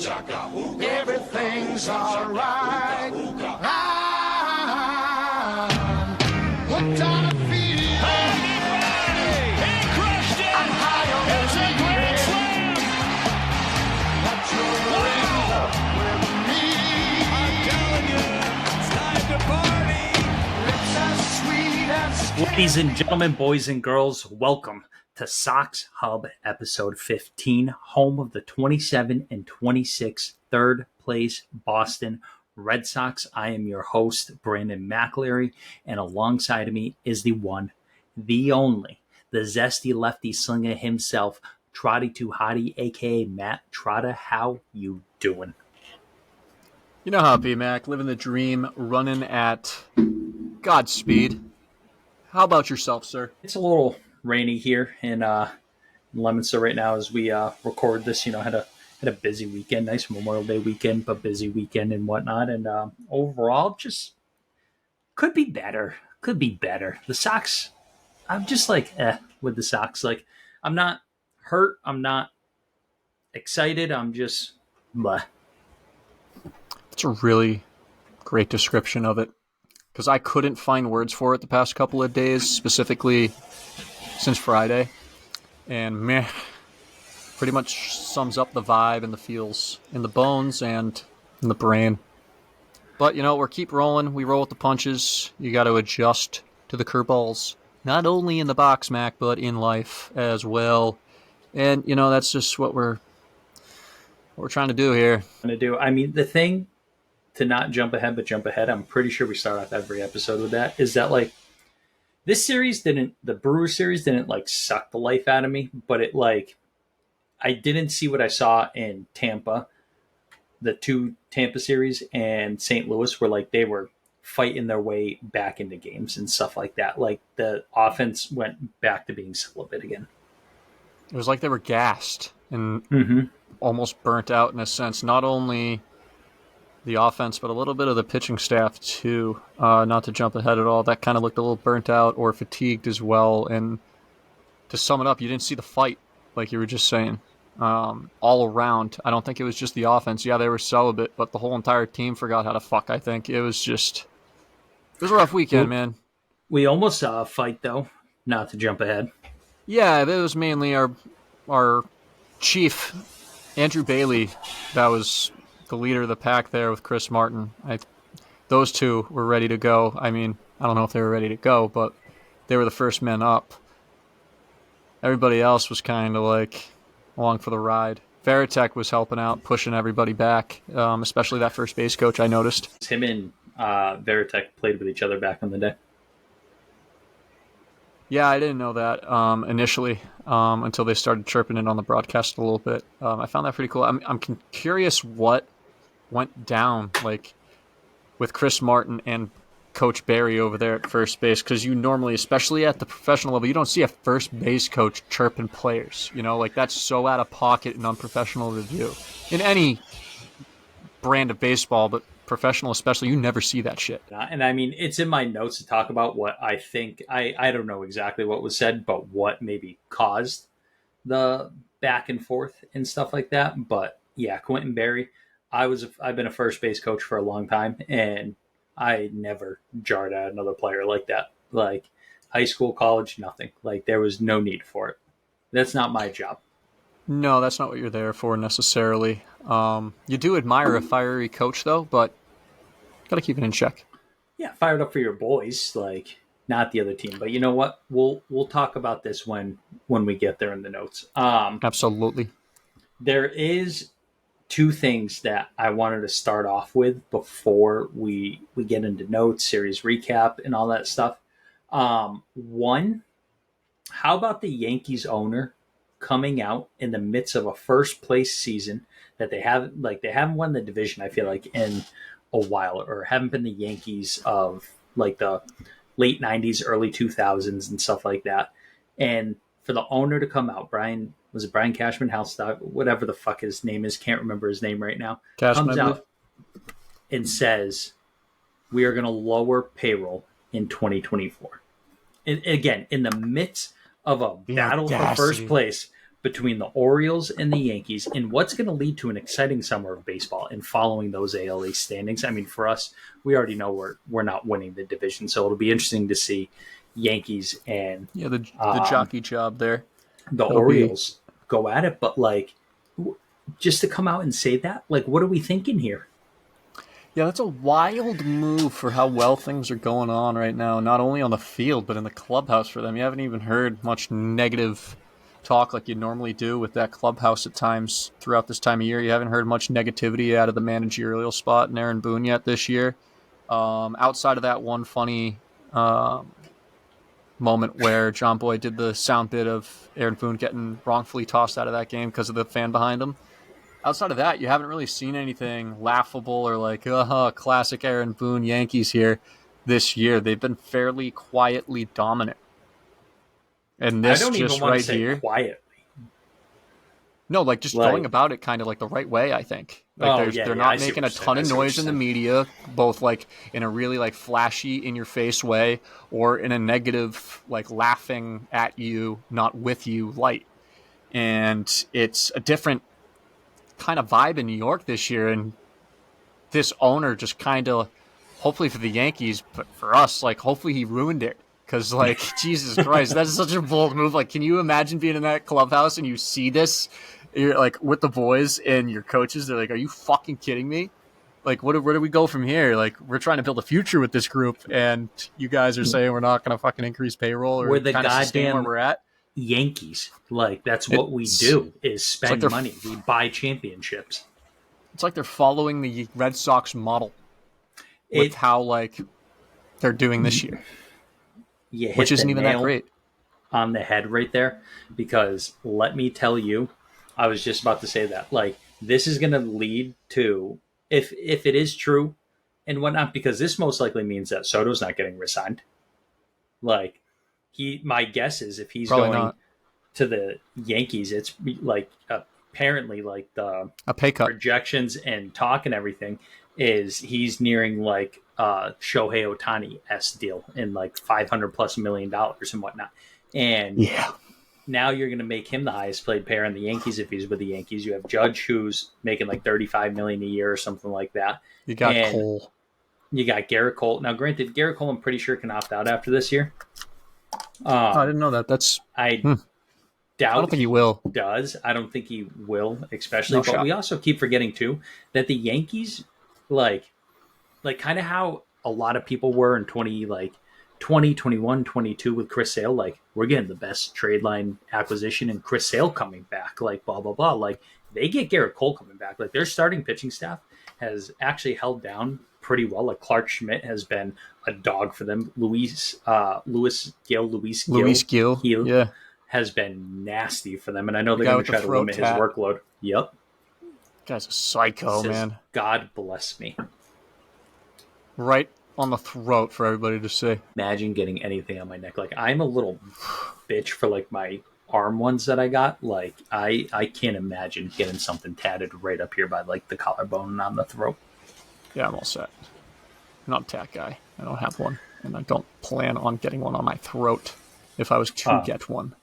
Everything's alright. What time to feel? He crushed it. I'm high on It's a grand slam. with me. I'm telling you, it's time to party. It's as sweet as Ladies and gentlemen, boys and girls, welcome to SoxHub episode 15, home of the 27 and 26 third place Boston Red Sox. I am your host, Brandon McAlery, and alongside of me is the one, the only, the zesty lefty slinger himself, Trotty Too Hottie, aka Matt Trotta. How you doing? You know how it be, Mac. Living the dream, running at Godspeed. How about yourself, sir? It's a little rainy here in Leominster right now as we record this. You know, had a busy weekend, nice Memorial Day weekend, but busy weekend and whatnot. And overall, just could be better. Could be better. The Sox, I'm just like with the Sox. Like, I'm not hurt. I'm not excited. I'm just bleh. It's a really great description of it because I couldn't find words for it the past couple of days, specifically since Friday. And meh, pretty much sums up the vibe and the feels in the bones and in the brain. But, you know, we're keep rolling. We roll with the punches. You got to adjust to the curveballs, not only in the box, Mac, but in life as well. And, you know, that's just what we're trying to do here. I mean, the thing to not jump ahead, but jump ahead, I'm pretty sure we start off every episode with that, is that, like, this series the Brewers series didn't, like, suck the life out of me, but it, like, I didn't see what I saw in Tampa, the two Tampa series, and St. Louis, where, like, they were fighting their way back into games and stuff like that. Like, the offense went back to being celibate again. It was like they were gassed and almost burnt out in a sense. Not only the offense, but a little bit of the pitching staff too. Not to jump ahead at all, that kind of looked a little burnt out or fatigued as well. And to sum it up, you didn't see the fight, like you were just saying. All around, I don't think it was just the offense. Yeah, they were celibate, but the whole entire team forgot how to fuck, I think. It was a rough weekend, man. We almost saw a fight, though, not to jump ahead. Yeah, it was mainly our chief, Andrew Bailey, that was the leader of the pack there with Chris Martin. Those two were ready to go. I mean, I don't know if they were ready to go, but they were the first men up. Everybody else was kind of like along for the ride. Veritek was helping out, pushing everybody back, especially that first base coach, I noticed. Him and Veritek played with each other back in the day. Yeah, I didn't know that initially until they started chirping it on the broadcast a little bit. I found that pretty cool. I'm curious what went down, like, with Chris Martin and Coach Barry over there at first base, because you normally, especially at the professional level, you don't see a first base coach chirping players. You know, like, that's so out of pocket and unprofessional to do in any brand of baseball, but professional especially, you never see that shit. And I mean, it's in my notes to talk about what I think. I don't know exactly what was said, but what maybe caused the back and forth and stuff like that. But yeah, Quentin Barry, I've been a first base coach for a long time, and I never jarred at another player like that. Like, high school, college, nothing. Like, there was no need for it. That's not my job. No, that's not what you're there for necessarily. You do admire a fiery coach, though, but got to keep it in check. Yeah, fired up for your boys, like, not the other team. But you know what? We'll talk about this when we get there in the notes. Absolutely. There is two things that I wanted to start off with before we get into notes, series recap, and all that stuff. One, how about the Yankees owner coming out in the midst of a first place season that they haven't won the division, I feel like, in a while, or haven't been the Yankees of, like, the late 90s, early 2000s and stuff like that. And for the owner to come out, Brian Cashman, Halstock, whatever the fuck his name is, can't remember his name right now, Cashman, comes out and says, we are going to lower payroll in 2024. And again, in the midst of a battle for first place between the Orioles and the Yankees in what's going to lead to an exciting summer of baseball and following those AL East standings. I mean, for us, we already know we're not winning the division, so it'll be interesting to see Yankees and the jockey job there. the Orioles go at it. But like, just to come out and say that, like, what are we thinking here? Yeah, that's a wild move for how well things are going on right now, not only on the field, but in the clubhouse for them. You haven't even heard much negative talk like you normally do with that clubhouse at times throughout this time of year. You haven't heard much negativity out of the managerial spot in Aaron Boone yet this year. Outside of that one funny moment where John Boy did the sound bit of Aaron Boone getting wrongfully tossed out of that game because of the fan behind him. Outside of that, you haven't really seen anything laughable or like, classic Aaron Boone Yankees here this year. They've been fairly quietly dominant. And this I don't just even want right to say here. quietly. No, like just going about it kind of like the right way, I think. Like they're not making a ton of noise in the media, both like in a really like flashy in your face way or in a negative, like laughing at you, not with you light. And it's a different kind of vibe in New York this year, and this owner just kind of, hopefully for the Yankees, but for us, like hopefully he ruined it, because like Jesus Christ, that's such a bold move. Like, can you imagine being in that clubhouse and you see this, you're like with the boys and your coaches, they're like, are you fucking kidding me? Like, where do we go from here? Like, we're trying to build a future with this group, and you guys are saying we're not going to fucking increase payroll or we're the kind of sustain where we're at. Yankees. Like, that's what we do, is spend money. We buy championships. It's like they're following the Red Sox model with how like they're doing this year, which isn't even that great. On the head right there, because let me tell you, I was just about to say that, like, this is going to lead to, if it is true and whatnot, because this most likely means that Soto's not getting re-signed. Like, my guess is if he's Probably going not to the Yankees, it's like apparently like the a pay cut projections and talk and everything is he's nearing like Shohei Ohtani-esque deal in like $500+ million and whatnot. And now you're going to make him the highest paid player in the Yankees if he's with the Yankees. You have Judge, who's making like $35 million a year or something like that. You got Cole. You got Garrett Cole. Now, granted, Garrett Cole, I'm pretty sure, can opt out after this year. I didn't know that. I doubt. I don't think he will. Does I don't think he will, especially. No but shot. we also keep forgetting too that the Yankees, like kind of how a lot of people were in 20, 21, 22 with Chris Sale. Like, we're getting the best trade line acquisition, and Chris Sale coming back. Like, blah blah blah. Like, they get Garrett Cole coming back. Like, their starting pitching staff has actually held down pretty well. Like, Clark Schmidt has been a dog for them. Luis Gil, yeah, has been nasty for them, and I know they're going to try to limit his workload. Yep, guy's a psycho, man. God bless me. Right on the throat for everybody to see. Imagine getting anything on my neck. Like, I'm a little bitch for like my arm ones that I got. Like, I can't imagine getting something tatted right up here by like the collarbone and on the throat. Yeah, I'm all set. I'm not a tat guy. I don't have one, and I don't plan on getting one on my throat if I was to get one.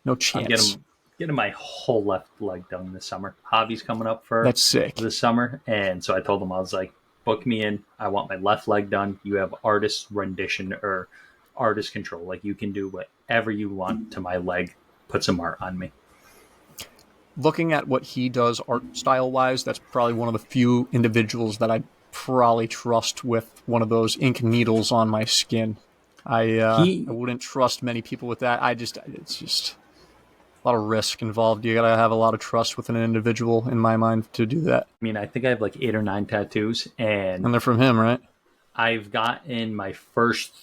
No chance. I'm getting my whole left leg done this summer. Javi's coming up for that's sick this summer, and so I told him, I was like, book me in. I want my left leg done. You have artist rendition or artist control. Like, you can do whatever you want to my leg. Put some art on me. Looking at what he does art style wise, that's probably one of the few individuals that I'd probably trust with one of those ink needles on my skin. I wouldn't trust many people with that. It's just a lot of risk involved. You gotta have a lot of trust with an individual, in my mind, to do that. I mean, I think I have like 8 or 9 tattoos, and they're from him, right? I've gotten my first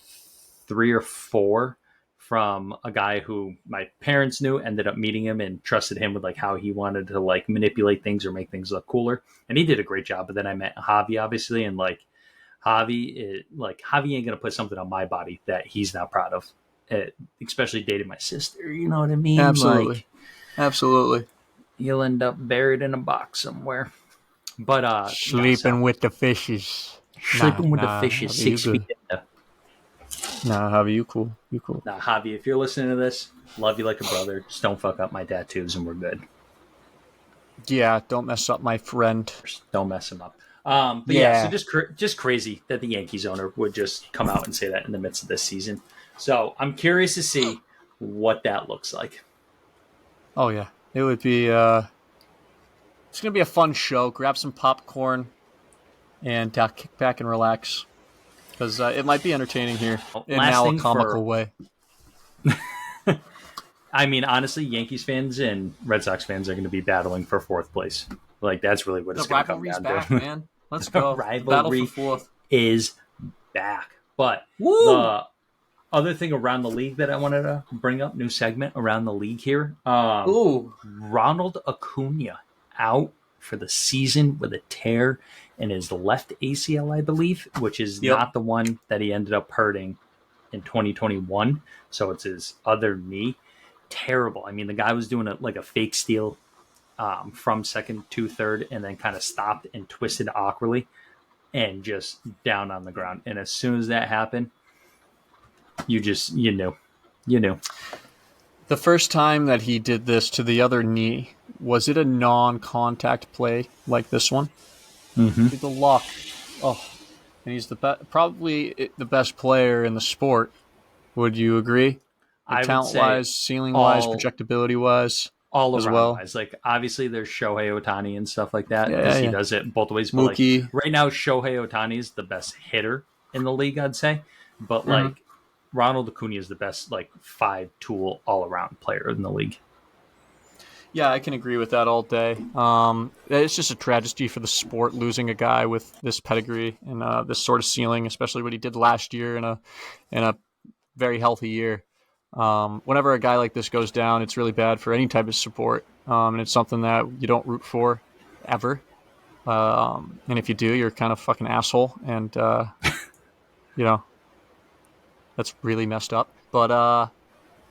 3 or 4 from a guy who my parents knew, ended up meeting him and trusted him with like how he wanted to like manipulate things or make things look cooler. And he did a great job. But then I met Javi, obviously, and like Javi ain't going to put something on my body that he's not proud of. Especially dating my sister, you know what I mean? Absolutely. Like, absolutely. You'll end up buried in a box somewhere. But sleeping with the fishes. Sleeping with the fishes 6 feet in the Nah, Javi, you cool. You cool. Now, Javi, if you're listening to this, love you like a brother. Just don't fuck up my tattoos, and we're good. Yeah, don't mess up my friend. Don't mess him up. But yeah, so just crazy that the Yankees owner would just come out and say that in the midst of this season. So I'm curious to see what that looks like. Oh yeah, it would be. It's gonna be a fun show. Grab some popcorn and kick back and relax, because it might be entertaining here in now a comical way. I mean, honestly, Yankees fans and Red Sox fans are going to be battling for fourth place. Like, that's really what it's going to come down back, to. Man. Let's go. Rivalry for fourth is back. But the other thing around the league that I wanted to bring up, new segment around the league here. Ronald Acuna out for the season with a tear in his left ACL, I believe, which is not the one that he ended up hurting in 2021. So it's his other knee. Terrible. I mean, the guy was doing a fake steal from second to third, and then kind of stopped and twisted awkwardly and just down on the ground. And as soon as that happened, you knew. The first time that he did this to the other knee, was it a non-contact play like this one? Mm-hmm. The luck. Oh, and he's probably the best player in the sport. Would you agree? Talent-wise, ceiling-wise, projectability-wise, all as around well. Wise. Like, obviously, there's Shohei Ohtani and stuff like that, Yeah, he does it both ways. But Mookie. Right now, Shohei Ohtani is the best hitter in the league, I'd say. But Ronald Acuna is the best 5-tool all-around player in the league. Yeah, I can agree with that all day. It's just a tragedy for the sport, losing a guy with this pedigree and this sort of ceiling, especially what he did last year in a very healthy year. Whenever a guy like this goes down, it's really bad for any type of sport, and it's something that you don't root for ever. And if you do, you're kind of fucking asshole, and that's really messed up. But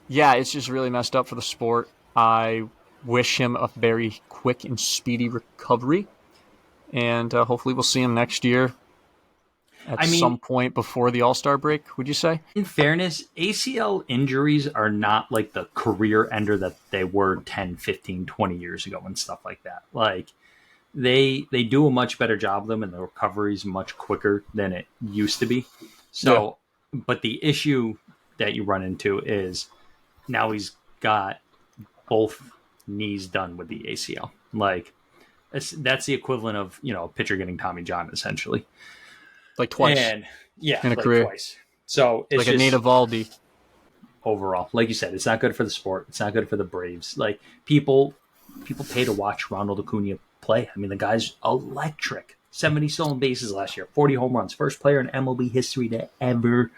yeah, it's just really messed up for the sport. I wish him a very quick and speedy recovery, and hopefully we'll see him next year at some point before the All-Star break, would you say? In fairness, ACL injuries are not like the career ender that they were 10, 15, 20 years ago and stuff like that. Like, they do a much better job of them, and the recovery is much quicker than it used to be. So, but the issue that you run into is now he's got both knees done with the ACL. Like, that's the equivalent of, a pitcher getting Tommy John, essentially. Like twice. And in a career. Twice. So it's like a native Valdi. Overall, like you said, it's not good for the sport. It's not good for the Braves. Like, people pay to watch Ronald Acuna play. I mean, the guy's electric. 70 stolen bases last year, 40 home runs, first player in MLB history to ever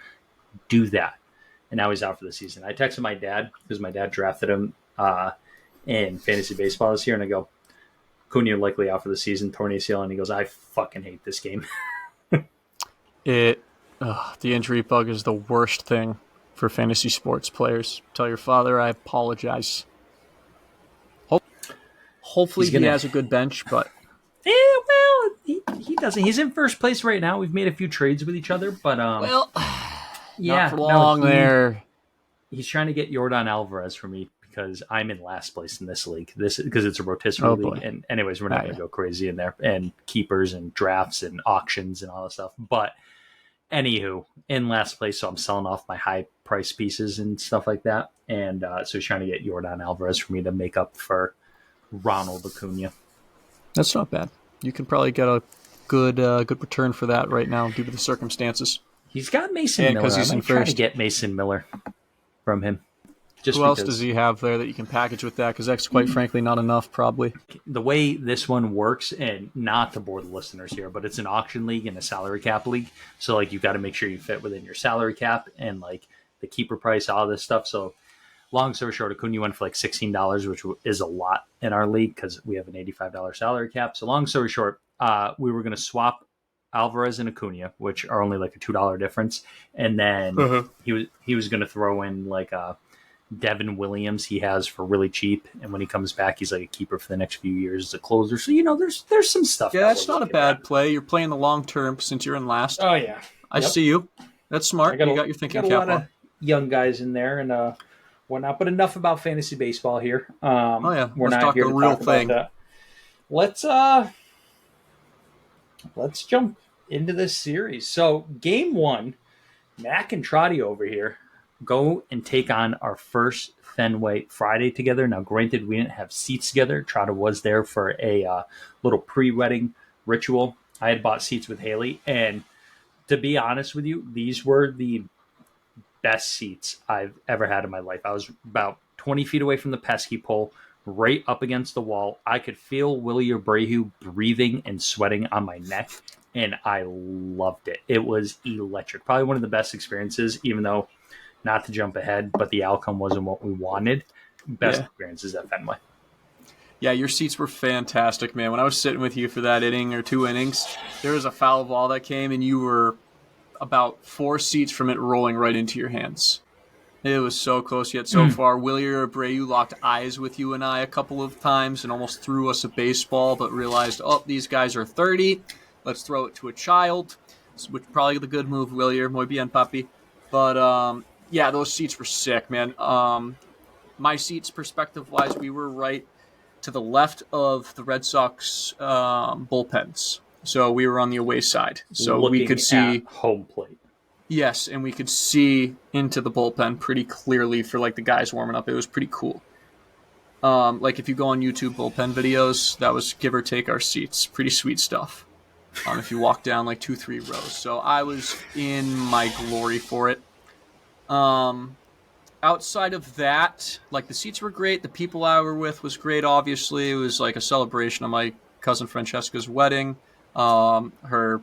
do that. And now he's out for the season. I texted my dad because my dad drafted him in fantasy baseball this year, and I go, Acuna likely out for the season, torn ACL, and he goes, I fucking hate this game. The injury bug is the worst thing for fantasy sports players. Tell your father I apologize. Hopefully he has a good bench, but... He doesn't. He's in first place right now. We've made a few trades with each other, but... not for long there. He's trying to get Yordan Alvarez for me because I'm in last place in this league. Because it's a rotisserie league. And anyways, we're not going to go crazy in there. And keepers and drafts and auctions and all that stuff. But... Anywho, in last place, so I'm selling off my high price pieces and stuff like that. And so he's trying to get Yordan Alvarez for me to make up for Ronald Acuna. That's not bad. You can probably get a good return for that right now due to the circumstances. He's got Mason Miller. Because he's in first. To get Mason Miller from him. Who else does he have there that you can package with that? Because that's quite frankly not enough, probably. The way this one works, and not to bore the listeners here, but it's an auction league and a salary cap league. So, you've got to make sure you fit within your salary cap and, the keeper price, all this stuff. So, long story short, Acuna went for, $16, which is a lot in our league because we have an $85 salary cap. So, long story short, we were going to swap Alvarez and Acuna, which are only, a $2 difference. And then he was going to throw in, Devin Williams he has for really cheap, and when he comes back he's a keeper for the next few years as a closer. So there's some stuff. Yeah, it's not a bad play. You're playing the long term since you're in last. Oh yeah, I see you. That's smart. You got your thinking got a cap lot on. of young guys in there and whatnot. But enough about fantasy baseball here. Oh yeah, We're let's not talk here the to real talk thing. about that. Let's jump into this series. So game one, Mac and Trotty over here go and take on our first Fenway Friday together. Now, granted, we didn't have seats together. Trotta was there for a little pre-wedding ritual. I had bought seats with Haley, and to be honest with you, these were the best seats I've ever had in my life. I was about 20 feet away from the pesky pole, right up against the wall. I could feel Willie Abreu breathing and sweating on my neck, and I loved it. It was electric. Probably one of the best experiences, even though, not to jump ahead, but the outcome wasn't what we wanted. Best experiences at Fenway. Yeah, your seats were fantastic, man. When I was sitting with you for that inning or 2 innings, there was a foul ball that came, and you were about 4 seats from it rolling right into your hands. It was so close yet so far. Willie Abreu locked eyes with you and I a couple of times and almost threw us a baseball, but realized, these guys are 30. Let's throw it to a child, which probably the good move, Willie. Muy bien, papi. But, yeah, those seats were sick, man. My seats, perspective-wise, we were right to the left of the Red Sox bullpens. So we were on the away side. So Looking we could see at home plate. Yes, and we could see into the bullpen pretty clearly for like the guys warming up. It was pretty cool. Like if you go on YouTube bullpen videos, that was give or take our seats. Pretty sweet stuff. If you walk down like 2-3 rows. So I was in my glory for it. Outside of that, like the seats were great. The people I were with was great, obviously. It was like a celebration of my cousin Francesca's wedding. Her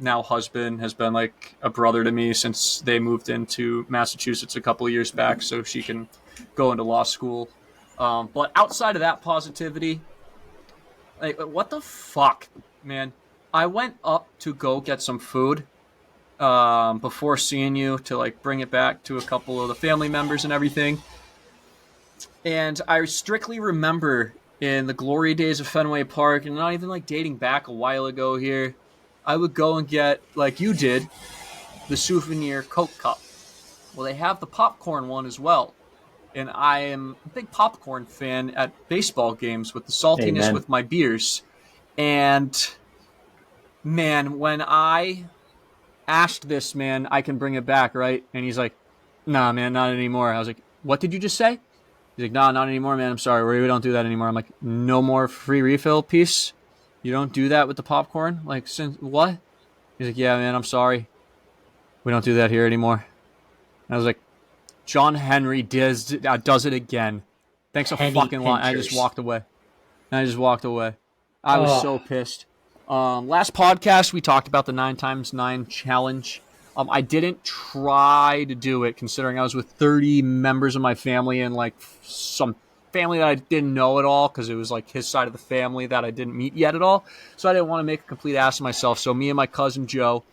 now husband has been like a brother to me since they moved into Massachusetts a couple of years back so she can go into law school. But outside of that positivity, like what the fuck, man? I went up to go get some food before seeing you to like bring it back to a couple of the family members and everything. And I strictly remember in the glory days of Fenway Park, and not even like dating back a while ago here, I would go and get, like you did, the souvenir Coke cup. Well, they have the popcorn one as well. And I am a big popcorn fan at baseball games with the saltiness Amen. with my beers. And, man, when I asked this man, I can bring it back, right? And he's like, nah, man, not anymore. I was like, what did you just say? He's like, nah, not anymore, man. I'm sorry. We don't do that anymore. I'm like, no more free refill piece? You don't do that with the popcorn? Like, since what? He's like, yeah, man, I'm sorry. We don't do that here anymore. And I was like, John Henry does it again. Thanks a fucking lot. I just walked away. I was so pissed. Last podcast, we talked about the 9x9 challenge. I didn't try to do it considering I was with 30 members of my family and like some family that I didn't know at all because it was like his side of the family that I didn't meet yet at all. So I didn't want to make a complete ass of myself. So me and my cousin Joe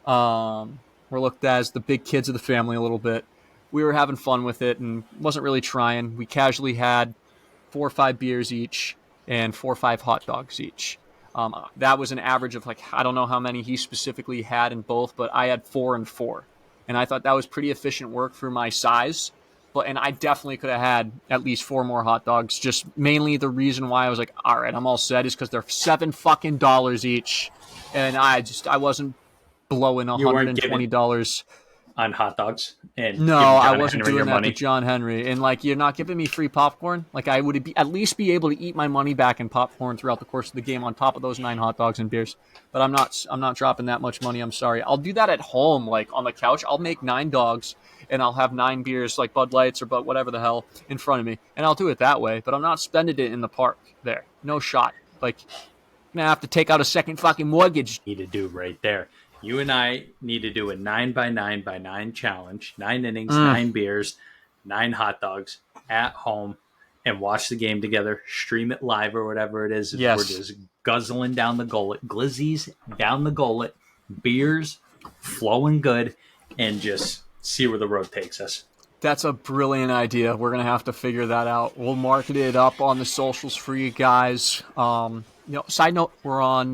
were looked at as the big kids of the family a little bit. We were having fun with it and wasn't really trying. We casually had 4 or 5 beers each and 4 or 5 hot dogs each. That was an average of like, I don't know how many he specifically had in both, but I had 4 and 4. And I thought that was pretty efficient work for my size. And I definitely could have had at least 4 more hot dogs. Just mainly the reason why I was like, all right, I'm all set is because they're $7 each. And I wasn't blowing $120 on hot dogs. And no, I wasn't Henry doing that money. to John Henry. And like, you're not giving me free popcorn. Like, I would at least be able to eat my money back in popcorn throughout the course of the game on top of those 9 hot dogs and beers. But I'm not dropping that much money. I'm sorry. I'll do that at home, like on the couch. I'll make 9 dogs and I'll have 9 beers, like Bud Lights or whatever the hell, in front of me, and I'll do it that way. But I'm not spending it in the park there. No shot. Like, I'm gonna have to take out a second fucking mortgage. Need to do right there. You and I need to do a 9x9x9 challenge. 9 innings, 9 beers, 9 hot dogs at home, and watch the game together. Stream it live or whatever it is. Yes. We're just guzzling down the gullet, glizzies down the gullet, beers flowing good, and just see where the road takes us. That's a brilliant idea. We're gonna have to figure that out. We'll market it up on the socials for you guys. Side note, we're on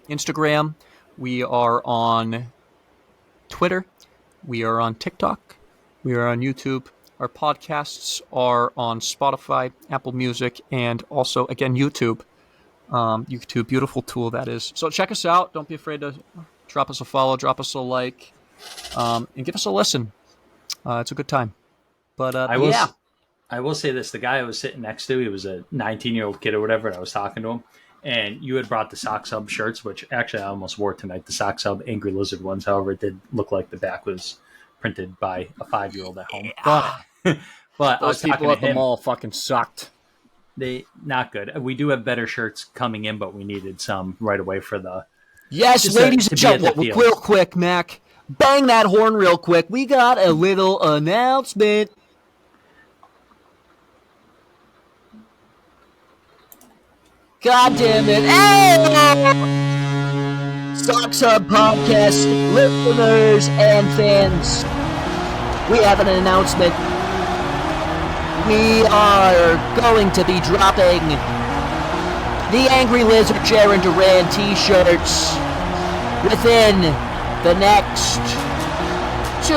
Instagram. We are on Twitter. We are on TikTok. We are on YouTube. Our podcasts are on Spotify, Apple Music, and also, again, YouTube. YouTube, beautiful tool that is. So check us out. Don't be afraid to drop us a follow, drop us a like, and give us a listen. It's a good time. But yeah. I will say this: the guy I was sitting next to, he was a 19-year-old kid or whatever, and I was talking to him. And you had brought the SoxHub shirts, which actually I almost wore tonight. The SoxHub Angry Lizard ones. However, it did look like the back was printed by a 5-year-old at home. But Those people at the mall fucking sucked. They not good. We do have better shirts coming in, but we needed some right away for the. Yes, ladies and gentlemen, real quick, Mac. Bang that horn real quick. We got a little announcement. God damn it. Hey! SoxHub podcast listeners and fans, we have an announcement. We are going to be dropping the Angry Lizard Jaron Duran t-shirts within the next 2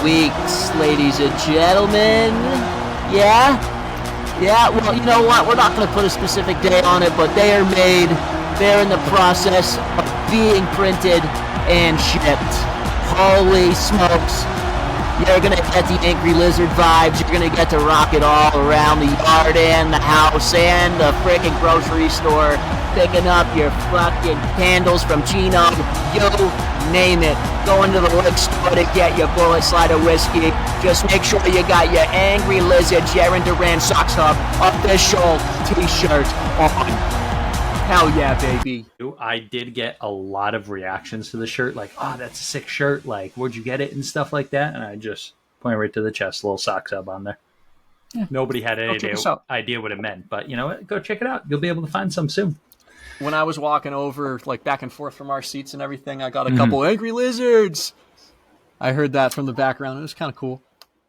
weeks, ladies and gentlemen. Yeah? Yeah, well, you know what? We're not going to put a specific day on it, but they are made. They're in the process of being printed and shipped. Holy smokes. You're going to get the Angry Lizard vibes. You're going to get to rock it all around the yard and the house and the freaking grocery store. Picking up your fucking candles from Gino. You name it. Going to the liquor store to get your bullet slider whiskey. Just make sure you got your Angry Lizard Jaron Duran SoxHub official t-shirt on. Hell yeah, baby. I did get a lot of reactions to the shirt, like, oh, that's a sick shirt, like, where'd you get it and stuff like that, and I just pointed right to the chest, a little SoxHub on there. Yeah. Nobody had any idea what it meant, but you know what? Go check it out. You'll be able to find some soon. When I was walking over, like, back and forth from our seats and everything, I got a couple Angry Lizards. I heard that from the background. It was kind of cool.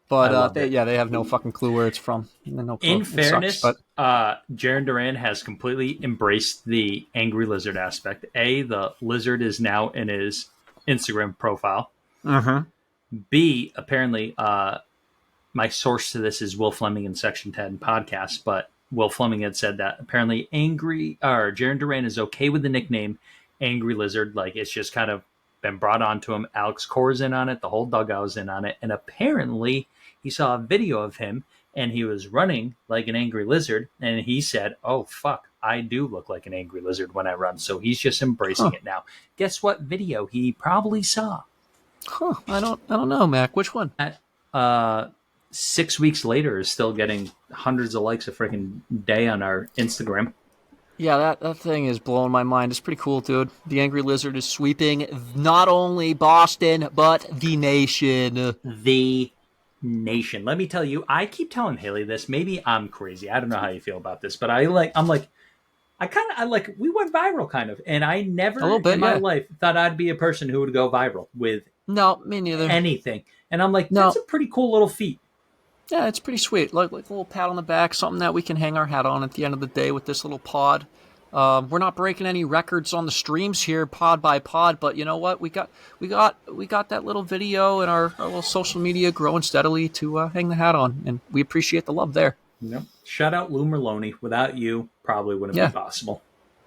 But they have no fucking clue where it's from. No clue. In fairness, Jaron Duran has completely embraced the Angry Lizard aspect. The lizard is now in his Instagram profile. B, apparently, my source to this is Will Fleming in Section 10 podcast, but Will Fleming had said that apparently Jaron Duran is okay with the nickname Angry Lizard. Like, it's just kind of been brought on to him. Alex Core's in on it. The whole dugout's in on it. And apparently he saw a video of him and he was running like an angry lizard. And he said, oh, fuck, I do look like an angry lizard when I run. So he's just embracing it now. Guess what video he probably saw? I don't know, Mac. Which one? 6 weeks later is still getting hundreds of likes a freaking day on our Instagram. Yeah, that thing is blowing my mind. It's pretty cool, dude. The Angry Lizard is sweeping not only Boston, but the nation. The nation. Let me tell you, I keep telling Haley this. Maybe I'm crazy. I don't know how you feel about this, but we went viral kind of. And I never in my life thought I'd be a person who would go viral with me neither. Anything. And I'm like, that's a pretty cool little feat. Yeah, it's pretty sweet. Like a little pat on the back, something that we can hang our hat on at the end of the day with this little pod. We're not breaking any records on the streams here, pod by pod, but you know what? We got that little video and our little social media growing steadily to hang the hat on, and we appreciate the love there. Yep. Shout out Lou Merlone. Without you, probably wouldn't be possible.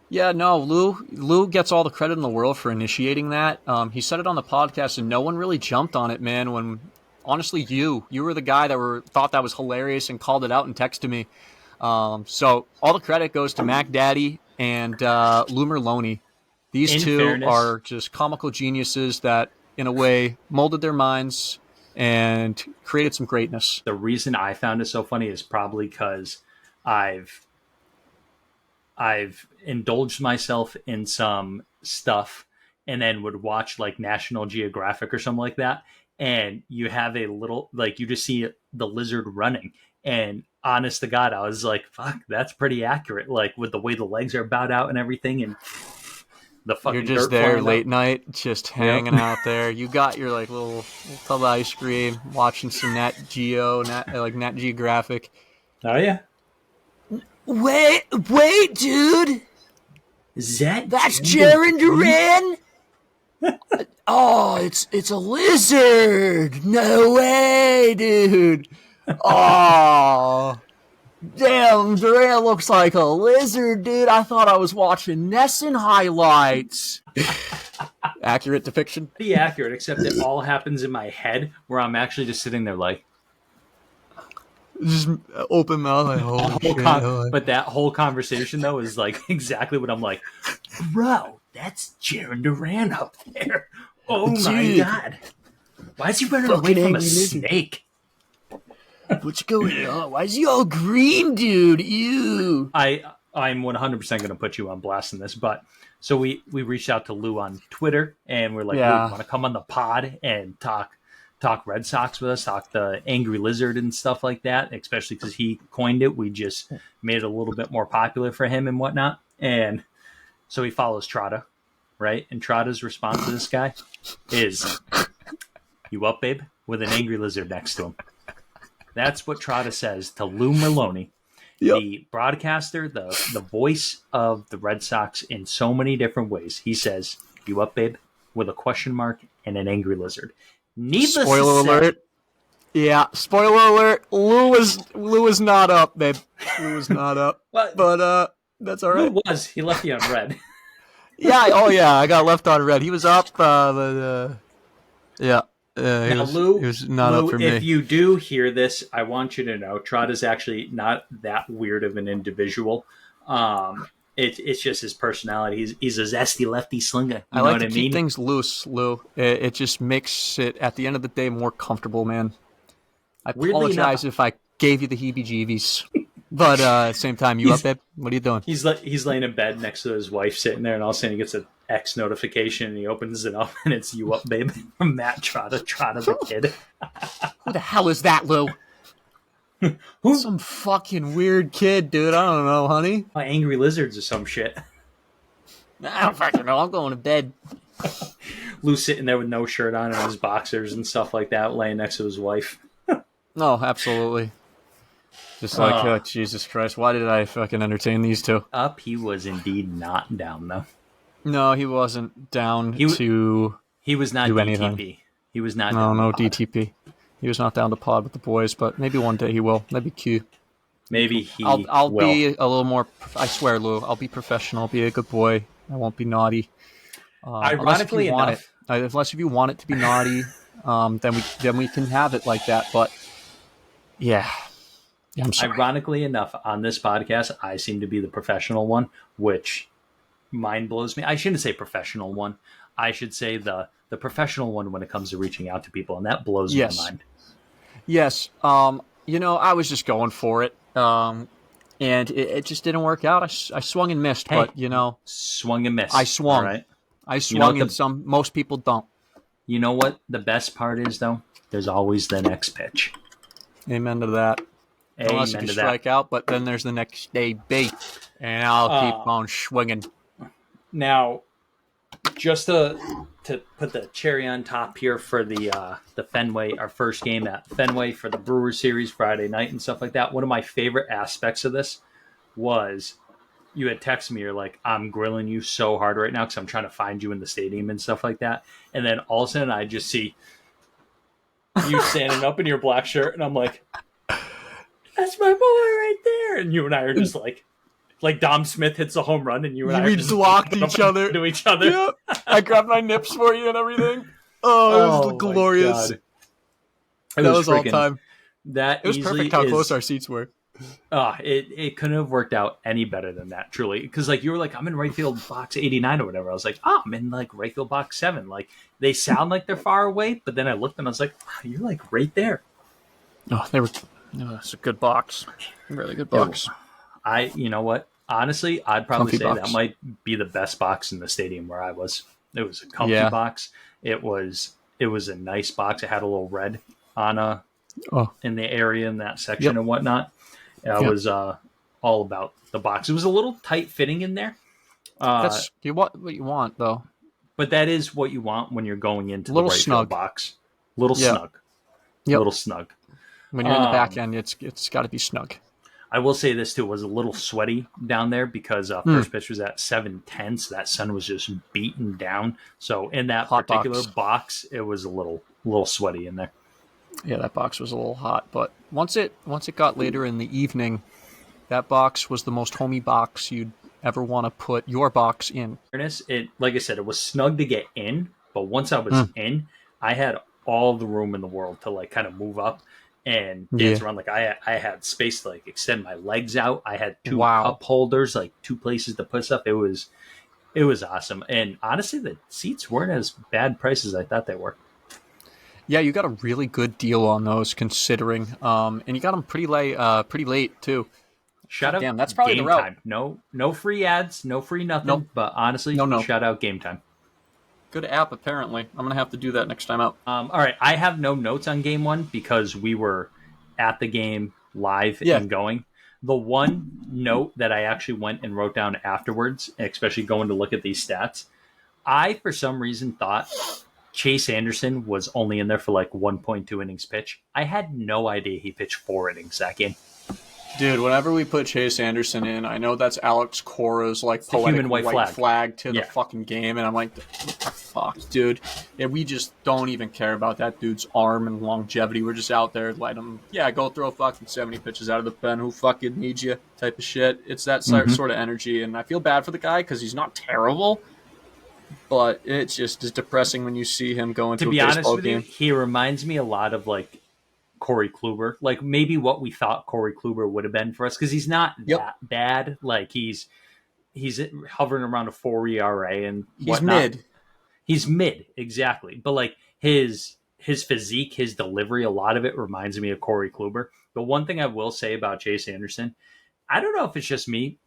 Yeah, no, Lou gets all the credit in the world for initiating that. He said it on the podcast, and no one really jumped on it, man. When honestly, you were the guy that thought that was hilarious and called it out and texted me. So all the credit goes to Mac Daddy and Lou Merlone. These two are just comical geniuses that, in a way, molded their minds and created some greatness. The reason I found it so funny is probably because I've indulged myself in some stuff and then would watch like National Geographic or something like that. And you have a little, like, you just see the lizard running. And honest to God, I was like, fuck, that's pretty accurate. Like, with the way the legs are bowed out and everything. And the fucking you're just there late night, just hanging out there. You got your like little tub of ice cream, watching some Nat Geographic. Oh, yeah. Wait, dude. That's Jaron Duran? Oh, it's a lizard! No way, dude! Oh, damn, Durant looks like a lizard, dude. I thought I was watching Nesson highlights. Accurate depiction? Pretty accurate, except it all happens in my head where I'm actually just sitting there like, Just open mouth, like, holy shit. but that whole conversation though is like exactly what I'm like, bro, that's Jaron Duran up there. Oh my Dude. god. Why is he running Fucking away from a angry lizard. snake? What's going on? Why is he all green, dude? Ew. I'm 100% going to put you on blast in this, but so we reached out to Lou on Twitter and we're like, Yeah. Lou, want to come on the pod and talk Red Sox with us, talk the Angry Lizard and stuff like that, especially because he coined it. We just made it a little bit more popular for him and whatnot. And so he follows Trotta, right? And Trotta's response to this guy is, "You up, babe?" with an angry lizard next to him. That's what Trotta says to Lou Merloni, the broadcaster, the voice of the Red Sox in so many different ways. He says, "You up, babe?" with a question mark and an angry lizard. Needless Spoiler to say, alert. Yeah, spoiler alert. Lou was not up, babe. Lou was not up. But that's all right. Lou was. He left you on red. Yeah, oh yeah, I got left on red. He was up, but yeah. He was not Lou, up for me. if you do hear this, I want you to know Trotta's actually not that weird of an individual. It's just his personality. He's a zesty lefty slinger. You know like what to I keep mean? things loose, Lou. It just makes it, at the end of the day, more comfortable, man. I Weirdly apologize if I gave you the heebie-jeebies. But at the same time, you up, babe? What are you doing? He's laying in bed next to his wife, sitting there, and all of a sudden he gets an X notification, and he opens it up, and it's "You up, babe?" from Matt Trotta the kid. Who the hell is that, Lou? Who? Some fucking weird kid, dude. I don't know, honey. Angry lizards or some shit. I don't fucking know. I'm going to bed. Lou's sitting there with no shirt on and his boxers and stuff like that, laying next to his wife. No, absolutely. Just like, oh, Jesus Christ, why did I fucking entertain these two? Up, he was indeed not down, though. No, he wasn't down He was not do DTP. anything. He was not No down to pod. DTP. He was not down to pod with the boys, but maybe one day he will. That'd be cute. Maybe he I'll will. be a little more, I swear, Lou, I'll be professional. I'll be a good boy. I won't be naughty. Ironically enough, unless if you want it to be naughty, then we can have it like that. But yeah, I'm sorry. Ironically enough, on this podcast, I seem to be the professional one, which mind blows me. I shouldn't say professional one. I should say the professional one when it comes to reaching out to people, and that blows my mind. Yes. I was just going for it, and it just didn't work out. I swung and missed, but swung and missed. I swung. Right? I swung, and most people don't. You know what the best part is, though? There's always the next pitch. Amen to that. Unless you strike out, but then there's the next day, and I'll keep on swinging. Now, just to put the cherry on top here for the Fenway, our first game at Fenway for the Brewers series Friday night and stuff like that. One of my favorite aspects of this was you had texted me, you're like, "I'm grilling you so hard right now because I'm trying to find you in the stadium and stuff like that." And then all of a sudden I just see you standing up in your black shirt, and I'm like, "That's my boy right there." And you and I are just like Dom Smith hits a home run, and you and I we are just blocked each other to each other. Yep. I grabbed my nips for you and everything. Oh, it was glorious. That was all time. It was perfect how close our seats were. It couldn't have worked out any better than that, truly. Because you were like, "I'm in right field box 89 or whatever." I was like, "Oh, I'm in right field box 7." Like, they sound like they're far away, but then I looked and I was like, "Wow, you're right there." Oh, they were. It's a good box. Really good box. You know what? Honestly, I'd probably say box. that might be the best box in the stadium where I was. It was a comfy box. It was a nice box. It had a little red on in the area in that section and whatnot. It was all about the box. It was a little tight fitting in there. That's what you want, though. But that is what you want when you're going into little the right snug field box. Little snug. Yep. Little snug. When you're in the back end, it's got to be snug. I will say this too, it was a little sweaty down there because first pitch was at 7:10, so that sun was just beaten down. So in that Hot particular box, it was a little sweaty in there. Yeah, that box was a little hot, but once it got later in the evening, that box was the most homey box you'd ever want to put your box in. It, like I said, it was snug to get in, but once I was in, I had all the room in the world to like kind of move up and dance around. Like I had space to like extend my legs out. I had two cup holders, like two places to put stuff. It was awesome. And honestly, the seats weren't as bad prices as I thought they were. Yeah, you got a really good deal on those considering, and you got them pretty late too. Shout out, damn, that's probably Game the route. Time. No free ads, no free nothing. Nope. But honestly, shout out Game Time. Good app, apparently. I'm gonna have to do that next time out. All right, I have no notes on Game 1 because we were at the game live and going. The one note that I actually went and wrote down afterwards, especially going to look at these stats, I for some reason thought Chase Anderson was only in there for like 1.2 innings pitch. I had no idea he pitched 4 innings that game. Dude, whenever we put Chase Anderson in, I know that's Alex Cora's like poetic human white flag to the fucking game, and I'm like, fuck, dude. Yeah, we just don't even care about that dude's arm and longevity. We're just out there letting him, go throw fucking 70 pitches out of the pen. Who fucking needs you? Type of shit. It's that sort of energy, and I feel bad for the guy because he's not terrible, but it just is depressing when you see him go into a baseball game. To be honest with you, he reminds me a lot of like Corey Kluber, like maybe what we thought Corey Kluber would have been for us, because he's not that bad. Like he's hovering around a 4 ERA and whatnot. He's mid, exactly. But like his physique, his delivery, a lot of it reminds me of Corey Kluber. The one thing I will say about Chase Anderson, I don't know if it's just me,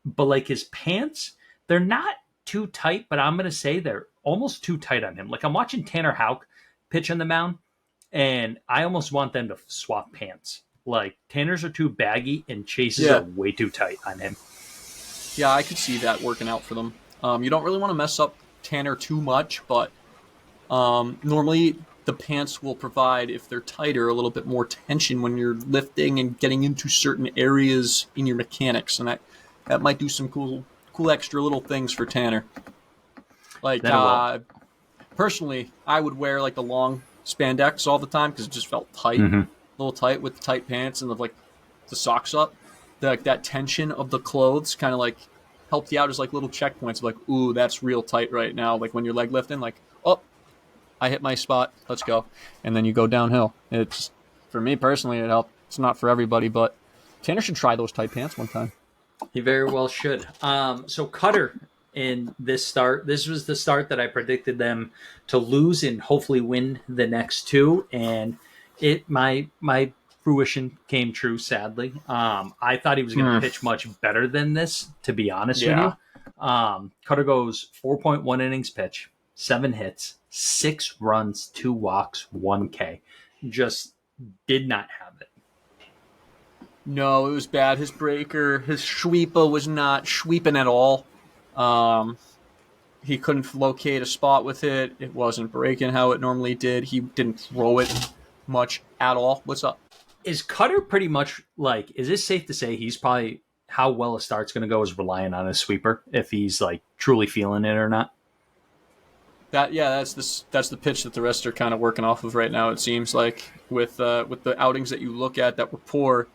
but like his pants, they're not too tight, but I'm gonna say they're almost too tight on him. Like I'm watching Tanner Houck pitch on the mound, and I almost want them to swap pants. Like Tanner's are too baggy and Chase's are way too tight on him. Yeah, I could see that working out for them. You don't really want to mess up Tanner too much, but normally the pants will provide, if they're tighter, a little bit more tension when you're lifting and getting into certain areas in your mechanics, and that might do some cool extra little things for Tanner. Like personally, I would wear like the long spandex all the time because it just felt tight, a little tight with the tight pants and the socks up. That tension of the clothes kind of like helped you out as like little checkpoints. Like, ooh, that's real tight right now. Like when you're leg lifting, like, oh, I hit my spot. Let's go, and then you go downhill. It's for me personally, it helped. It's not for everybody, but Tanner should try those tight pants one time. He very well should. So Cutter in this start, this was the start that I predicted them to lose and hopefully win the next two, and my fruition came true, sadly. I thought he was going to pitch much better than this, to be honest with you. Cutter goes 4.1 innings pitch, 7 hits, 6 runs, 2 walks, 1 K. Just did not have it. No, it was bad. His breaker, his sweeper was not sweeping at all. He couldn't locate a spot with it. It wasn't breaking how it normally did. He didn't throw it much at all. What's up? Is Cutter pretty much like, is it safe to say he's probably, how well a start's going to go is relying on his sweeper, if he's like truly feeling it or not? That's the pitch that the rest are kind of working off of right now, it seems like, with the outings that you look at that were poor,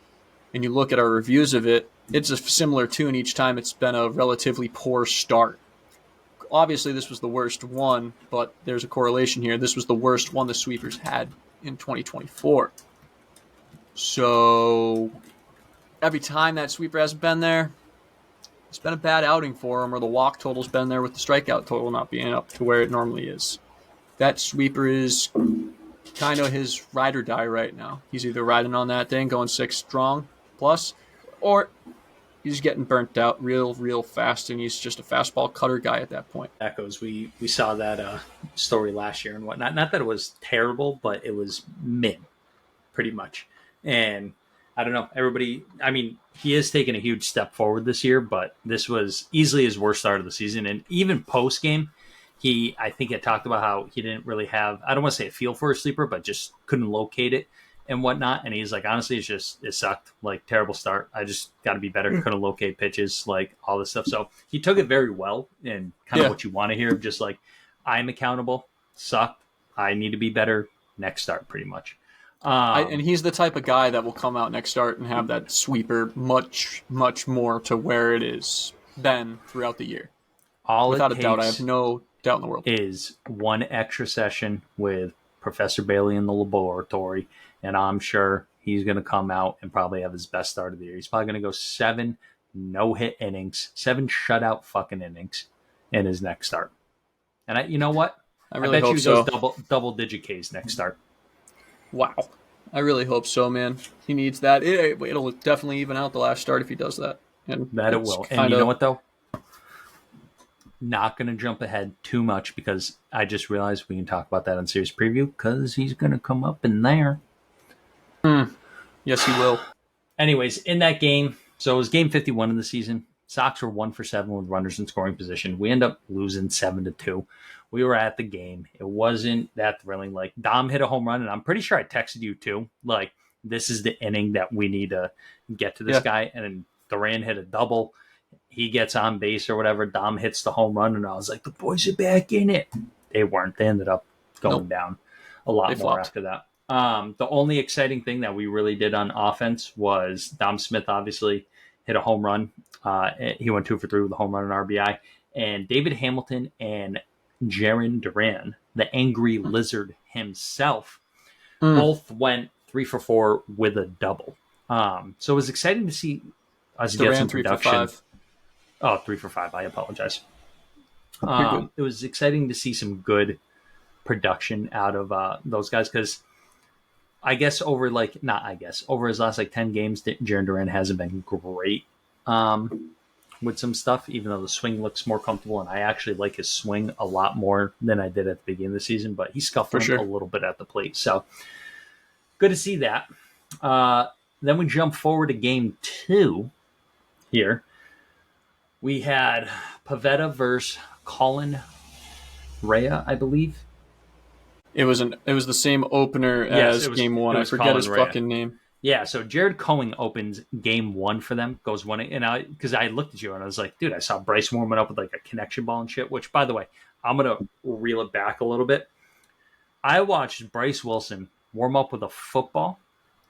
and you look at our reviews of it, it's a similar tune each time. It's been a relatively poor start. Obviously, this was the worst one, but there's a correlation here. This was the worst one the sweepers had in 2024. So every time that sweeper hasn't been there, it's been a bad outing for him, or the walk total's been there with the strikeout total not being up to where it normally is. That sweeper is kind of his ride or die right now. He's either riding on that thing, going 6 strong plus, or he's getting burnt out real fast, and he's just a fastball cutter guy at that point. Echoes. We saw that story last year and whatnot. Not that it was terrible, but it was mid, pretty much. And I don't know, everybody, I mean, he has taken a huge step forward this year, but this was easily his worst start of the season. And even post-game, I think he talked about how he didn't really have, I don't want to say a feel for a sleeper, but just couldn't locate it. and whatnot. And he's like, honestly, it sucked. Like, terrible start. I just got to be better. Couldn't locate pitches, like all this stuff. So he took it very well, and kind of what you want to hear, just like, I'm accountable, sucked. I need to be better next start, pretty much. And he's the type of guy that will come out next start and have that sweeper much, much more to where it is been throughout the year. Without a doubt, I have no doubt in the world. Is one extra session with Professor Bailey in the laboratory, and I'm sure he's going to come out and probably have his best start of the year. He's probably going to go 7 no-hit innings, 7 shutout fucking innings in his next start. And you know what? I really bet hope you so. goes double-digit Ks next start. Wow. I really hope so, man. He needs that. It'll definitely even out the last start if he does that. And that it will. And you know what, though? Not going to jump ahead too much because I just realized we can talk about that on series preview because he's going to come up in there. Yes, he will. Anyways, in that game, so it was game 51 of the season. Sox were 1 for 7 with runners in scoring position. We end up losing 7-2. We were at the game. It wasn't that thrilling. Like, Dom hit a home run, and I'm pretty sure I texted you too. Like, this is the inning that we need to get to this guy. And then Duran hit a double. He gets on base or whatever. Dom hits the home run, and I was like, the boys are back in it. They weren't. They ended up going down a lot more after that. The only exciting thing that we really did on offense was Dom Smith obviously hit a home run. He went 2 for 3 with a home run and RBI. And David Hamilton and Jarren Duran, the angry lizard himself, both went 3 for 4 with a double. So it was exciting to see us get some production. 3 for 5. Oh, 3 for 5. I apologize. It was exciting to see some good production out of those guys because over his last 10 games, Jarren Duran hasn't been great with some stuff, even though the swing looks more comfortable, and I actually like his swing a lot more than I did at the beginning of the season, but he's scuffling a little bit at the plate. So good to see that. Then we jump forward to game 2 here. We had Pavetta versus Colin Rea, I believe. It was the same opener as game 1. I forget Colin his Rea. fucking name. Yeah, so Jared Cohen opens game 1 for them, goes 1, and because I looked at you and I was like, dude, I saw Bryce warming up with like a connection ball and shit, which, by the way, I'm going to reel it back a little bit. I watched Bryce Wilson warm up with a football,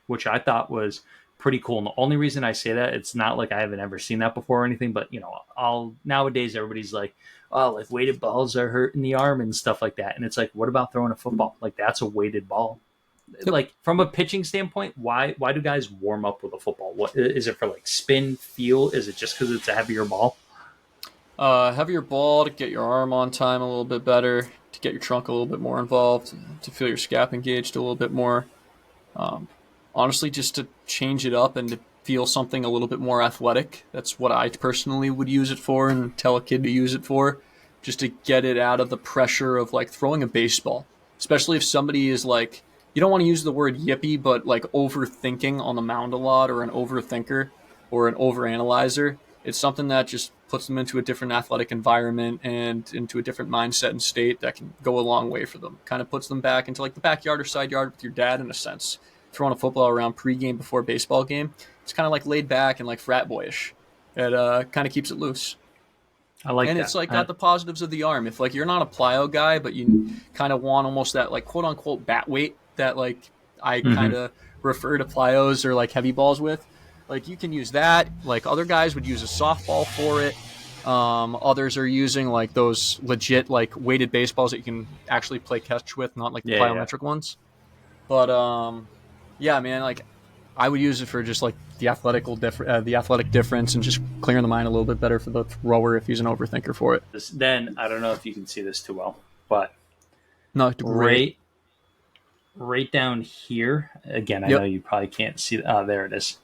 which I thought was pretty cool. And the only reason I say that, it's not like I haven't ever seen that before or anything, but, nowadays everybody's like, oh, like weighted balls are hurting the arm and stuff like that. And it's like, what about throwing a football? Like, that's a weighted ball. Like, from a pitching standpoint, why do guys warm up with a football? What is it for? Like spin, feel? Is it just because it's a heavier ball? Heavier ball to get your arm on time a little bit better, to get your trunk a little bit more involved, to feel your scap engaged a little bit more. Honestly, just to change it up and to feel something a little bit more athletic. That's what I personally would use it for and tell a kid to use it for, just to get it out of the pressure of like throwing a baseball, especially if somebody is like, you don't want to use the word yippy, but like overthinking on the mound a lot, or an overthinker or an overanalyzer. It's something that just puts them into a different athletic environment and into a different mindset and state that can go a long way for them. Kind of puts them back into like the backyard or side yard with your dad in a sense. Throwing a football around pregame before baseball game, it's kind of like laid back and like frat boyish. It kind of keeps it loose. I like and that. It's like got the positives of the arm. If like you're not a plyo guy, but you kind of want almost that like quote unquote bat weight that like I kind of refer to plyos or like heavy balls with, like you can use that. Like other guys would use a softball for it. Others are using like those legit like weighted baseballs that you can actually play catch with, not like the plyometric ones. But yeah, man, like I would use it for just like the athletic difference and just clearing the mind a little bit better for the thrower if he's an overthinker for it. Then I don't know if you can see this too well, but no, great. Right down here again. I know you probably can't see. There it is.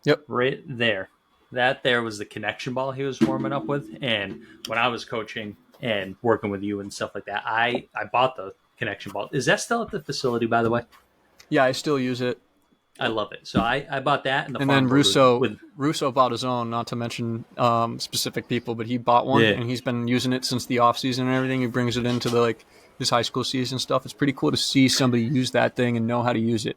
Yep, right there. That there was the connection ball he was warming up with, and when I was coaching and working with you and stuff like that, I bought the connection ball. Is that still at the facility, by the way? Yeah, I still use it. I love it. So I bought that, and then Russo bought his own. Not to mention specific people, but he bought one, and he's been using it since the off season and everything. He brings it into the like his high school season stuff. It's pretty cool to see somebody use that thing and know how to use it.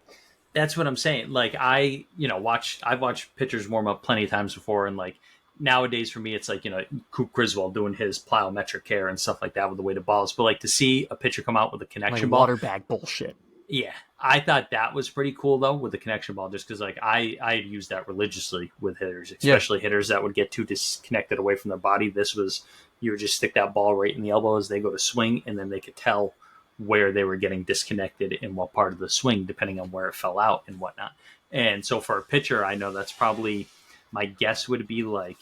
That's what I'm saying. Like I've watched pitchers warm up plenty of times before, and like nowadays for me, it's like Coop Griswold doing his plyometric care and stuff like that with the weighted balls. But like to see a pitcher come out with a connection Like ball, water bag bullshit. yeah, I thought that was pretty cool though with the connection ball, just because like I used that religiously with hitters, especially hitters that would get too disconnected away from their body. This was you would just stick that ball right in the elbow as they go to swing, and then they could tell where they were getting disconnected in what part of the swing, depending on where it fell out and whatnot. And so for a pitcher, I know that's probably my guess would be like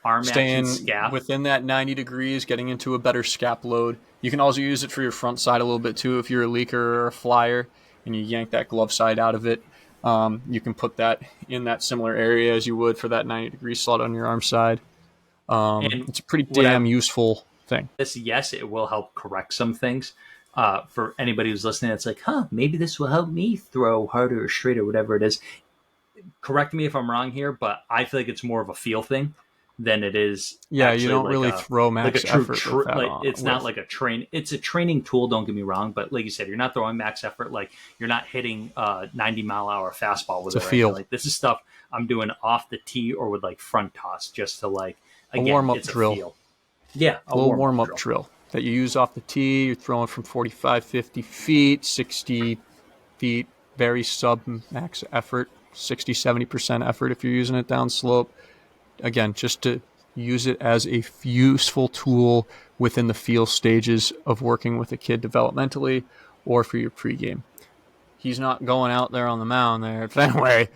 arm action Staying scap. within that 90 degrees, getting into a better scap load. You can also use it for your front side a little bit too if you're a leaker or a flyer and you yank that glove side out of it. You can put that in that similar area as you would for that 90 degree slot on your arm side. It's a pretty damn useful thing. Yes, it will help correct some things. For anybody who's listening, it's like, maybe this will help me throw harder or straighter, whatever it is. Correct me if I'm wrong here, but I feel like it's more of a feel thing than it is. Yeah, you don't really throw max effort with that it's not like a train. It's a training tool. Don't get me wrong, but like you said, you're not throwing max effort. Like you're not hitting 90-mile-an-hour fastball with it's it. A feel. Like this is stuff I'm doing off the tee or with like front toss, just to like again, a warm up it's drill. A feel. Yeah, a little warm up drill that you use off the tee. You're throwing from 45, 50 feet, 60 feet, very sub max effort, 60, 70% effort if you're using it down slope. Again, just to use it as a useful tool within the feel stages of working with a kid developmentally or for your pregame. He's not going out there on the mound there at Fenway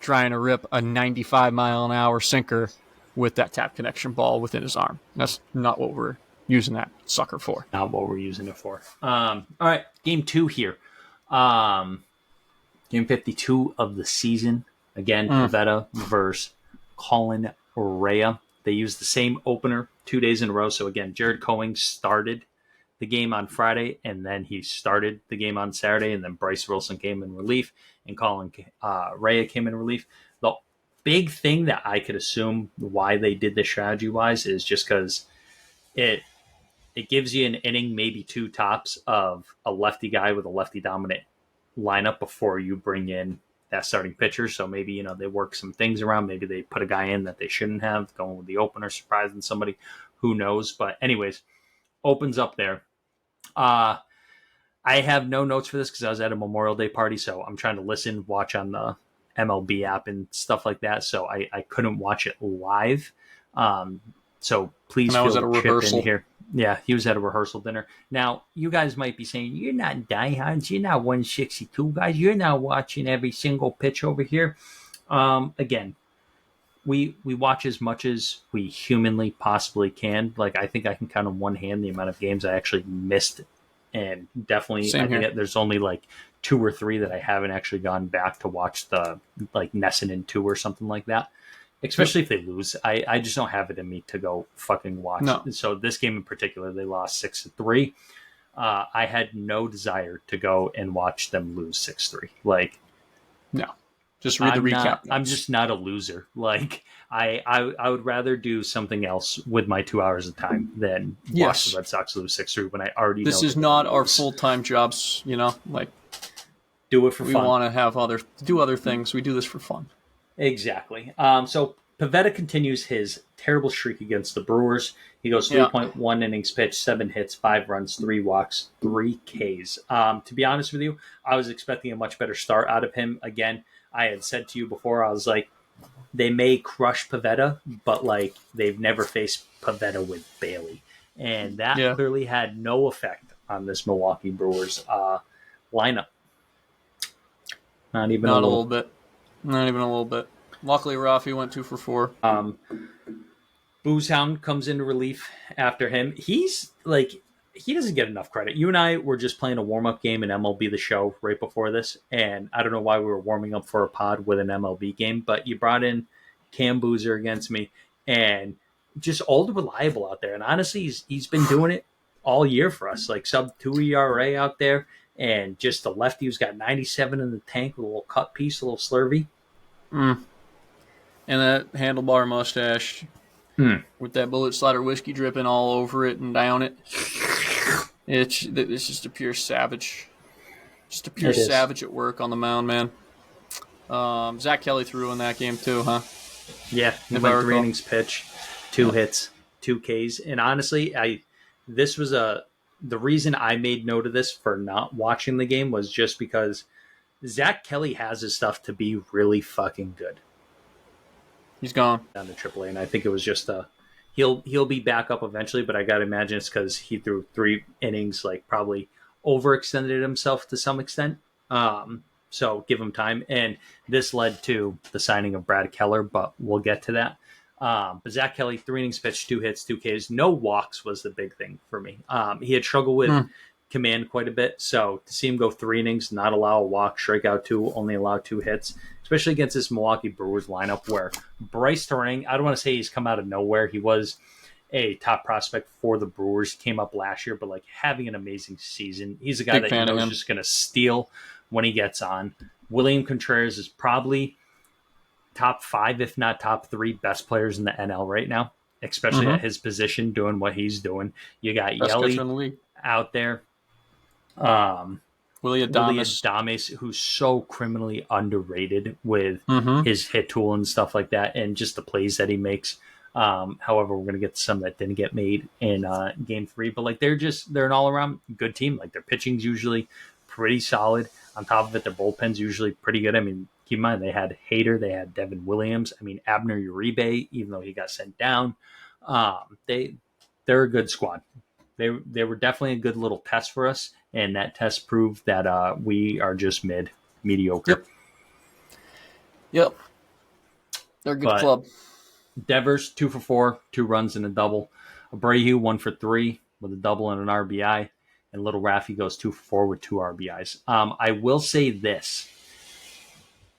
trying to rip a 95-mile-an-hour sinker with that tap connection ball within his arm. That's not what we're using that sucker for. Not what we're using it for. All right, game 2 here. Game 52 of the season. Again, Pivetta versus Colin Rea. They used the same opener 2 days in a row. So again, Jared Coing started the game on Friday, and then he started the game on Saturday, and then Bryce Wilson came in relief, and Colin Rea came in relief. The big thing that I could assume why they did this strategy-wise is just because it gives you an inning, maybe 2 tops, of a lefty guy with a lefty-dominant lineup before you bring in that starting pitcher. So maybe, they work some things around. Maybe they put a guy in that they shouldn't have, going with the opener, surprising somebody. Who knows? But anyways, opens up there. I have no notes for this because I was at a Memorial Day party, so I'm trying to watch on the MLB app and stuff like that. So I couldn't watch it live. So please feel the chip in here. Yeah, he was at a rehearsal dinner. Now, you guys might be saying, you're not diehards. You're not 162 guys. You're not watching every single pitch over here. Again, we watch as much as we humanly possibly can. Like, I think I can count on one hand the amount of games I actually missed. And definitely, I think there's only like 2 or 3 that I haven't actually gone back to watch the, like, Nessinen 2 or something like that. Especially if they lose. I just don't have it in me to go fucking watch. No. So this game in particular, they lost 6-3. I had no desire to go and watch them lose 6-3. Like, no. Just read the recap. I'm just not a loser. Like, I would rather do something else with my 2 hours of time than watch the Red Sox lose 6-3 when I already know. This is not our full-time jobs, like, do it for fun. We want to have do other things. We do this for fun. Exactly. So Pivetta continues his terrible streak against the Brewers. He goes 3.1 innings pitched, 7 hits, 5 runs, 3 walks, 3 Ks. To be honest with you, I was expecting a much better start out of him. Again, I had said to you before, I was like, they may crush Pivetta, but like they've never faced Pivetta with Bailey. And that clearly had no effect on this Milwaukee Brewers lineup. Not even a little bit. Not even a little bit. Luckily, Rafi went 2 for 4. Boozehound comes into relief after him. He's like, he doesn't get enough credit. You and I were just playing a warm-up game in MLB The Show right before this, and I don't know why we were warming up for a pod with an MLB game, but you brought in Cam Boozer against me, and just old reliable out there. And honestly, he's been doing it all year for us, like sub-2 ERA out there, and just the lefty who's got 97 in the tank with a little cut piece, a little slurvy. And that handlebar mustache with that bullet slider whiskey dripping all over it and down it. It's just a pure savage. Just a pure savage at work on the mound, man. Zach Kelly threw in that game too, huh? Yeah, he If I went 3 recall. innings pitch, 2 hits, 2 Ks. And honestly, this was the reason I made note of this for not watching the game was just because Zach Kelly has his stuff to be really fucking good He's gone. down to AAA, and I think it was just he'll be back up eventually, but I gotta imagine it's because he threw 3 innings, like probably overextended himself to some extent. So give him time, and this led to the signing of Brad Keller, but we'll get to that. But Zach Kelly, 3 innings pitched, 2 hits, 2 Ks, no walks was the big thing for me. He had struggled with command quite a bit, so to see him go 3 innings, not allow a walk, strike out 2, only allow 2 hits, especially against this Milwaukee Brewers lineup where Bryce Terang, I don't want to say he's come out of nowhere. He was a top prospect for the Brewers, came up last year, but like having an amazing season. He's a guy Big that fan you of know is him. just going to steal when he gets on. William Contreras is probably top 5, if not top 3 best players in the NL right now, especially at his position doing what he's doing. You got Best catcher in Yelly the league. out there. Willie Willie Adames. Adames, who's so criminally underrated with his hit tool and stuff like that, and just the plays that he makes. However, we're going to get some that didn't get made in Game 3, but like they're an all around good team. Like their pitching's usually pretty solid. On top of it, their bullpen's usually pretty good. I mean, keep in mind they had Hader, they had Devin Williams. I mean, Abner Uribe, even though he got sent down, they're a good squad. They were definitely a good little test for us, and that test proved that we are just mediocre. Yep. They're a good But club. Devers 2 for 4, 2 runs and a double. Abreu 1 for 3 with a double and an RBI, and Little Raffy goes 2 for 4 with 2 RBIs. I will say this: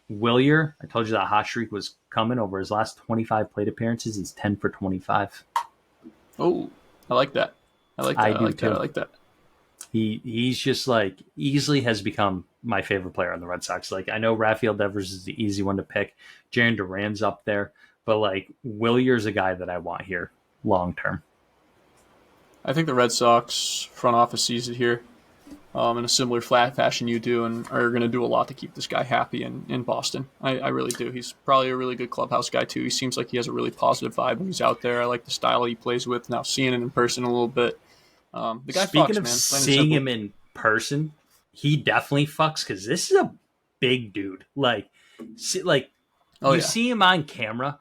Willier, I told you that hot streak was coming over his last 25 plate appearances. He's 10 for 25. Oh, I like that. I do too. I like that. He's just like easily has become my favorite player on the Red Sox. Like I know Rafael Devers is the easy one to pick. Jaron Duran's up there, but like Willier's a guy that I want here long term. I think the Red Sox front office sees it here in a similar flat fashion you do, and are going to do a lot to keep this guy happy in Boston. I really do. He's probably a really good clubhouse guy too. He seems like he has a really positive vibe when he's out there. I like the style he plays with. Now seeing it in person a little bit. The guy Speaking fucks, of man. seeing him in person, he definitely fucks because this is a big dude. Like you see him on camera,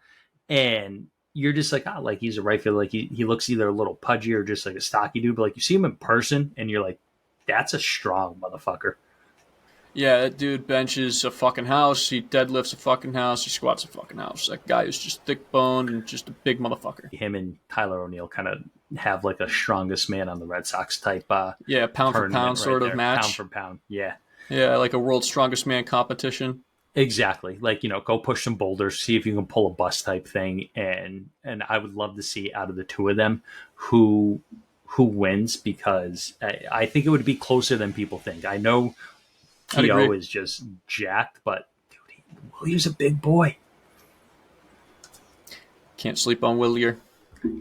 and you're just like, like he's a right fielder. Like he looks either a little pudgy or just like a stocky dude. But like you see him in person, and you're like, that's a strong motherfucker. Yeah, that dude benches a fucking house. He deadlifts a fucking house. He squats a fucking house. That guy is just thick boned and just a big motherfucker. Him and Tyler O'Neill kind of have like a strongest man on the Red Sox type. Yeah, pound for pound sort of match. Pound for pound, yeah. Yeah, like a world's strongest man competition. Exactly. Like, go push some boulders, see if you can pull a bus type thing. And I would love to see out of the two of them who wins, because I think it would be closer than people think. I know T.O. is just jacked, but dude, Willier's a big boy. Can't sleep on Willier.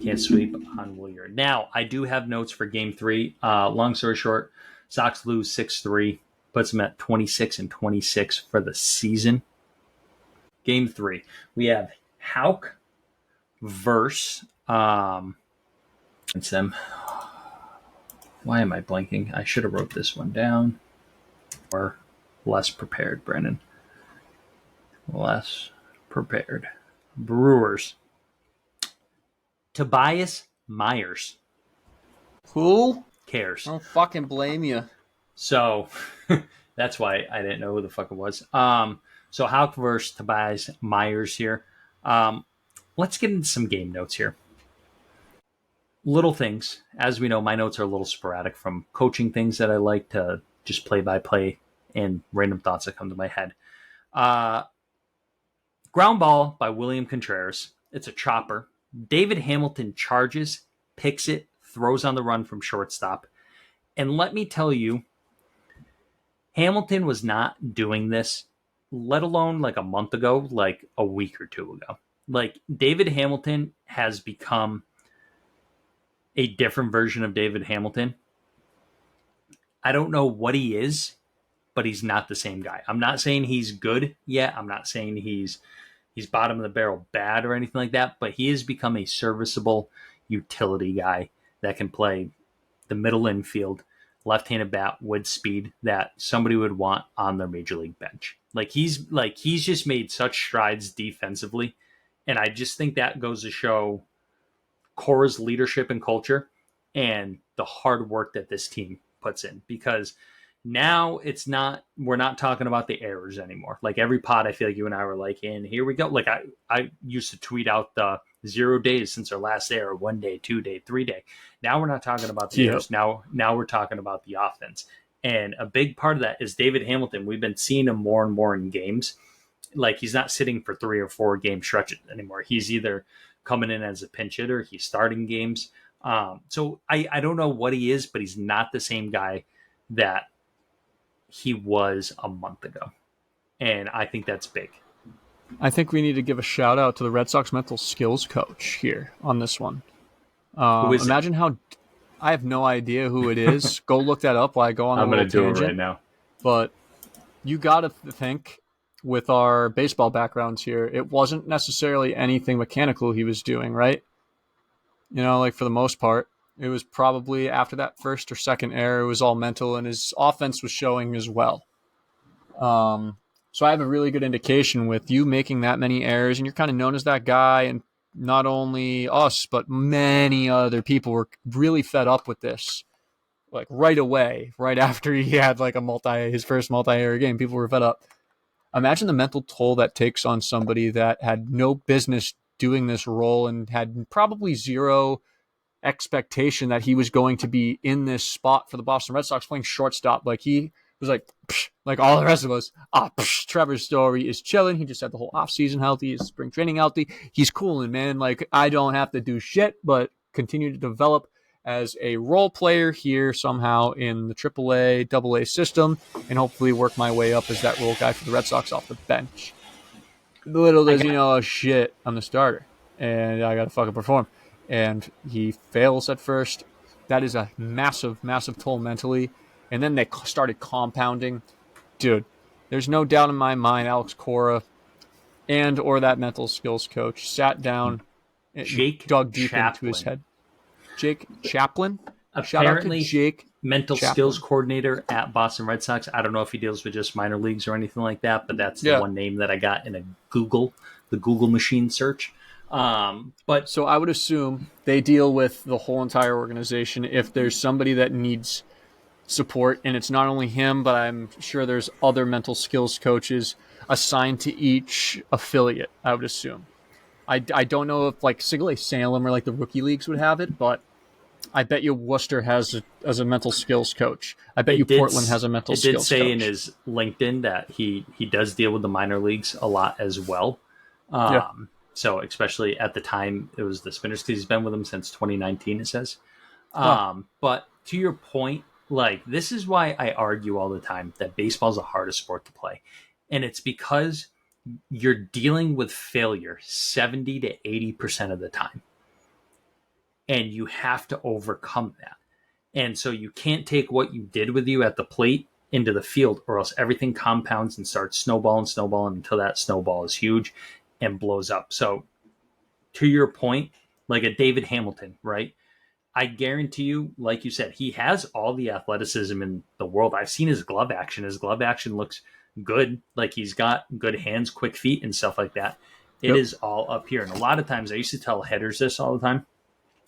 Can't sweep on Willier. Now, I do have notes for Game 3. Long story short, Sox lose 6-3. Puts them at 26-26 for the season. Game 3, we have Houck versus it's them. Why am I blanking? I should have wrote this one down. Or less prepared, Brennan. Less prepared. Brewers. Tobias Myers. Who? Cares. I don't fucking blame you. So that's why I didn't know who the fuck it was. So Houck versus Tobias Myers here. Let's get into some game notes here. Little things. As we know, my notes are a little sporadic, from coaching things that I like to just play-by-play and random thoughts that come to my head. Ground ball by William Contreras. It's a chopper. David Hamilton charges, picks it, throws on the run from shortstop. And let me tell you, Hamilton was not doing this, let alone like a month ago, like a week or two ago. Like, David Hamilton has become a different version of David Hamilton. I don't know what he is. but he's not the same guy. I'm not saying he's good yet. I'm not saying he's bottom of the barrel bad or anything like that, but he has become a serviceable utility guy that can play the middle infield, left-handed bat with speed that somebody would want on their major league bench. He's just made such strides defensively, and I just think that goes to show Cora's leadership and culture and the hard work that this team puts in, because now we're not talking about the errors anymore. Like every pod, I feel like you and I were like, and here we go. Like I used to tweet out the 0 days since our last error, 1 day, 2 day, 3 day. Now we're not talking about the errors. Now we're talking about the offense. And a big part of that is David Hamilton. We've been seeing him more and more in games. Like he's not sitting for 3 or 4 game stretches anymore. He's either coming in as a pinch hitter, he's starting games. So I don't know what he is, but he's not the same guy that he was a month ago. And I think that's big. I think we need to give a shout out to the Red Sox mental skills coach here on this one. Imagine how I have no idea who it is. Go look that up while I go on a little tangent. I'm going to do it right now. But you got to think, with our baseball backgrounds here, it wasn't necessarily anything mechanical he was doing, right? You know, like for the most part, it was probably after that first or second error, it was all mental, and his offense was showing as well. So I have a really good indication with you making that many errors, and you're kind of known as that guy, and not only us, but many other people were really fed up with this. Like right away, right after he had like his first multi-error game, people were fed up. Imagine the mental toll that takes on somebody that had no business doing this role and had probably zero expectation that he was going to be in this spot for the Boston Red Sox playing shortstop. Like he was like all the rest of us. Trevor Story is chilling. He just had the whole offseason healthy, his spring training healthy. He's cooling, man. Like I don't have to do shit, but continue to develop as a role player here somehow in the AAA, AA system, and hopefully work my way up as that role guy for the Red Sox off the bench. Little does he know, shit, I'm the starter, and I got to fucking perform. And he fails at first. That is a massive, massive toll mentally. And then they started compounding. Dude, there's no doubt in my mind Alex Cora or that mental skills coach sat down and dug deep into his head. Jake Chaplin? Apparently, Jake mental Chaplin. skills coordinator at Boston Red Sox. I don't know if he deals with just minor leagues or anything like that, but that's the one name that I got in the Google machine search. But so I would assume they deal with the whole entire organization. If there's somebody that needs support, and it's not only him, but I'm sure there's other mental skills coaches assigned to each affiliate, I would assume. I don't know if like Single A Salem or like the rookie leagues would have it, but I bet you Worcester has a mental skills coach. I bet you Portland has a mental skills coach. It did say in his LinkedIn that he does deal with the minor leagues a lot as well. So especially at the time, it was the Spinners, because he's been with them since 2019, it says. But to your point, like this is why I argue all the time that baseball is the hardest sport to play. And it's because you're dealing with failure 70 to 80% of the time. And you have to overcome that. And so you can't take what you did with you at the plate into the field, or else everything compounds and starts snowballing until that snowball is huge and blows up. So to your point, like a David Hamilton, right? I guarantee you, like you said, he has all the athleticism in the world. I've seen his glove action. His glove action looks good. Like he's got good hands, quick feet, and stuff like that. It is all up here. And a lot of times I used to tell hitters this all the time.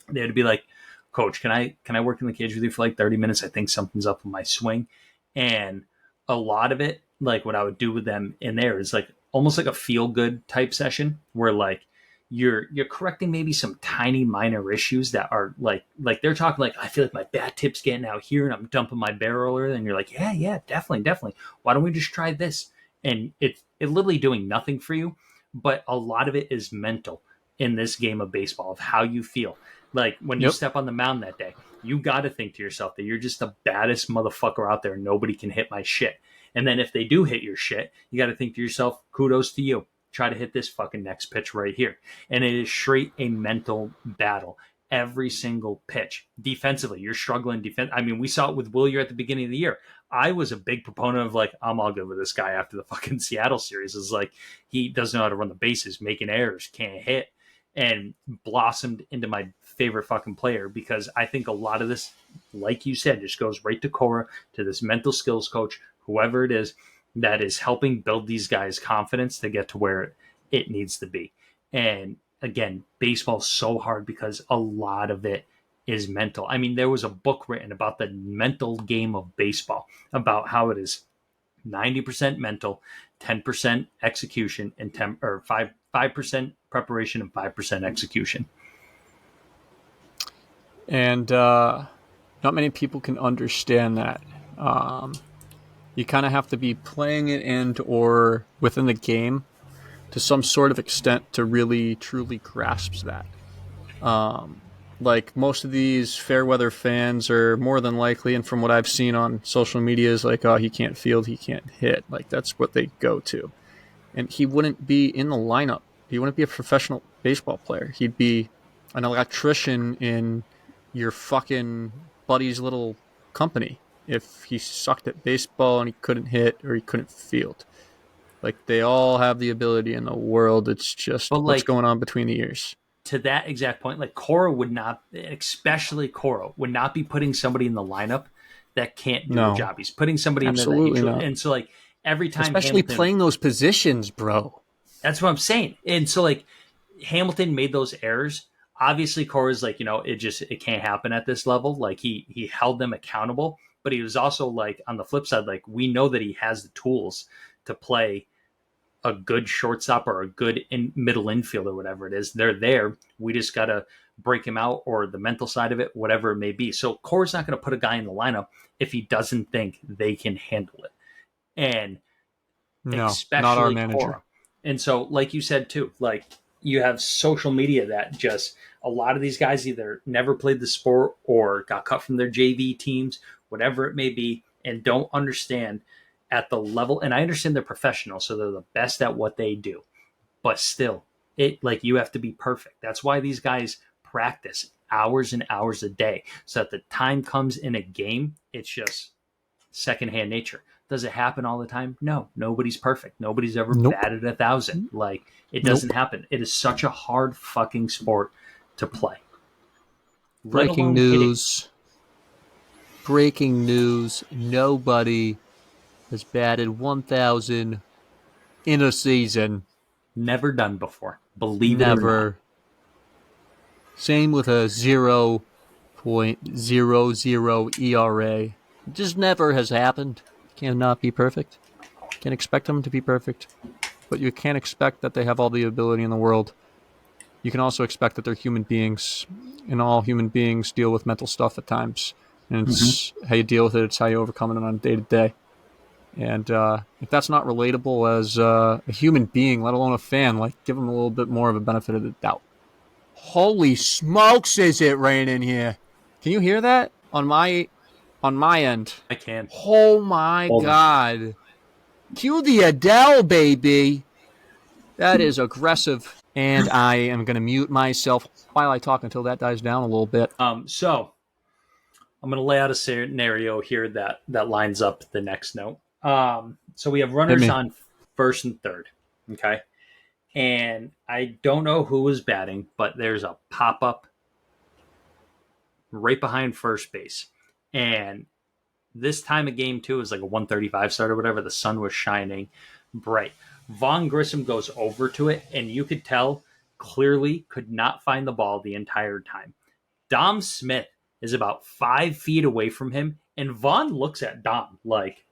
They'd be like, Coach, can I work in the cage with you for like 30 minutes? I think something's up with my swing. And a lot of it, like what I would do with them in there is like almost like a feel good type session where like you're correcting maybe some tiny minor issues that are like they're talking like, I feel like my bat tip's getting out here and I'm dumping my barrel, and you're like, yeah, definitely. Why don't we just try this? And it's literally doing nothing for you, but a lot of it is mental in this game of baseball of how you feel. Like when you step on the mound that day, you got to think to yourself that you're just the baddest motherfucker out there. Nobody can hit my shit. And then if they do hit your shit, you got to think to yourself, kudos to you. Try to hit this fucking next pitch right here. And it is straight a mental battle. every single pitch. Defensively, you're struggling. I mean, we saw it with Willier at the beginning of the year. I was a big proponent of like, I'm all good with this guy after the fucking Seattle series. It's like, he doesn't know how to run the bases, making errors, can't hit, and blossomed into my favorite fucking player because I think a lot of this, like you said, just goes right to Cora, to this mental skills coach, whoever it is, that is helping build these guys' confidence to get to where it needs to be. And again, baseball's so hard because a lot of it is mental. I mean, there was a book written about the mental game of baseball, about how it is 90% mental, 10% execution, and 5% preparation and 5% execution. And not many people can understand that. You kind of have to be playing it and or within the game to some sort of extent to really truly grasp that. Like most of these fair weather fans are more than likely, and from what I've seen on social media, is like, oh, he can't field, he can't hit. Like that's what they go to. And he wouldn't be in the lineup. He wouldn't be a professional baseball player. He'd be an electrician in your fucking buddy's little company if he sucked at baseball and he couldn't hit or he couldn't field. Like, they all have the ability in the world. It's just what's going on between the ears. To that exact point, like Cora would not, especially Cora, would not be putting somebody in the lineup that can't do the job. He's putting somebody in there that not. And so, like, every time especially Hamilton, playing those positions, bro. That's what I'm saying. And so, like, Hamilton made those errors. Obviously, Cora's like, it can't happen at this level. Like, he held them accountable, but he was also like, on the flip side, like, we know that he has the tools to play a good shortstop or a good middle infield or whatever it is. They're there. We just got to break him out, or the mental side of it, whatever it may be. So Cora's not going to put a guy in the lineup if he doesn't think they can handle it. And especially not our manager. Cora. And so, like you said too, like, you have social media that just, a lot of these guys either never played the sport or got cut from their JV teams, whatever it may be, and don't understand at the level. And I understand they're professional, so they're the best at what they do. But still, you have to be perfect. That's why these guys practice hours and hours a day, so that the time comes in a game, it's just secondhand nature. Does it happen all the time? No, nobody's perfect. Nobody's ever batted 1,000. Like, it doesn't happen. It is such a hard fucking sport to play. Breaking news. Nobody has batted 1,000 in a season. Never done before. Believe it or not. Same with a 0.00 ERA. It just never has happened. Cannot be perfect. Can't expect them to be perfect. But you can't expect that they have all the ability in the world. You can also expect that they're human beings, and all human beings deal with mental stuff at times. And it's how you deal with it. It's how you overcome it on a day-to-day. And if that's not relatable as a human being, let alone a fan, like, give them a little bit more of a benefit of the doubt. Holy smokes, is it raining here? Can you hear that on my end? I can. Oh my God. Cue the Adele, baby. That is aggressive. And I am going to mute myself while I talk until that dies down a little bit. So I'm going to lay out a scenario here that lines up the next note. So we have runners on first and third. Okay. And I don't know who was batting, but there's a pop-up right behind first base. And this time of game, too, is like a 135 start or whatever. The sun was shining bright. Vaughn Grisson goes over to it, and you could tell clearly could not find the ball the entire time. Dom Smith is about 5 feet away from him, and Vaughn looks at Dom like,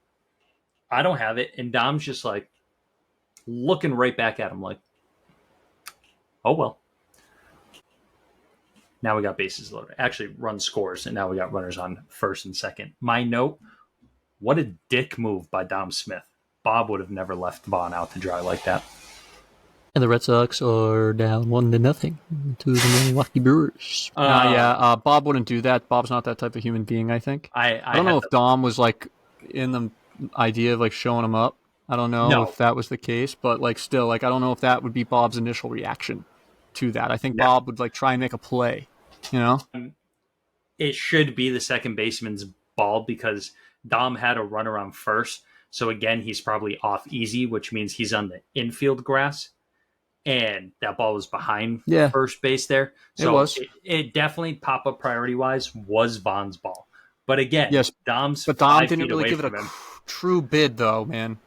I don't have it. And Dom's just like looking right back at him like, oh, well. Now we got bases loaded. Actually, run scores, and now we got runners on first and second. My note, what a dick move by Dom Smith. Bob would have never left Vaughn out to dry like that. And the Red Sox are down 1-0 to the Milwaukee Brewers. Bob wouldn't do that. Bob's not that type of human being, I think. I don't know if Dom was like in the idea of like showing him up. I don't know if that was the case, but like still, like I don't know if that would be Bob's initial reaction to that. I think Bob would like try and make a play You know? It should be the second baseman's ball because Dom had a run around first. So again, he's probably off easy, which means he's on the infield grass. And that ball was behind first base there. So it definitely pop-up priority-wise was Vaughn's ball. But again, Dom didn't really give it a true bid, though, man.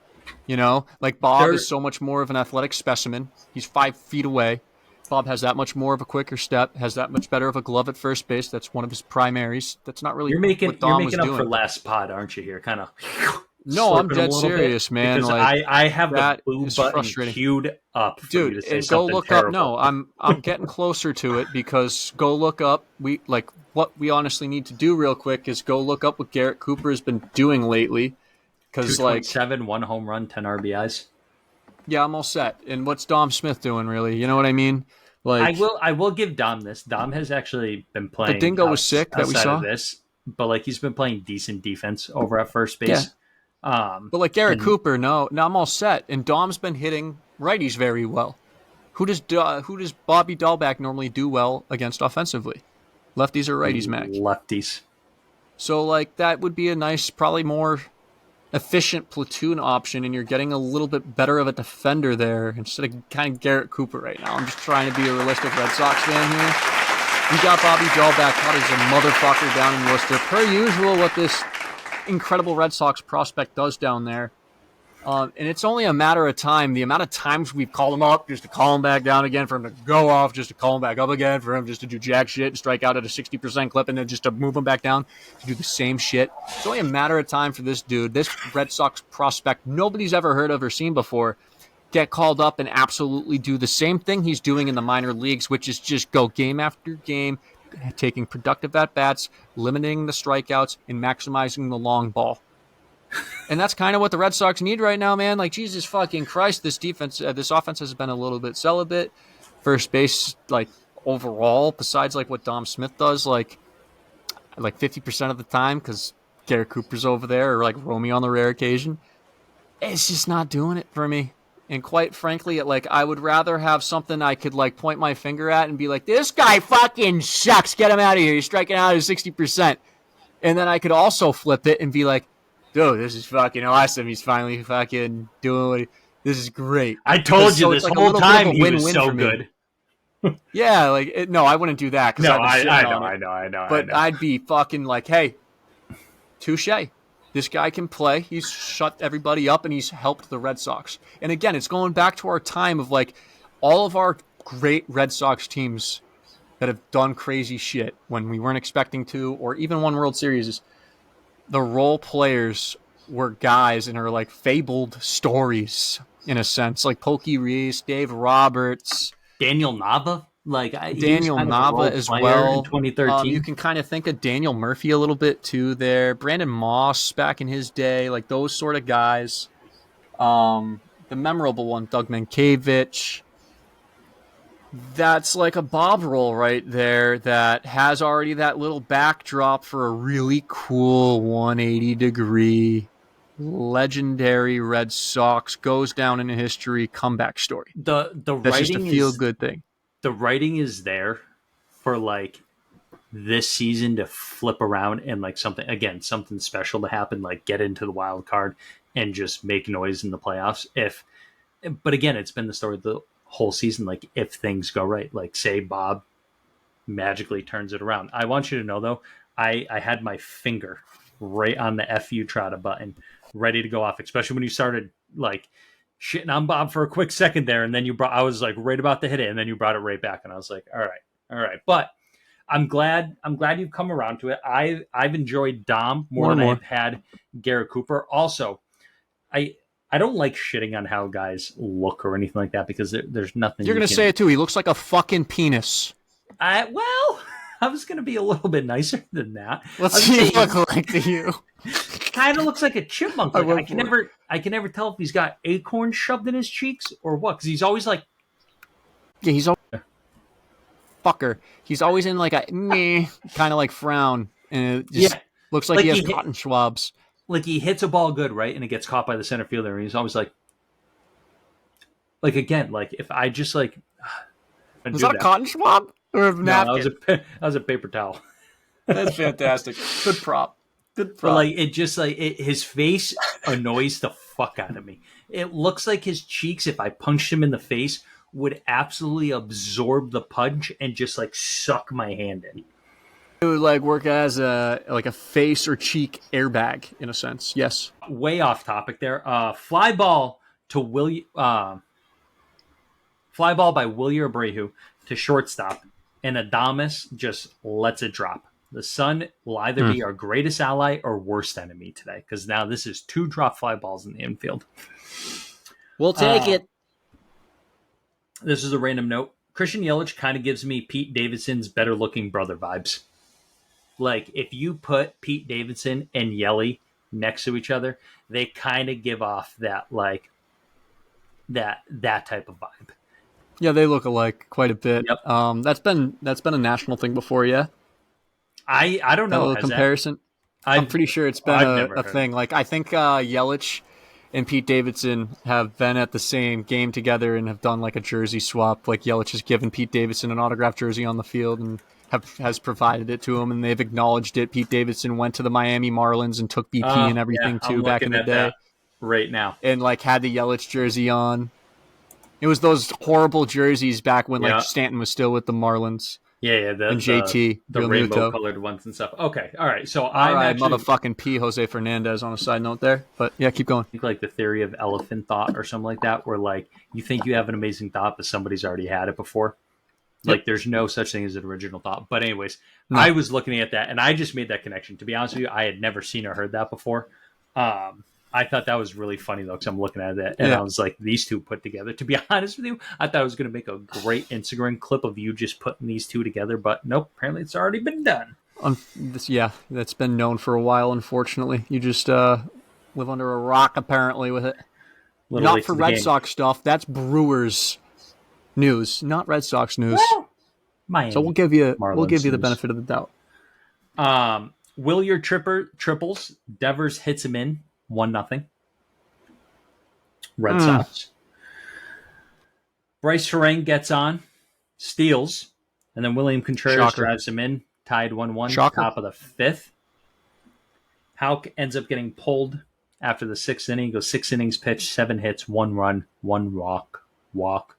You know? Like, Bob is so much more of an athletic specimen. He's 5 feet away. Bob has that much more of a quicker step, has that much better of a glove at first base. That's one of his primaries. That's not really what Dom was doing. You're making up for last pod, aren't you, here? Kind of... No, I'm dead serious, man. Because like, I have the blue button queued up for you to say and go look terrible. up. No, I'm getting closer to it because go look up. What we honestly need to do real quick is go look up what Garrett Cooper has been doing lately. Because 2.7, 1 home run, 10 RBIs. Yeah, I'm all set. And what's Dom Smith doing, really? You know what I mean? Like, I will give Dom this. Dom has actually been playing. The dingo was sick that we saw. Of this, but like he's been playing decent defense over at first base. Yeah. But like Garrett Cooper, no, I'm all set. And Dom's been hitting righties very well. Who does Bobby Dahlback normally do well against offensively? Lefties or righties, Mac? Lefties. So like that would be a nice, probably more efficient platoon option, and you're getting a little bit better of a defender there instead of kind of Garrett Cooper right now. I'm just trying to be a realistic Red Sox fan here. We got Bobby Dahlback hot as a motherfucker down in Worcester. Per usual, what this incredible Red Sox prospect does down there. And it's only a matter of time. The amount of times we've called him up just to call him back down again, for him to go off, just to call him back up again, for him just to do jack shit and strike out at a 60% clip, and then just to move him back down to do the same shit. It's only a matter of time for this dude, this Red Sox prospect nobody's ever heard of or seen before, get called up and absolutely do the same thing he's doing in the minor leagues, which is just go game after game, taking productive at-bats, limiting the strikeouts, and maximizing the long ball. And that's kind of what the Red Sox need right now, man. Like, Jesus fucking Christ, this defense, this offense has been a little bit celibate. First base, like, overall, besides, like, what Dom Smith does, like 50% of the time, because Garrett Cooper's over there, or, like, Romy on the rare occasion. It's just not doing it for me. And quite frankly, I would rather have something I could, like, point my finger at and be like, this guy fucking sucks. Get him out of here. He's striking out at 60%. And then I could also flip it and be like, dude, this is fucking awesome. He's finally fucking doing it. This is great. I told you this whole time he was so good. Yeah, no, I wouldn't do that. No, I know. But I'd be fucking like, hey, touche. This guy can play. He's shut everybody up, and he's helped the Red Sox. And again, it's going back to our time of, like, all of our great Red Sox teams that have done crazy shit when we weren't expecting to, or even won World Series. The role players were guys and are like fabled stories in a sense, like Pokey Reese, Dave Roberts, Daniel Nava, Daniel Nava as well. In 2013, you can kind of think of Daniel Murphy a little bit too. There, Brandon Moss back in his day, like those sort of guys. The memorable one, Doug Mankiewicz. That's like a Bob roll right there that has already that little backdrop for a really cool 180-degree legendary Red Sox goes down in history comeback story. The That's writing just a feel-good thing. The writing is there for like this season to flip around and like something special to happen, like get into the wild card and just make noise in the playoffs. But again, it's been the story of the whole season, like if things go right, like say Bob magically turns it around. I want you to know though, I had my finger right on the FU Trotta button ready to go off, especially when you started like shitting on Bob for a quick second there, and then I was like right about to hit it, and then you brought it right back, and I was like, all right. But I'm glad you've come around to it. I've enjoyed Dom more than I've had Garrett Cooper. Also, I don't like shitting on how guys look or anything like that because there's nothing. You're going to say it too. He looks like a fucking penis. I was going to be a little bit nicer than that. What's he look like to you? Kind of looks like a chipmunk. I can never tell if he's got acorns shoved in his cheeks or what. Because he's always like, yeah, he's always fucker. He's always in like a meh kind of like frown, and it just looks like he has cotton swabs. Like he hits a ball good, right? And it gets caught by the center fielder. And he's always like again, like if I just like. Was that a cotton swab? or a No, napkin. that was a paper towel. That's fantastic. Good prop. Good But prop. like it just like his face annoys the fuck out of me. It looks like his cheeks, if I punched him in the face, would absolutely absorb the punch and just like suck my hand in. It would like work as a face or cheek airbag in a sense. Yes. Way off topic there. Fly ball by Wilyer Abreu to shortstop, and Adames just lets it drop. The sun will either be our greatest ally or worst enemy today, because now this is 2 drop fly balls in the infield. We'll take it. This is a random note. Christian Yelich kind of gives me Pete Davidson's better looking brother vibes. Like, if you put Pete Davidson and Yelly next to each other, they kind of give off that, like, that type of vibe. Yeah, they look alike quite a bit. Yep. That's been a national thing before, yeah. I don't know. That little comparison. I'm pretty sure it's been a thing. Like, I think Yelich and Pete Davidson have been at the same game together and have done like a jersey swap. Like, Yelich has given Pete Davidson an autographed jersey on the field and has provided it to him, and they've acknowledged it. Pete Davidson went to the Miami Marlins and took BP and everything too back in the day. Right now, and like had the Yelich jersey on. It was those horrible jerseys back when like Stanton was still with the Marlins. Yeah, and JT, the rainbow colored ones and stuff. Okay, all right. So I'm motherfucking P. Jose Fernandez on a side note there, but yeah, keep going. I think like the theory of elephant thought or something like that, where like you think you have an amazing thought, but somebody's already had it before. Like there's no such thing as an original thought. But anyways, I was looking at that and I just made that connection. To be honest with you, I had never seen or heard that before. I thought that was really funny though, because I'm looking at it and I was like, these two put together. To be honest with you, I thought I was going to make a great Instagram clip of you just putting these two together, but nope, apparently it's already been done. That's been known for a while, unfortunately. You just live under a rock, apparently, with it. Not for Red Sox stuff. That's Brewers news, not Red Sox news. Miami, so we'll give you the benefit of the doubt. Wilyer triples. Devers hits him in 1-0. Red Sox. Bryce Harang gets on, steals, and then William Contreras drives him in, tied 1-1. Top of the 5th. Houck ends up getting pulled after the 6th inning. He goes 6 innings pitched, 7 hits, 1 run, 1 walk,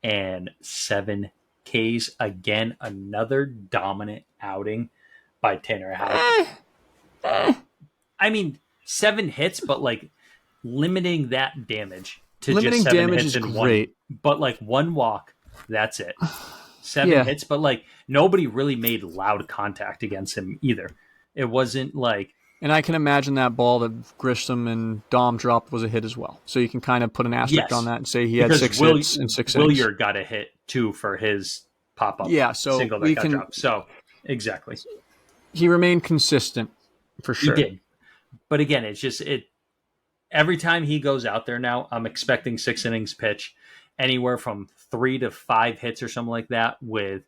and 7 Ks. Again, another dominant outing by Tanner Houck. I mean, 7 hits, but like limiting that damage to just 7 hits in great. But like 1 walk, that's it. 7 hits, but like nobody really made loud contact against him either. It wasn't like. And I can imagine that ball that Grissom and Dom dropped was a hit as well. So you can kind of put an asterisk on that and say he had 6 hits in 6 innings. Wilyer got a hit too for his pop-up single that got dropped. So, exactly. He remained consistent, for sure. He did. But again, it's just every time he goes out there now, I'm expecting 6 innings pitch, anywhere from 3 to 5 hits or something like that with,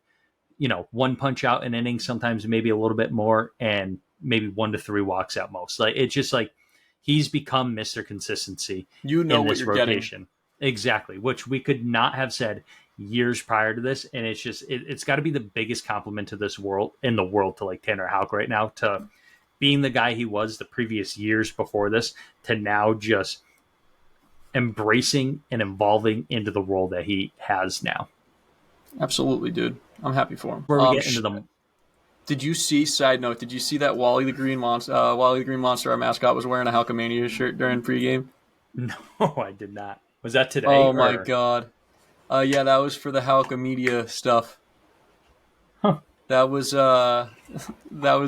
1 punch out an inning, sometimes maybe a little bit more, and maybe 1 to 3 walks at most. Like it's just like he's become Mr. Consistency in this rotation. Exactly, which we could not have said years prior to this, and it's just it's got to be the biggest compliment to this world to like Tanner Houck right now, to being the guy he was the previous years before this, to now just embracing and evolving into the role that he has now. Absolutely, dude. I'm happy for him. Where we get into the. Did you see? Side note: did you see that Wally the Green Monster? Our mascot, was wearing a Hulkamania shirt during pregame. No, I did not. Was that today? Oh my god! Yeah, that was for the Hulkamania stuff. Huh. That was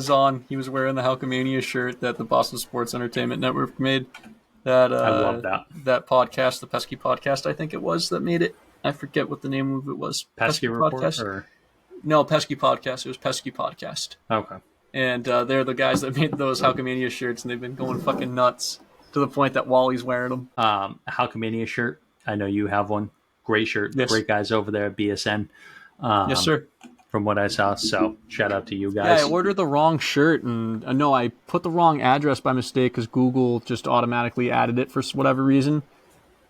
on. He was wearing the Hulkamania shirt that the Boston Sports Entertainment Network made. I love that. That podcast, the Pesky Podcast, I think it was, that made it. I forget what the name of it was. Pesky Report? Podcast? No, Pesky Podcast. It was Pesky Podcast. Okay. And they're the guys that made those Hulkamania shirts, and they've been going fucking nuts to the point that Wally's wearing them. A Hulkamania shirt. I know you have one. Great shirt. Yes. Great guys over there at BSN. Yes, sir. From what I saw. So shout out to you guys. Yeah, I ordered the wrong shirt, and I put the wrong address by mistake because Google just automatically added it for whatever reason.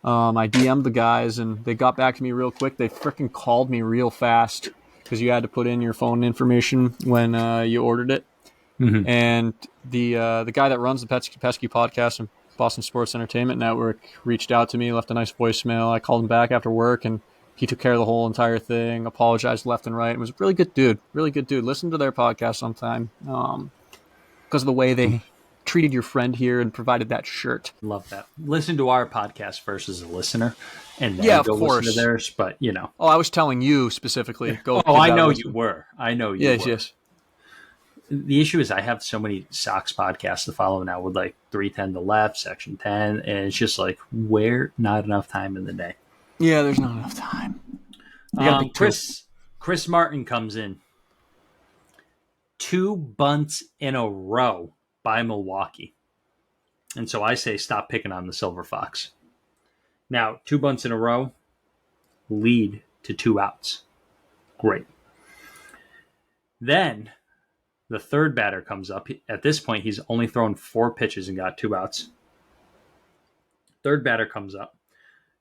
I DM'd the guys, and they got back to me real quick. They freaking called me real fast because because you had to put in your phone information when you ordered it. Mhm. And the guy that runs the Pesky podcast and Boston Sports Entertainment Network reached out to me, left a nice voicemail. I called him back after work, and he took care of the whole entire thing, apologized left and right. It was a really good dude. Listen to their podcast sometime because of the way they treated your friend here and provided that shirt. Love that. Listen to our podcast first as a listener, and then Yeah, of go course. listen to theirs. But Oh, I was telling you specifically. Go. Oh, I know listen. you were. I know you Yes, were. yes. The issue is I have so many Sox podcasts to follow now with like 310 to left, section 10, and it's just like where not enough time in the day. Yeah, there's not enough time. You gotta pick two. Chris Martin comes in. 2 bunts in a row by Milwaukee. And so I say stop picking on the Silver Fox. Now, 2 bunts in a row lead to 2 outs. Great. Then the third batter comes up. At this point, he's only thrown 4 pitches and got 2 outs. Third batter comes up.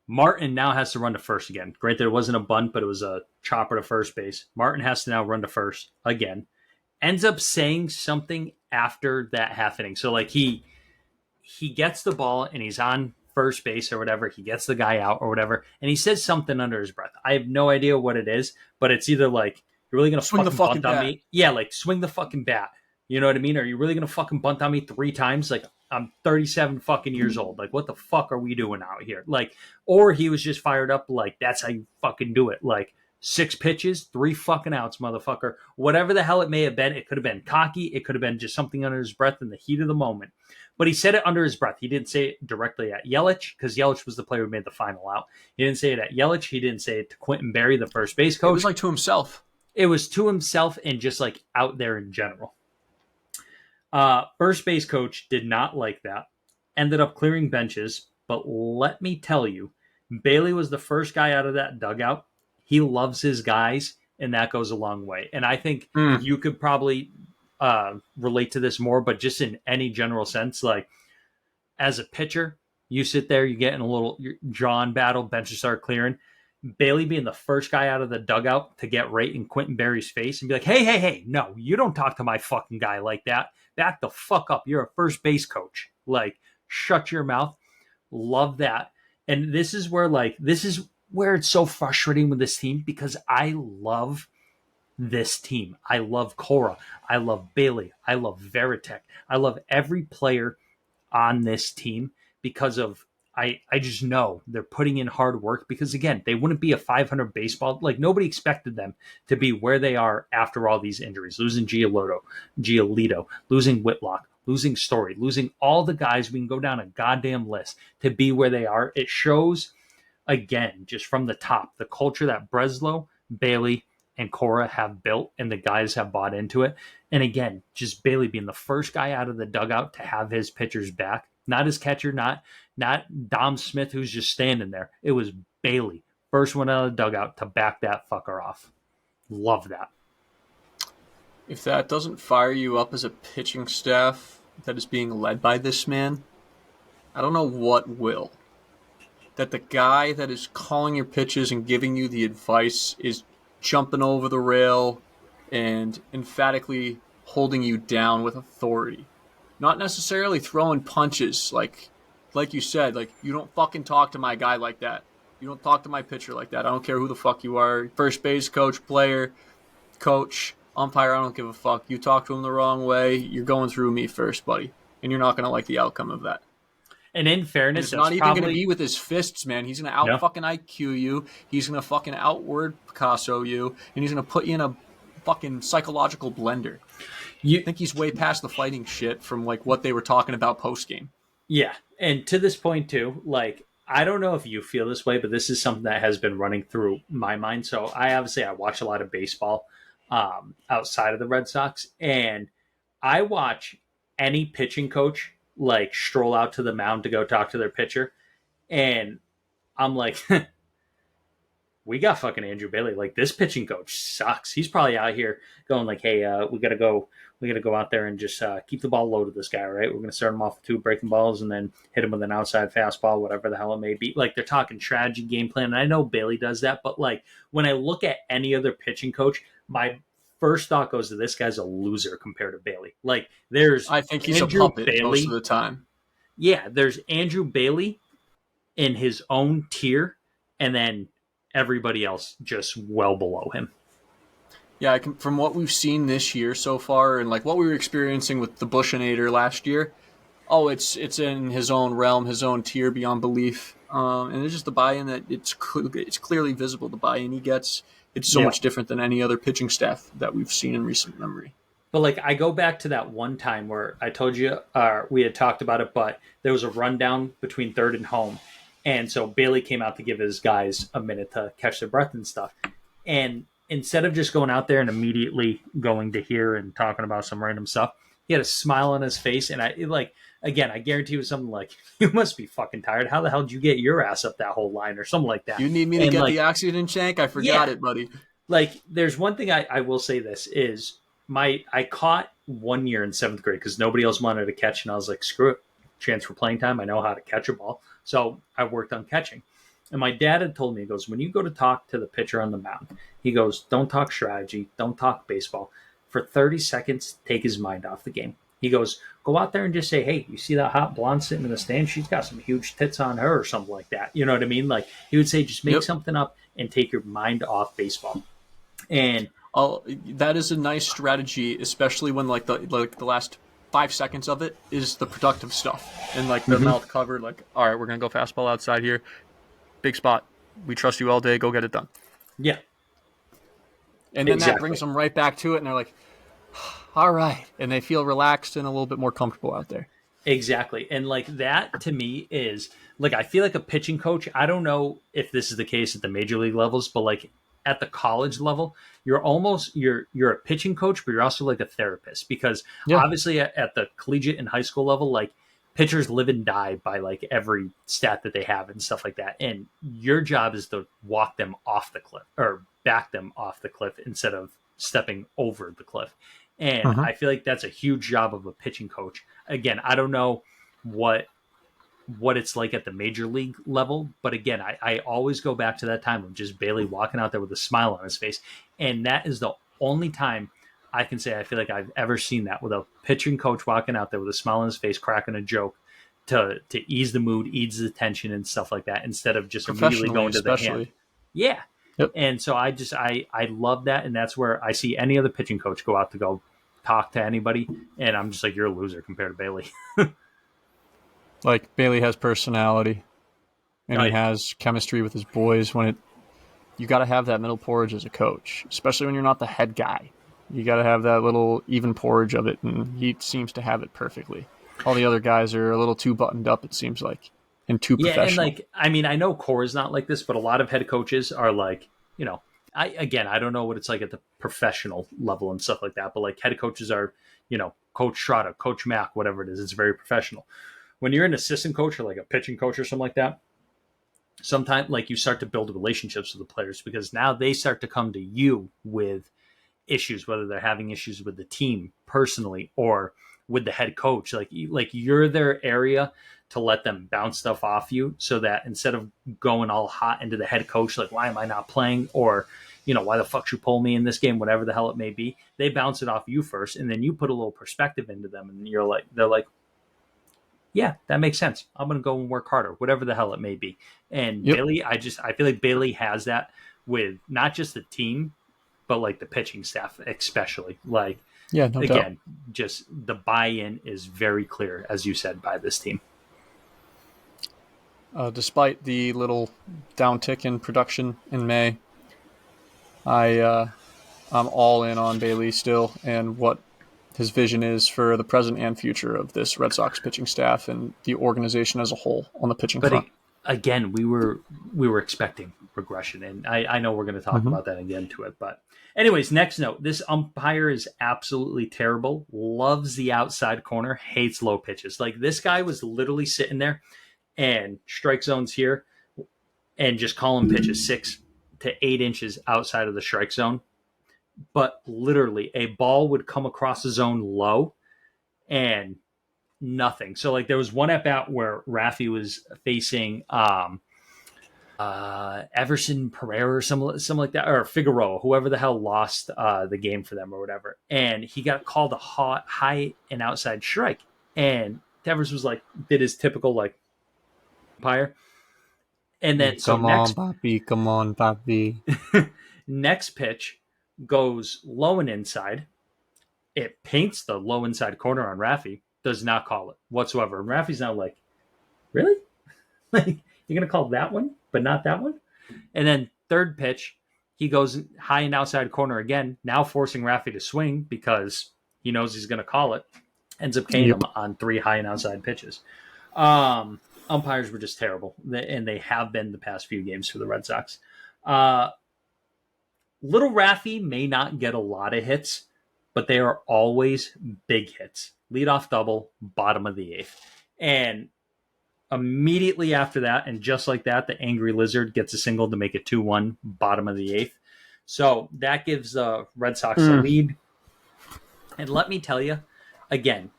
Martin now has to run to first again. Granted, it wasn't a bunt, but it was a chopper to first base. Martin has to now run to first again. Ends up saying something after that half inning. So like he gets the ball and he's on first base or whatever. He gets the guy out or whatever. And he says something under his breath. I have no idea what it is, but it's either like, you're really going to fucking bunt on me? Yeah, like swing the fucking bat. You know what I mean? Are you really going to fucking bunt on me 3 times? Like, I'm 37 fucking years old. Like, what the fuck are we doing out here? Like, or he was just fired up. Like, that's how you fucking do it. Like, 6 pitches, 3 fucking outs, motherfucker. Whatever the hell it may have been. It could have been cocky. It could have been just something under his breath in the heat of the moment. But he said it under his breath. He didn't say it directly at Yelich because Yelich was the player who made the final out. He didn't say it at Yelich. He didn't say it to Quentin Berry, the first base coach. It was like to himself. It was to himself and just like out there in general. First base coach did not like that. Ended up clearing benches. But let me tell you, Bailey was the first guy out of that dugout. He loves his guys, and that goes a long way. And I think you could probably relate to this more, but just in any general sense, like as a pitcher, you sit there, you get in a little drawn battle, benches start clearing. Bailey being the first guy out of the dugout to get right in Quentin Berry's face and be like, hey, no, you don't talk to my fucking guy like that. Back the fuck up. You're a first base coach. Like, shut your mouth. Love that. And this is where it's so frustrating with this team because I love this team. I love Cora. I love Bailey. I love Veritek. I love every player on this team because of I just know they're putting in hard work because, again, they wouldn't be a 500 baseball. Like, nobody expected them to be where they are after all these injuries, losing Giolito, losing Whitlock, losing Story, losing all the guys. We can go down a goddamn list to be where they are. It shows, again, just from the top, the culture that Breslow, Bailey, and Cora have built and the guys have bought into it. And again, just Bailey being the first guy out of the dugout to have his pitchers back. Not his catcher, not Dom Smith, who's just standing there. It was Bailey, first one out of the dugout to back that fucker off. Love that. If that doesn't fire you up as a pitching staff that is being led by this man, I don't know what will. That the guy that is calling your pitches and giving you the advice is jumping over the rail and emphatically holding you down with authority. Not necessarily throwing punches, like you said, like, you don't fucking talk to my guy like that. You don't talk to my pitcher like that. I don't care who the fuck you are. First base coach, player, coach, umpire, I don't give a fuck. You talk to him the wrong way, you're going through me first, buddy. And you're not going to like the outcome of that. And in fairness, it's not even going to be with his fists, man. He's going to out fucking IQ you. He's going to fucking outward Picasso you. And he's going to put you in a fucking psychological blender. I think he's way past the fighting shit from like what they were talking about post game. Yeah, and to this point too, like, I don't know if you feel this way, but this is something that has been running through my mind. So I watch a lot of baseball outside of the Red Sox, and I watch any pitching coach like stroll out to the mound to go talk to their pitcher, and I'm like, we got fucking Andrew Bailey. Like, this pitching coach sucks. He's probably out here going like, hey, we gotta go out there and just keep the ball low to this guy, right? We're gonna start him off with 2 breaking balls and then hit him with an outside fastball, whatever the hell it may be. Like, they're talking strategy, game plan, and I know Bailey does that, but like, when I look at any other pitching coach, my first thought goes to this guy's a loser compared to Bailey. Like there's I think he's Andrew a puppet most Bailey. of the time. Yeah, there's Andrew Bailey in his own tier, and then everybody else just well below him. Yeah, from what we've seen this year so far, and like what we were experiencing with the Bushinator last year, it's in his own realm, his own tier beyond belief. And it's just the buy-in that it's clearly visible. The buy-in he gets, it's so much different than any other pitching staff that we've seen in recent memory. But like I go back to that one time where I told you we had talked about it, but there was a rundown between third and home, and so Bailey came out to give his guys a minute to catch their breath and stuff. And instead of just going out there and immediately going to here and talking about some random stuff, he had a smile on his face, and I guarantee it was something like, "You must be fucking tired. How the hell did you get your ass up that whole line?" or something like that. You need me to get the oxygen tank? I forgot it, buddy. Like, there's one thing I will say. This is I caught 1 year in 7th grade because nobody else wanted to catch, and I was like, screw it, chance for playing time. I know how to catch a ball, so I worked on catching. And my dad had told me, he goes, when you go to talk to the pitcher on the mound, he goes, don't talk strategy, don't talk baseball. For 30 seconds, take his mind off the game. He goes, go out there and just say, hey, you see that hot blonde sitting in the stand? She's got some huge tits on her or something like that. You know what I mean? Like, he would say, just make something up and take your mind off baseball. And that is a nice strategy, especially when like the last 5 seconds of it is the productive stuff. And like the mouth covered, like, all right, we're going to go fastball outside here. Big spot. We trust you all day. Go get it done. Yeah. And then that brings them right back to it, and they're like, all right. And they feel relaxed and a little bit more comfortable out there. Exactly. And like that to me is like, I feel like a pitching coach. I don't know if this is the case at the major league levels, but like at the college level, you're a pitching coach, but you're also like a therapist, because obviously at the collegiate and high school level, like pitchers live and die by like every stat that they have and stuff like that. And your job is to walk them off the cliff or back them off the cliff instead of stepping over the cliff. And I feel like that's a huge job of a pitching coach. Again, I don't know what it's like at the major league level, but again, I always go back to that time of just Bailey walking out there with a smile on his face. And that is the only time I can say I feel like I've ever seen that, with a pitching coach walking out there with a smile on his face, cracking a joke to ease the mood, ease the tension and stuff like that, instead of just immediately going to the hand. Yeah. Yep. And so I love that. And that's where I see any other pitching coach go out to go talk to anybody, and I'm just like, you're a loser compared to Bailey. Like, Bailey has personality, and he has chemistry with his boys. You got to have that middle porridge as a coach, especially when you're not the head guy. You got to have that little even porridge of it, and he seems to have it perfectly. All the other guys are a little too buttoned up, it seems like, and too professional. And like, I mean, I know Core is not like this, but a lot of head coaches are like, you know, I don't know what it's like at the professional level and stuff like that, but like head coaches are, you know, Coach Strada, Coach Mack, whatever it is, it's very professional. When you're an assistant coach or like a pitching coach or something like that, sometimes like you start to build relationships with the players, because now they start to come to you with issues, whether they're having issues with the team personally or with the head coach. Like you're their area to let them bounce stuff off you, so that instead of going all hot into the head coach, like, why am I not playing? Or, you know, why the fuck you pull me in this game, whatever the hell it may be, they bounce it off you first. And then you put a little perspective into them, and they're like, yeah, that makes sense. I'm going to go and work harder, whatever the hell it may be. And Bailey, I feel like Bailey has that with not just the team, but like the pitching staff, especially. Like, no doubt. Just the buy-in is very clear, as you said, by this team. Despite the little downtick in production in May, I'm all in on Bailey still, and what his vision is for the present and future of this Red Sox pitching staff and the organization as a whole on the pitching front. Again, we were expecting regression, and I know we're going to talk about that and get into it. But anyways, next note: this umpire is absolutely terrible. Loves the outside corner, hates low pitches. Like, this guy was literally sitting there and strike zones here, and just calling pitches 6 to 8 inches outside of the strike zone. But literally, a ball would come across the zone low and nothing. So like, there was one at bat where Raffy was facing Everson Pereira or something like that, or Figueroa, whoever the hell lost the game for them or whatever. And he got called a high and outside strike. And Devers was like, did his typical like umpire. And then Come on, Papi. Come on, Papi. next pitch goes low and inside. It paints the low inside corner on Raffy. Does not call it whatsoever. And Raffy's now like, really? Like, you're going to call that one, but not that one? And then third pitch, he goes high and outside corner again, now forcing Raffy to swing because he knows he's going to call it. Ends up Kane him on 3 high and outside pitches. Umpires were just terrible, and they have been the past few games for the Red Sox. Little Raffy may not get a lot of hits, but they are always big hits. Leadoff double, bottom of the 8th. And immediately after that, and just like that, the Angry Lizard gets a single to make it 2-1, bottom of the 8th. So that gives the Red Sox a lead. And let me tell you, again,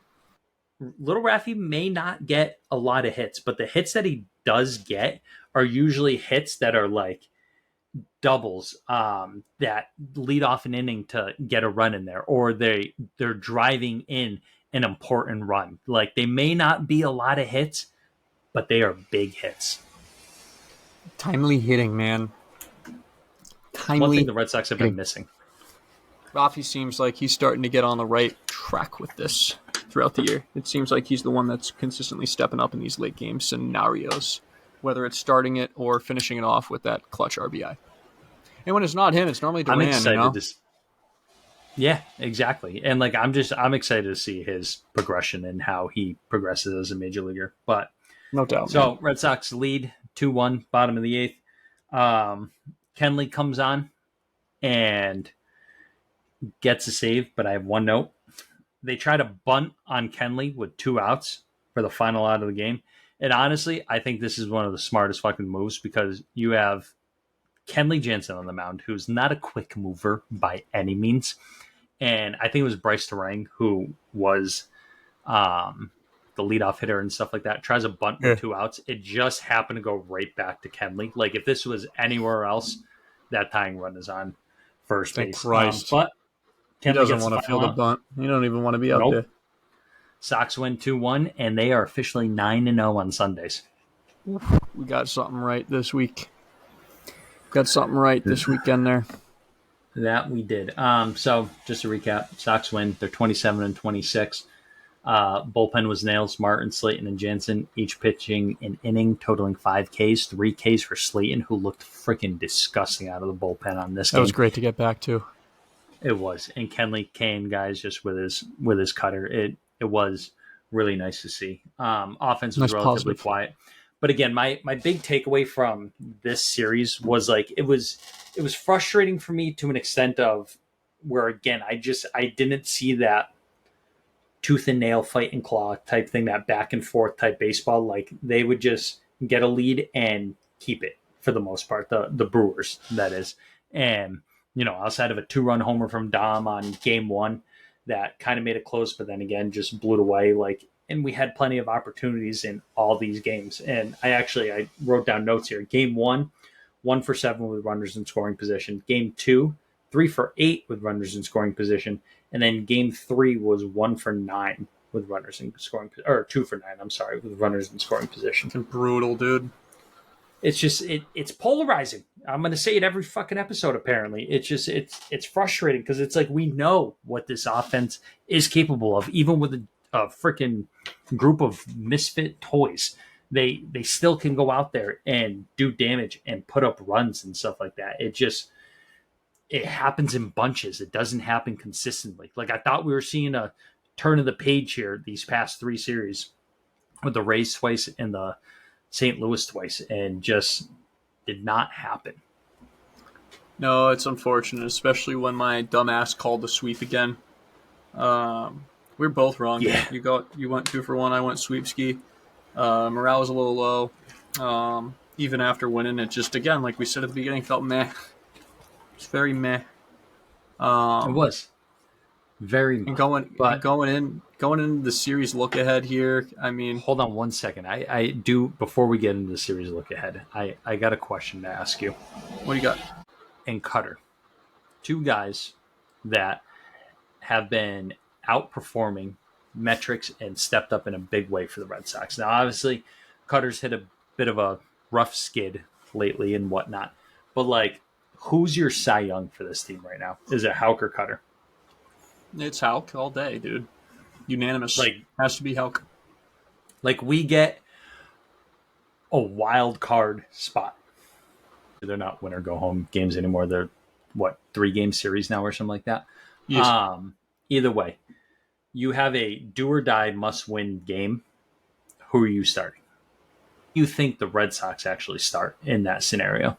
Little Raffy may not get a lot of hits, but the hits that he does get are usually hits that are like doubles that lead off an inning to get a run in there, or they're driving in an important run. Like, they may not be a lot of hits, but they are big hits. Timely hitting, man. One thing the Red Sox have been missing. Rafi seems like he's starting to get on the right track with this throughout the year. It seems like he's the one that's consistently stepping up in these late game scenarios, whether it's starting it or finishing it off with that clutch RBI. And when it's not him, it's normally Duran. I'm excited you know? Yeah, exactly. And like, I'm excited to see his progression and how he progresses as a major leaguer. But no doubt. So man. Red Sox lead 2-1, bottom of the 8th. Kenley comes on and gets a save, but I have one note. They try to bunt on Kenley with 2 outs for the final out of the game. And honestly, I think this is one of the smartest fucking moves because you have Kenley Jansen on the mound, who's not a quick mover by any means. And I think it was Bryce Terang who was the leadoff hitter and stuff like that. Tries a bunt with 2 outs. It just happened to go right back to Kenley. Like, if this was anywhere else, that tying run is on first base. But he doesn't want to field a bunt. He don't even want to be out there. Sox win 2-1, and they are officially 9-0 on Sundays. We got something right this week. Got something right this weekend there. That we did. So just to recap, Sox win. They're 27-26. Bullpen was Nails, Martin, Slayton, and Jansen, each pitching an inning, totaling 5 Ks, 3 Ks for Slayton, who looked freaking disgusting out of the bullpen on this game. That was great to get back to. It was. And Kenley Kane, guys, just with his cutter. It was really nice to see. Offense was relatively quiet. But again, my big takeaway from this series was like it was frustrating for me to an extent of where, again, I didn't see that tooth and nail, fight and claw type thing, that back and forth type baseball. Like, they would just get a lead and keep it for the most part, the Brewers, that is. And, you know, outside of a 2-run homer from Dom on game 1, that kind of made it close, but then again, just blew it away. Like, and we had plenty of opportunities in all these games. And I wrote down notes here. Game 1, 1 for 7 with runners in scoring position. Game 2, 3 for 8 with runners in scoring position. And then game 3 was 1 for 9 with runners in scoring, or 2 for 9, I'm sorry, with runners in scoring position. Brutal, dude. It's just, it's polarizing. I'm going to say it every fucking episode, apparently. It's just, it's frustrating because it's like, we know what this offense is capable of, even with a freaking group of misfit toys. They still can go out there and do damage and put up runs and stuff like that. It happens in bunches. It doesn't happen consistently. Like, I thought we were seeing a turn of the page here these past 3 series with the Rays twice and the St. Louis twice, and just did not happen. No, it's unfortunate, especially when my dumbass called the sweep again. We're both wrong. Yeah. You went 2 for 1. I went sweep ski. Morale was a little low. Even after winning, it just, again, like we said at the beginning, felt meh. It's very meh. It was very meh. And going going into the series look ahead here, I mean, Hold on one second. I do, before we get into the series look ahead, I got a question to ask you. what do you got? And Cutter, two guys that have been outperforming metrics and stepped up in a big way for the Red Sox. Now, obviously, Cutter's hit a bit of a rough skid lately and whatnot, but like, who's your Cy Young for this team right now? Is it Houck or Cutter? It's Houck all day, dude. Unanimous. Like, has to be Houck. Like, we get a wild card spot. They're not win or go home games anymore. They're, 3-game series now or something like that? Yes. Either way, you have a do or die must win game. Who are you starting? You think the Red Sox actually start in that scenario?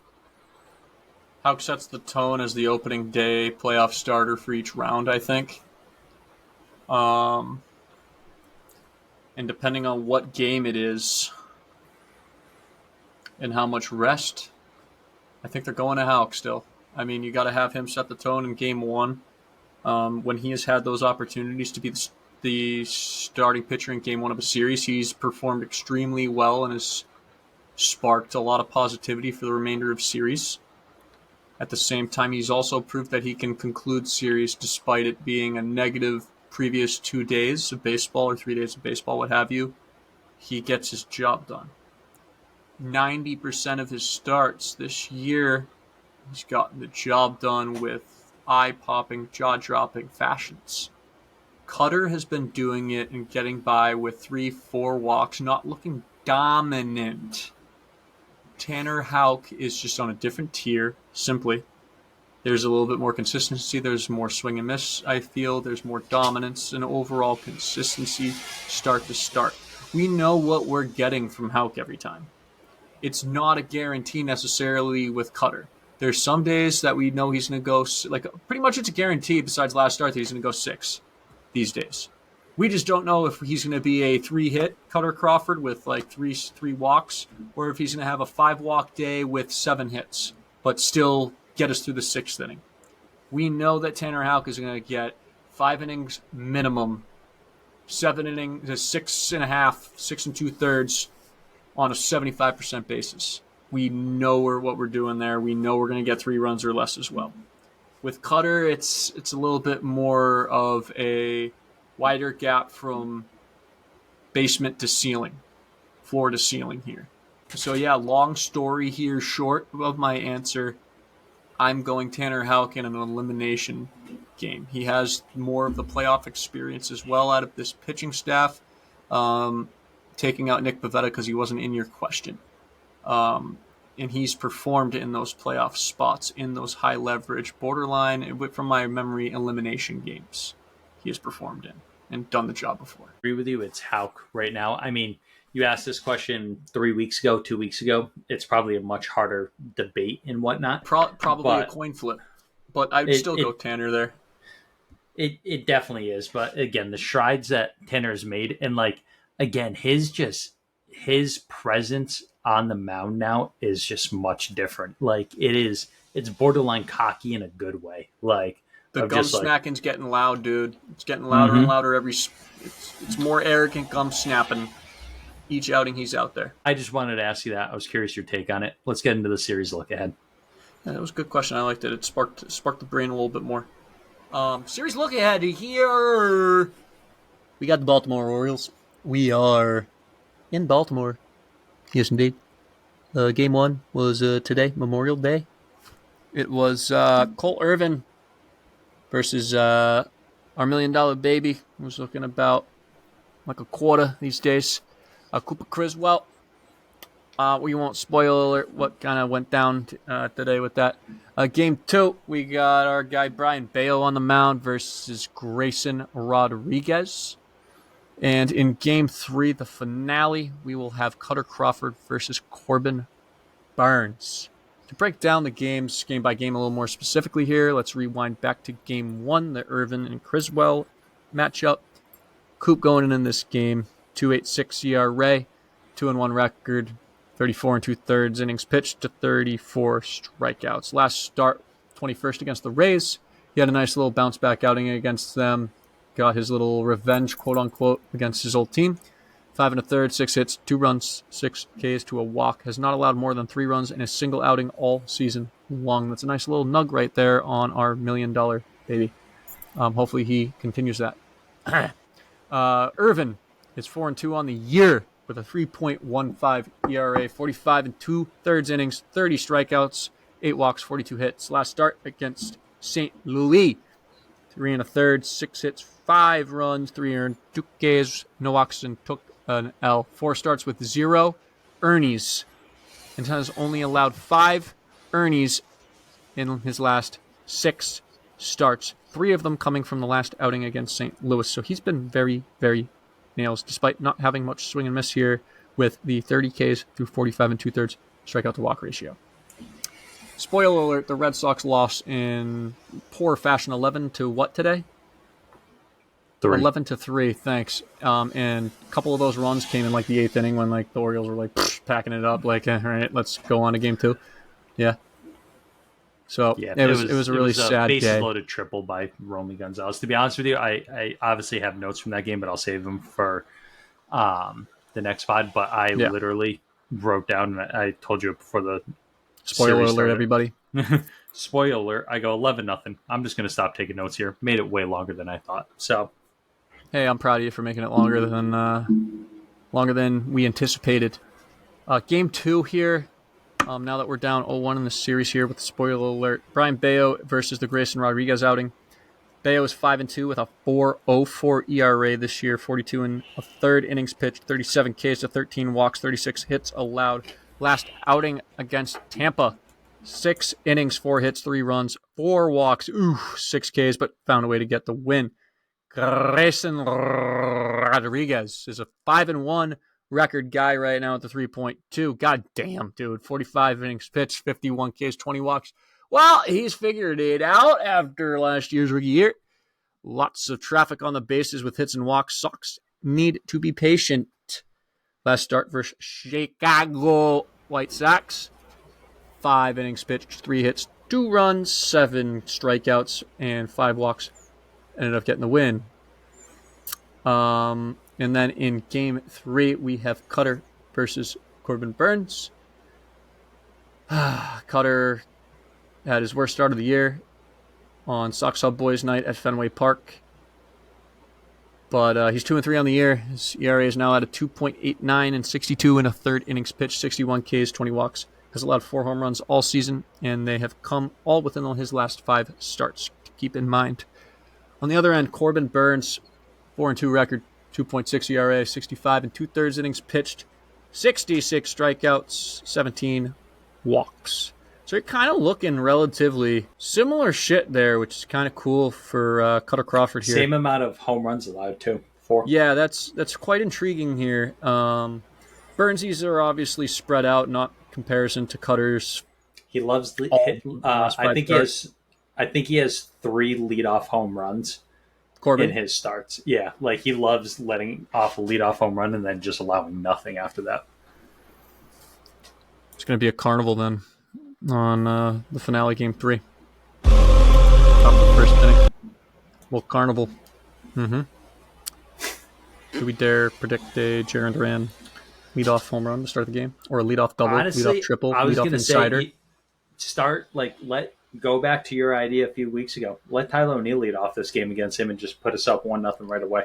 Houck sets the tone as the opening day playoff starter for each round, I think. And depending on what game it is and how much rest, I think they're going to Houck still. I mean, you got to have him set the tone in game one. When he has had those opportunities to be the starting pitcher in game one of a series, he's performed extremely well and has sparked a lot of positivity for the remainder of series. At the same time, he's also proved that he can conclude series despite it being a negative previous 2 days of baseball or 3 days of baseball, what have you. He gets his job done. 90% of his starts this year, he's gotten the job done with eye-popping, jaw-dropping fashions. Cutter has been doing it and getting by with 3-4 walks, not looking dominant. Tanner Houck is just on a different tier, simply. There's a little bit more consistency. There's more swing and miss, I feel. There's more dominance and overall consistency start to start. We know what we're getting from Houck every time. It's not a guarantee necessarily with Cutter. There's some days that we know he's going to go, like, pretty much it's a guarantee besides last start that he's going to go 6 these days. We just don't know if he's going to be a 3-hit Cutter Crawford with like three walks, or if he's going to have a 5-walk day with 7 hits, but still get us through the 6th inning. We know that Tanner Houck is going to get 5 innings minimum, 7 innings, 6.5, 6 2/3 on a 75% basis. We know what we're doing there. We know we're going to get 3 runs or less as well. With Cutter, it's a little bit more of a wider gap from basement to ceiling, floor to ceiling here. So yeah, long story here short of my answer. I'm going Tanner Houck in an elimination game. He has more of the playoff experience as well out of this pitching staff, taking out Nick Pivetta because he wasn't in your question. And he's performed in those playoff spots, in those high leverage, borderline, from my memory, elimination games he has performed in and done the job before. I agree with you. It's Houck right now. I mean, you asked this question 3 weeks ago, 2 weeks ago. It's probably a much harder debate and whatnot. Probably a coin flip, but I'd still go Tanner there. It definitely is. But again, the strides that Tanner's made, and like, again, his presence on the mound now is just much different. Like, it's borderline cocky in a good way. Like, the gum snacking's getting loud, dude. It's getting louder and louder it's more arrogant gum snapping each outing he's out there. I just wanted to ask you that. I was curious your take on it. Let's get into the series look ahead. Yeah, that was a good question. I liked it. It sparked the brain a little bit more. Series look ahead here. We got the Baltimore Orioles. We are in Baltimore. Yes, indeed. Game 1 was today, Memorial Day. It was Cole Irvin versus our $1 million baby, who's looking about like a quarter these days. Cooper Criswell. We won't spoil alert what kind of went down today with that. Game 2, we got our guy Brian Bayo on the mound versus Grayson Rodriguez. And in Game 3, the finale, we will have Cutter Crawford versus Corbin Burns. To break down the games, game by game, a little more specifically here, let's rewind back to Game 1, the Irvin and Criswell matchup. Coop going in this game, 2.86 ERA, 2-1 record, 34 2/3 innings pitched to 34 strikeouts. Last start, 21st against the Rays. He had a nice little bounce back outing against them. got his little revenge, quote unquote, against his old team. 5 1/3, 6 hits, 2 runs, 6 Ks to a walk. Has not allowed more than 3 runs in a single outing all season long. That's a nice little nug right there on our $1 million baby. Hopefully he continues that. Irvin is 4-2 on the year with a 3.15 ERA, 45 2/3 innings, 30 strikeouts, 8 walks, 42 hits. Last start against St. Louis, 3 1/3, 6 hits, 5 runs, 3 earned, 2 Ks, no walks, and took an L. 4 starts with 0 earnies, and has only allowed 5 earnies in his last 6 starts. 3 of them coming from the last outing against St. Louis. So he's been very, very nails, despite not having much swing and miss here with the 30 Ks through 45 2/3 strikeout to walk ratio. Spoiler alert, the Red Sox lost in poor fashion, 11 to what today? 3. 11-3, thanks. And a couple of those runs came in like the 8th inning when like the Orioles were like packing it up, like, all right, let's go on to game 2. Yeah. So Yeah, it was a really sad bases day. loaded triple by Romy Gonzalez. To be honest with you, I obviously have notes from that game, but I'll save them for the next pod. But I literally wrote down, and I told you before the Spoiler alert, started. everybody. Spoiler alert, I go 11-0. I'm just going to stop taking notes here. Made it way longer than I thought. So, hey, I'm proud of you for making it longer than we anticipated. Game 2 here. Now that we're down 0-1 in the series here with the spoiler alert, Brian Bayo versus the Grayson Rodriguez outing. Bayo is 5-2 with a 4.04 ERA this year, 42 1/3 innings pitched, 37 Ks to 13 walks, 36 hits allowed. Last outing against Tampa, 6 innings, 4 hits, 3 runs, 4 walks, 6 Ks, but found a way to get the win. Grayson Rodriguez is a 5-1 record guy right now at the 3.2. God damn, dude. 45 innings pitched, 51 Ks, 20 walks. Well, he's figured it out after last year's rookie year. Lots of traffic on the bases with hits and walks. Sox need to be patient. Last start versus Chicago White Sox. 5 innings pitched, 3 hits, 2 runs, 7 strikeouts, and 5 walks. Ended up getting the win. And then in game 3, we have Cutter versus Corbin Burns. Cutter had his worst start of the year on SoxHub Boys Night at Fenway Park. But he's 2-3 on the year. His ERA is now at a 2.89 and 62 1/3 innings pitched, 61 Ks, 20 walks. Has allowed 4 home runs all season, and they have come all within his last 5 starts. Keep in mind. On the other end, Corbin Burns, 4-2 record, 2.6 ERA, 65 2/3 innings pitched, 66 strikeouts, 17 walks. So you're kind of looking relatively similar shit there, which is kind of cool for Cutter Crawford here. Same amount of home runs allowed too. 4. Yeah, that's quite intriguing here. Burnsies are obviously spread out, not comparison to Cutter's. He loves the hit. I think he has 3 leadoff home runs. Corbin. In his starts. Yeah, like he loves letting off a leadoff home run and then just allowing nothing after that. It's going to be a carnival then on the finale game 3. Top of the first inning. Well, carnival. Do we dare predict a Jarren Duran leadoff home run to start the game? Or a leadoff double, Honestly, leadoff triple, I was leadoff going to insider? Say, go back to your idea a few weeks ago. Let Tyler O'Neill lead off this game against him and just put us up 1-0 right away.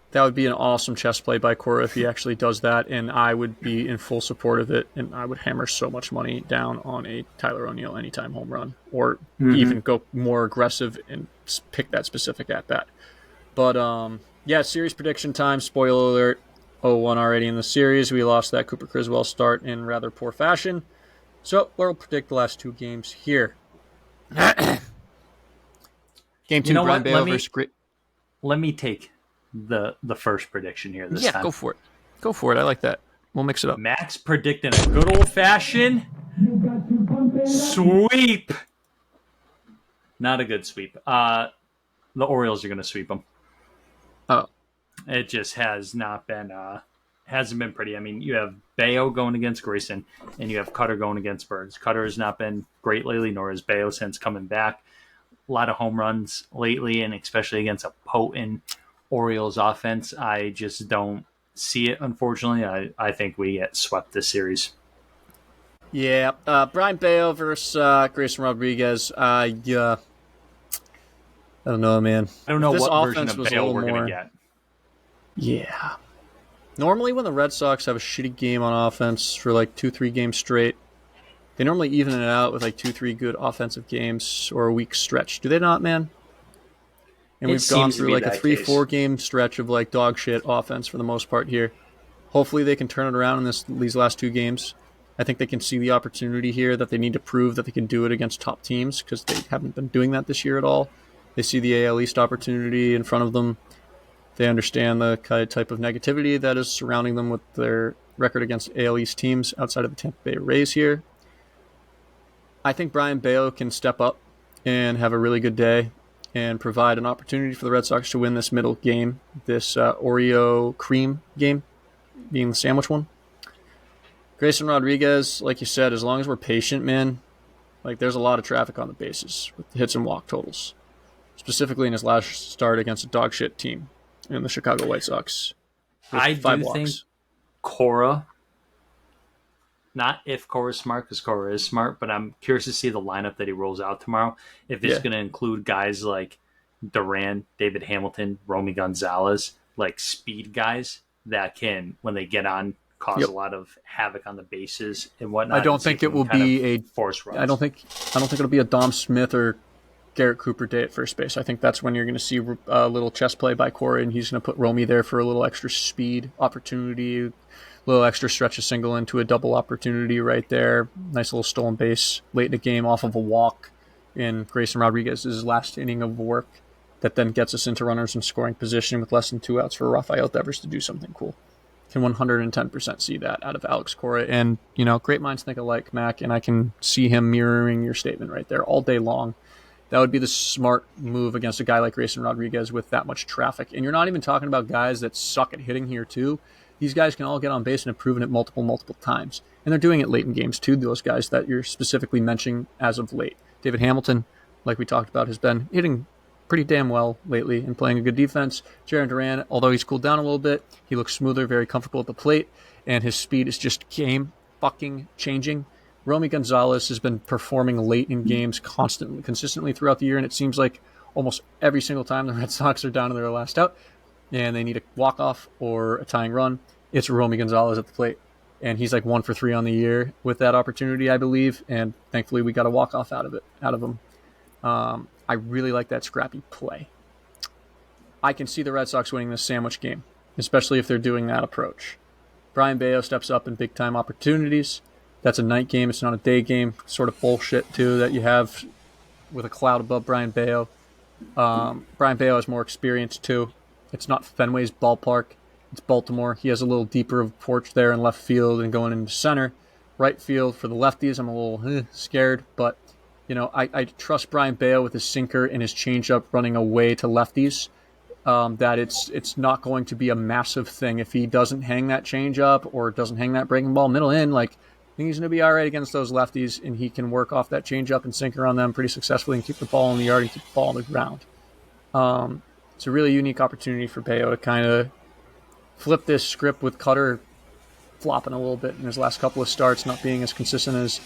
That would be an awesome chess play by Cora if he actually does that, and I would be in full support of it, and I would hammer so much money down on a Tyler O'Neill anytime home run, or even go more aggressive and pick that specific at-bat. But, series prediction time, spoiler alert, 0-1 already in the series. We lost that Cooper Criswell start in rather poor fashion. So we'll predict the last 2 games here. Game 2, Brian Bayo versus Grit. Let me take the first prediction here this time. Yeah, go for it. Go for it. I like that. We'll mix it up. Max predicting a good old-fashioned sweep. Not a good sweep. The Orioles are going to sweep them. Oh. It just has not been hasn't been pretty. I mean, you have Bayo going against Grisson, and you have Cutter going against Burns. Cutter has not been great lately, nor has Bayo since coming back. A lot of home runs lately, and especially against a potent Orioles offense. I just don't see it, unfortunately. I think we get swept this series. Yeah, Brian Bayo versus Grayson Rodriguez. Yeah, I don't know, man. I don't If know this what version offense of was a Bale little we're going more- to get. Yeah. Normally, when the Red Sox have a shitty game on offense for like 2-3 games straight, they normally even it out with like 2-3 good offensive games or a week stretch. Do they not, man? And It we've gone seems to through be like a that 3-4 case. game stretch of like dog shit offense for the most part here. Hopefully, they can turn it around in these last 2 games. I think they can see the opportunity here that they need to prove that they can do it against top teams because they haven't been doing that this year at all. They see the AL East opportunity in front of them. They understand the kind of type of negativity that is surrounding them with their record against AL East teams outside of the Tampa Bay Rays here. I think Brian Bayo can step up and have a really good day and provide an opportunity for the Red Sox to win this middle game, this Oreo cream game, being the sandwich one. Grayson Rodriguez, like you said, as long as we're patient, man, like there's a lot of traffic on the bases with the hits and walk totals, specifically in his last start against a dog shit team in the Chicago White Sox. I 5 do walks. think Cora, not if Cora's smart, because Cora is smart, but I'm curious to see the lineup that he rolls out tomorrow. If it's going to include guys like Duran, David Hamilton, Romy Gonzalez, like speed guys that can, when they get on, cause a lot of havoc on the bases and whatnot. I don't think it will be a force runs. I don't think it'll be a Dom Smith or Garrett Cooper day at first base. I think that's when you're going to see a little chess play by Corey, and he's going to put Romy there for a little extra speed opportunity, a little extra stretch of single into a double opportunity right there. Nice little stolen base late in the game off of a walk in Grayson Rodriguez's last inning of work that then gets us into runners in scoring position with less than 2 outs for Rafael Devers to do something cool. Can 110% see that out of Alex Cora. And, great minds think alike, Mac, and I can see him mirroring your statement right there all day long. That would be the smart move against a guy like Grayson Rodriguez with that much traffic. And you're not even talking about guys that suck at hitting here, too. These guys can all get on base and have proven it multiple times. And they're doing it late in games, too, those guys that you're specifically mentioning as of late. David Hamilton, like we talked about, has been hitting pretty damn well lately and playing a good defense. Jarren Duran, although he's cooled down a little bit, he looks smoother, very comfortable at the plate, and his speed is just game fucking changing. Romy Gonzalez has been performing late in games consistently throughout the year, and it seems like almost every single time the Red Sox are down to their last out and they need a walk-off or a tying run, it's Romy Gonzalez at the plate. And he's like 1 for 3 on the year with that opportunity, I believe, and thankfully we got a walk-off out of him. I really like that scrappy play. I can see the Red Sox winning this sandwich game, especially if they're doing that approach. Brian Bayo steps up in big-time opportunities. That's a night game. It's not a day game. Sort of bullshit, too, that you have with a cloud above Brian Bayo. Brian Bayo has more experience, too. It's not Fenway's ballpark. It's Baltimore. He has a little deeper of a porch there in left field and going into center. Right field for the lefties, I'm a little scared, but I trust Brian Bayo with his sinker and his changeup running away to lefties. That it's not going to be a massive thing if he doesn't hang that changeup or doesn't hang that breaking ball middle in. Like, I think he's going to be all right against those lefties, and he can work off that changeup and sinker on them pretty successfully and keep the ball in the yard and keep the ball on the ground. It's a really unique opportunity for Bayo to kind of flip this script with Cutter flopping a little bit in his last couple of starts, not being as consistent as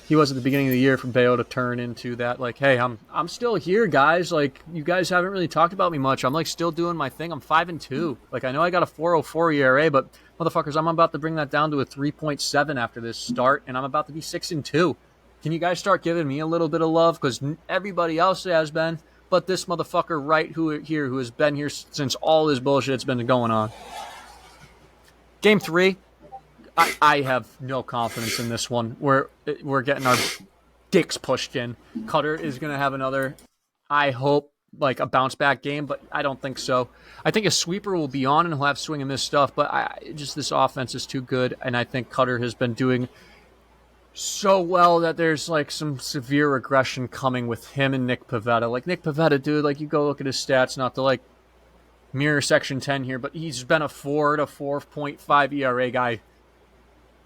he was at the beginning of the year, for Bayo to turn into that, like, hey, I'm still here, guys. Like, you guys haven't really talked about me much. I'm like still doing my thing. I'm 5-2. Like, I know I got a 4.04 ERA, but motherfuckers, I'm about to bring that down to a 3.7 after this start, and I'm about to be 6-2. Can you guys start giving me a little bit of love? Because everybody else has been, but this motherfucker who has been here since all this bullshit's been going on. Game 3. I have no confidence in this one. We're getting our dicks pushed in. Cutter is going to have another, I hope, like a bounce back game, but I don't think so. I think a sweeper will be on and he'll have swing and miss stuff, but this offense is too good, and I think Cutter has been doing so well that there's like some severe regression coming with him and Nick Pivetta. Like Nick Pivetta, dude, like you go look at his stats, not to like mirror Section 10 here, but he's been a 4 to 4.5 ERA guy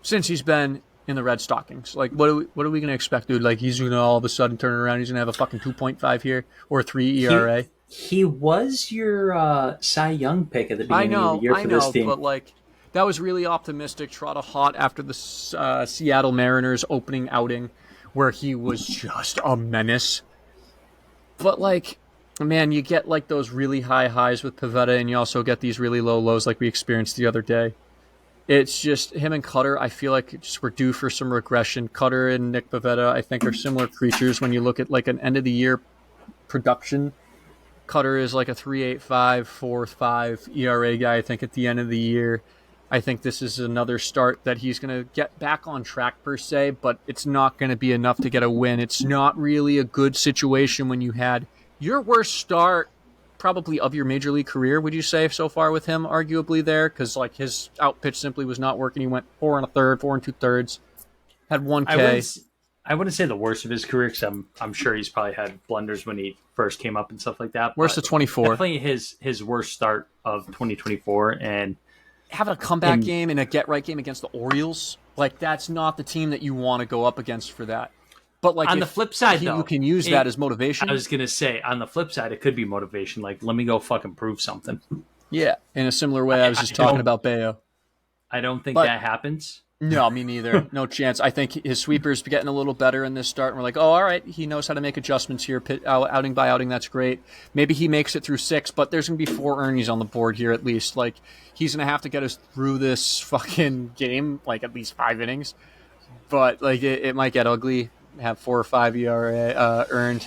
since he's been in the Red Stockings. Like, what are we going to expect, dude? Like, he's going to all of a sudden turn around, he's going to have a fucking 2.5 here or 3 ERA. He was your Cy Young pick at the beginning of the year for this team. but like that was really optimistic. Trotted hot after the Seattle Mariners opening outing, where he was just a menace. But like, man, you get like those really high highs with Pivetta, and you also get these really low lows like we experienced the other day. It's just him and Cutter. I feel like just we're due for some regression. Cutter and Nick Pivetta, I think, are similar creatures when you look at like an end of the year production. Cutter is like a 3.85, 4.5 ERA guy, I think, at the end of the year. I think this is another start that he's going to get back on track, per se, but it's not going to be enough to get a win. It's not really a good situation when you had your worst start probably of your major league career, would you say, so far with him, arguably there? Because like his out pitch simply was not working. He went 4 1/3, 4 2/3, had 1K. I wouldn't say the worst of his career, because I'm sure he's probably had blunders when he first came up and stuff like that. Worst of 24. Definitely his worst start of 2024. And having a comeback game and a get-right game against the Orioles, like that's not the team that you want to go up against for that. But like on the flip side, though, you can use that as motivation. I was going to say, on the flip side, it could be motivation. Like, let me go fucking prove something. Yeah, in a similar way I was just talking about Bayo. I don't think that happens. No, me neither. No chance. I think his sweeper's getting a little better in this start. And we're like, oh, all right, he knows how to make adjustments here. Outing by outing, that's great. Maybe he makes it through 6, but there's going to be 4 Ernies on the board here at least. Like, he's going to have to get us through this fucking game, like at least 5 innings. But like, it might get ugly. Have 4 or 5 ERA earned.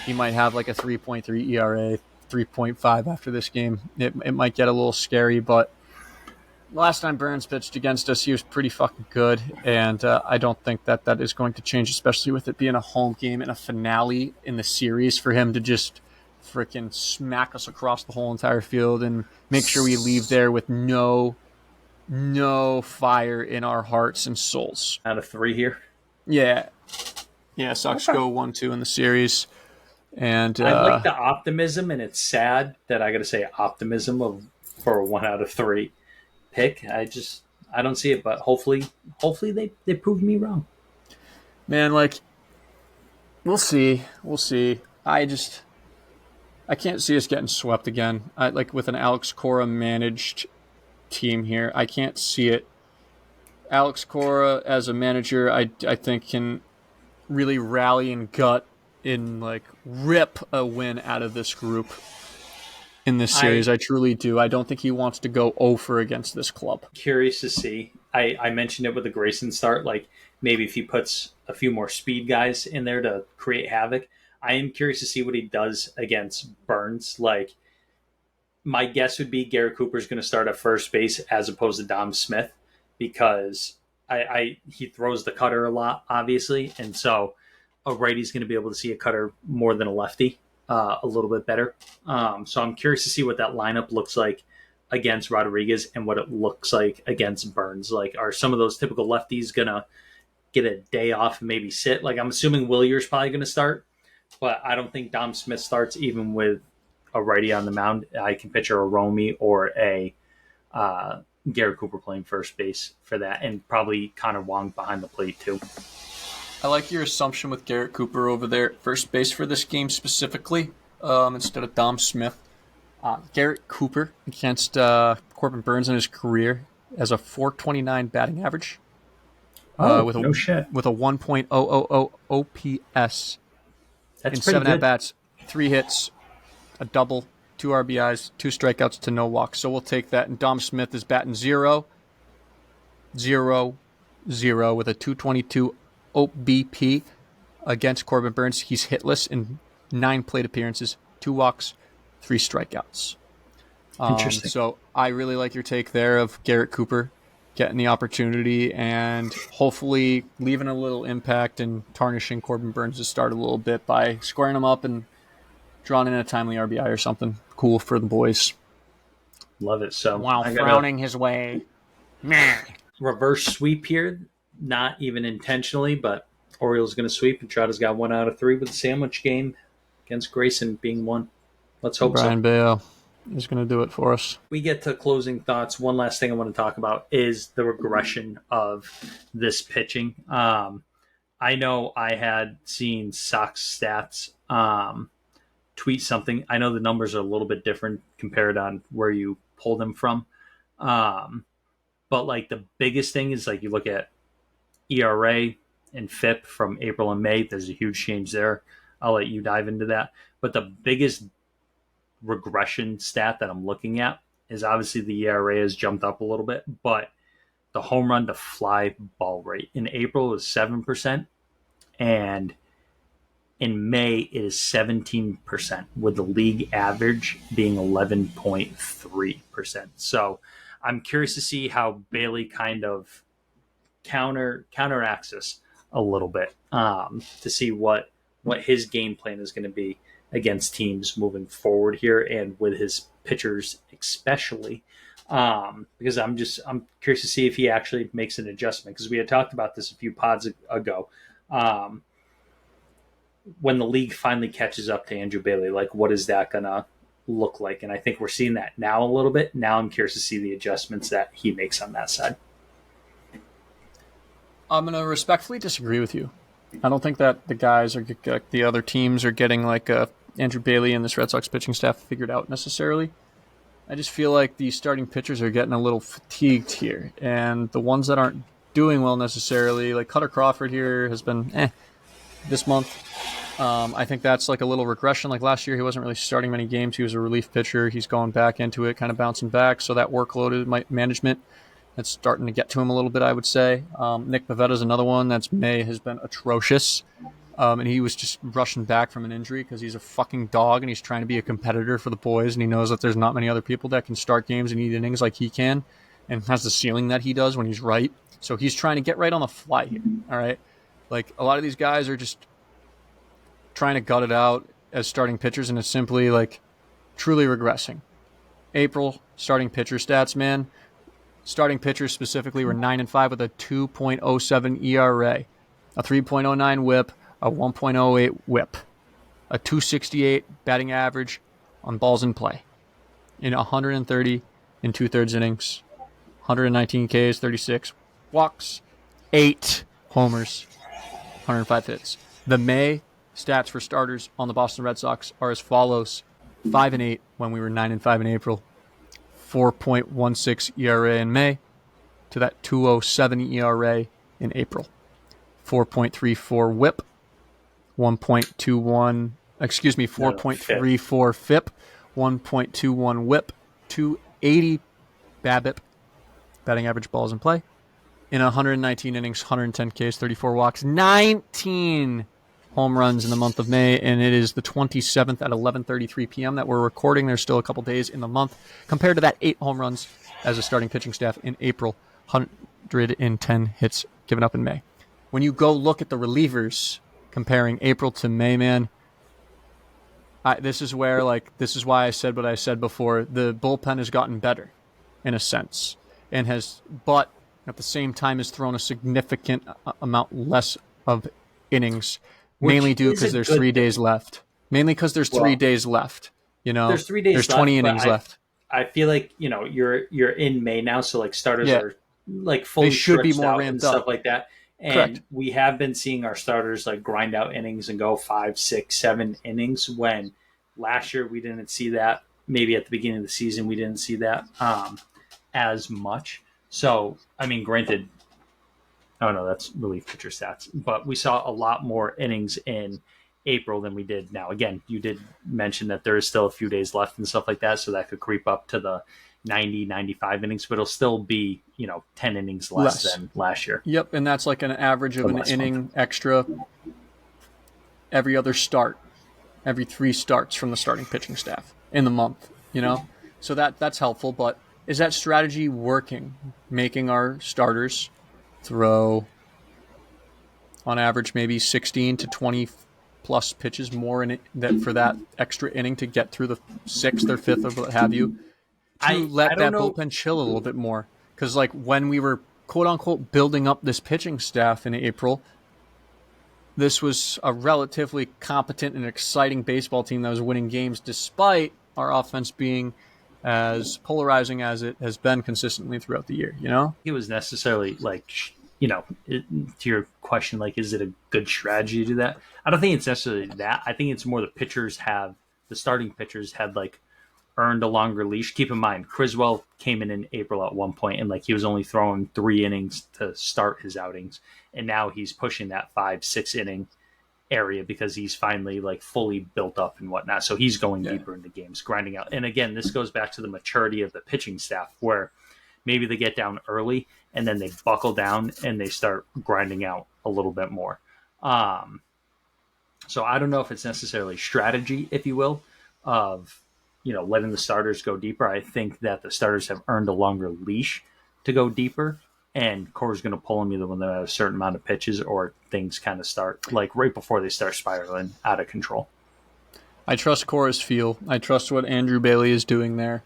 He might have like a 3.3 ERA, 3.5 after this game. It might get a little scary, but last time Burns pitched against us, he was pretty fucking good, and I don't think that is going to change, especially with it being a home game and a finale in the series for him to just freaking smack us across the whole entire field and make sure we leave there with no fire in our hearts and souls. Out of 3 here? Yeah, Sox go 1-2 in the series. And I like the optimism, and it's sad that I got to say optimism for a 1 out of 3 pick. I don't see it, but hopefully they prove me wrong. Man, like we'll see. I can't see us getting swept again. Like with an Alex Cora managed team here, I can't see it. Alex Cora as a manager, I think can really rally and gut and like rip a win out of this group. In this series, I truly do. I don't think he wants to go 0-for against this club. Curious to see. I mentioned it with the Grisson start, like maybe if he puts a few more speed guys in there to create havoc. I am curious to see what he does against Burns. Like, my guess would be Garrett Cooper's going to start at first base as opposed to Dom Smith, because he throws the cutter a lot, obviously, and so a righty's going to be able to see a cutter more than a lefty. A little bit better. So I'm curious to see what that lineup looks like against Rodriguez and what it looks like against Burns. Like, are some of those typical lefties going to get a day off and maybe sit? Like, I'm assuming Willier's probably going to start, but I don't think Dom Smith starts even with a righty on the mound. I can picture a Romy or a Garrett Cooper playing first base for that, and probably Connor Wong behind the plate too. I like your assumption with Garrett Cooper over there at first base for this game specifically, instead of Dom Smith. Garrett Cooper against Corbin Burns in his career as a .429 batting average. With a 1.000 OPS. That's in 7 good. at-bats, 3 hits, a double, 2 RBIs, 2 strikeouts to no walks. So we'll take that. And Dom Smith is batting 0-0-0 with a 222 OBP against Corbin Burns. He's hitless in 9 plate appearances, 2 walks, 3 strikeouts. Interesting. So I really like your take there of Garrett Cooper getting the opportunity and hopefully leaving a little impact and tarnishing Corbin Burns' start a little bit by squaring him up and drawing in a timely RBI or something cool for the boys. Love it. So while frowning his way. Reverse sweep here. Not even intentionally, but Orioles going to sweep, and Trouta's got 1 out of 3 with the sandwich game against Grayson being 1. Let's hope Brian Bayo is going to do it for us. We get to closing thoughts. One last thing I want to talk about is the regression of this pitching. I know I had seen Sox stats tweet something. I know the numbers are a little bit different compared on where you pull them from. But like the biggest thing is like you look at ERA and FIP from April and May. There's a huge change there. I'll let you dive into that. But the biggest regression stat that I'm looking at is obviously the ERA has jumped up a little bit, but the home run to fly ball rate in April was 7%, and in May it is 17%, with the league average being 11.3%. So I'm curious to see how Bailey kind of counteracts this a little bit, to see what his game plan is going to be against teams moving forward here, and with his pitchers especially, because I'm curious to see if he actually makes an adjustment, because we had talked about this a few pods ago. When the league finally catches up to Andrew Bailey, like what is that gonna look like? And I think we're seeing that now a little bit. Now I'm curious to see the adjustments that he makes on that side. I'm going to respectfully disagree with you. I don't think that the guys are the other teams are getting like Andrew Bailey and this Red Sox pitching staff figured out necessarily. I just feel like the starting pitchers are getting a little fatigued here, and the ones that aren't doing well necessarily, like Cutter Crawford here has been this month. I think that's like a little regression. Like last year, he wasn't really starting many games. He was a relief pitcher. He's going back into it, kind of bouncing back. So that workload management, that's starting to get to him a little bit, I would say. Nick Pivetta is another one that's May has been atrocious. And he was just rushing back from an injury because he's a fucking dog and he's trying to be a competitor for the boys. And he knows that there's not many other people that can start games and eat innings like he can, and has the ceiling that he does when he's right. So he's trying to get right on the fly here. All right. Like a lot of these guys are just trying to gut it out as starting pitchers, and it's simply like truly regressing. April starting pitcher stats, man. Starting pitchers specifically were 9-5 with a 2.07 ERA, a 3.09 WHIP, a 1.08 WHIP, a 268 batting average on balls in play, in 130 and 2/3 innings, 119 Ks, 36 walks, 8 homers, 105 hits. The May stats for starters on the Boston Red Sox are as follows: 5-8 when we were 9-5 in April, 4.16 ERA in May, to that 2.07 ERA in April, 4.34 WHIP, 4.34 FIP, 1.21 WHIP, 280 BABIP, batting average balls in play, in 119 innings, 110 Ks, 34 walks, 19 home runs in the month of May, and it is the 27th at 11:33 p.m. that we're recording. There's still a couple days in the month compared to that 8 home runs as a starting pitching staff in April, 110 hits given up in May. When you go look at the relievers comparing April to May, man, this is why I said what I said before. The bullpen has gotten better in a sense, and but at the same time has thrown a significant amount less of innings. Mainly due because there's 3 days left. Mainly because there's 3 days left. You know, there's 3 days. There's 20 left, innings left. I feel like you're in May now, so like starters are like fully they should be stretched more out ramped and stuff up. like that. And Correct. We have been seeing our starters like grind out innings and go 5, 6, 7 innings. When last year we didn't see that. Maybe at the beginning of the season we didn't see that as much. So I mean, granted. Oh, no, that's relief pitcher stats. But we saw a lot more innings in April than we did now. Again, you did mention that there is still a few days left and stuff like that, so that could creep up to the 90, 95 innings, but it'll still be, 10 innings less than last year. Yep, and that's like an average of an inning extra every other start, every 3 starts from the starting pitching staff in the month, So that's helpful, but is that strategy working, making our starters throw on average maybe 16 to 20 plus pitches more in it for that extra inning to get through the 6th or 5th or what have you, to let that bullpen chill a little bit more? Because like when we were quote unquote building up this pitching staff in April, this was a relatively competent and exciting baseball team that was winning games despite our offense being as polarizing as it has been consistently throughout the year, It was necessarily like, to your question, like, is it a good strategy to do that? I don't think it's necessarily that. I think it's more the pitchers have the starting pitchers had like earned a longer leash. Keep in mind, Criswell came in April at one point, and like he was only throwing 3 innings to start his outings, and now he's pushing that 5-6 inning area because he's finally like fully built up and whatnot. So he's going deeper into games, grinding out. And again, this goes back to the maturity of the pitching staff, where maybe they get down early and then they buckle down and they start grinding out a little bit more. So I don't know if it's necessarily strategy, if you will, of letting the starters go deeper. I think that the starters have earned a longer leash to go deeper, and Core's going to pull them either when they have a certain amount of pitches or things kind of start like right before they start spiraling out of control. I trust Core's feel. I trust what Andrew Bailey is doing there.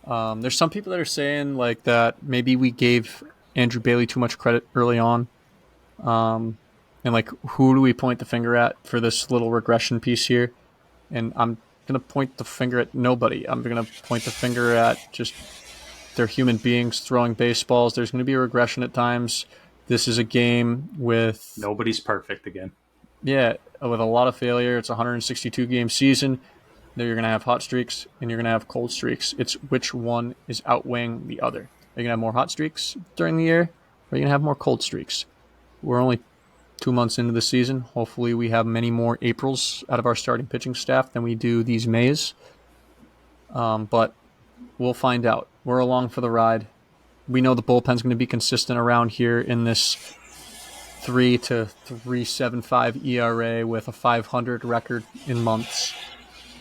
There's some people that are saying like that maybe we gave Andrew Bailey too much credit early on. And like, who do we point the finger at for this little regression piece here? And I'm going to point the finger at nobody. I'm going to point the finger at just they're human beings throwing baseballs. There's going to be a regression at times. This is a game with... Nobody's perfect again. Yeah, with a lot of failure. It's a 162-game season. There you're going to have hot streaks and you're going to have cold streaks. It's which one is outweighing the other. Are you going to have more hot streaks during the year, or are you going to have more cold streaks? We're only 2 months into the season. Hopefully we have many more Aprils out of our starting pitching staff than we do these Mays. But we'll find out. We're along for the ride. We know the bullpen's going to be consistent around here in this 3 to 3.75 ERA with a 500 record in months.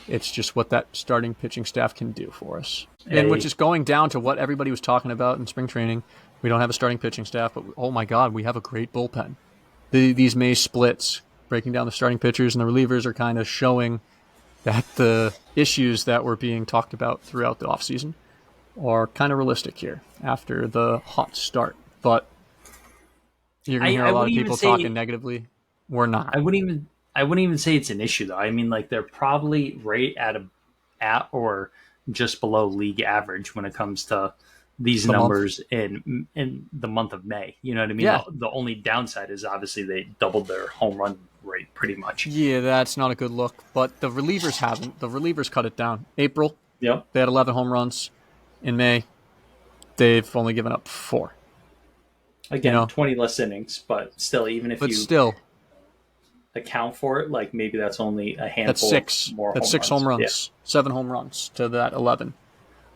It's just what that starting pitching staff can do for us. And which is going down to what everybody was talking about in spring training. We don't have a starting pitching staff, but oh my God, we have a great bullpen. These May splits, breaking down the starting pitchers and the relievers, are kind of showing that the issues that were being talked about throughout the offseason are kind of realistic here after the hot start. But you're going to hear a lot of people talking negatively. We're not. I wouldn't even say it's an issue, though. I mean, like, they're probably right at or just below league average when it comes to these numbers in the month of May. You know what I mean? Yeah. The only downside is obviously they doubled their home run rate pretty much. Yeah, that's not a good look. But the relievers haven't. The relievers cut it down. April, Yep. they had 11 home runs. In May, they've only given up 4. Again, 20 less innings, but still, even if you account for it, like maybe that's only a handful. That's 6. More. That's 6 home runs. Yeah. 7 home runs to that 11.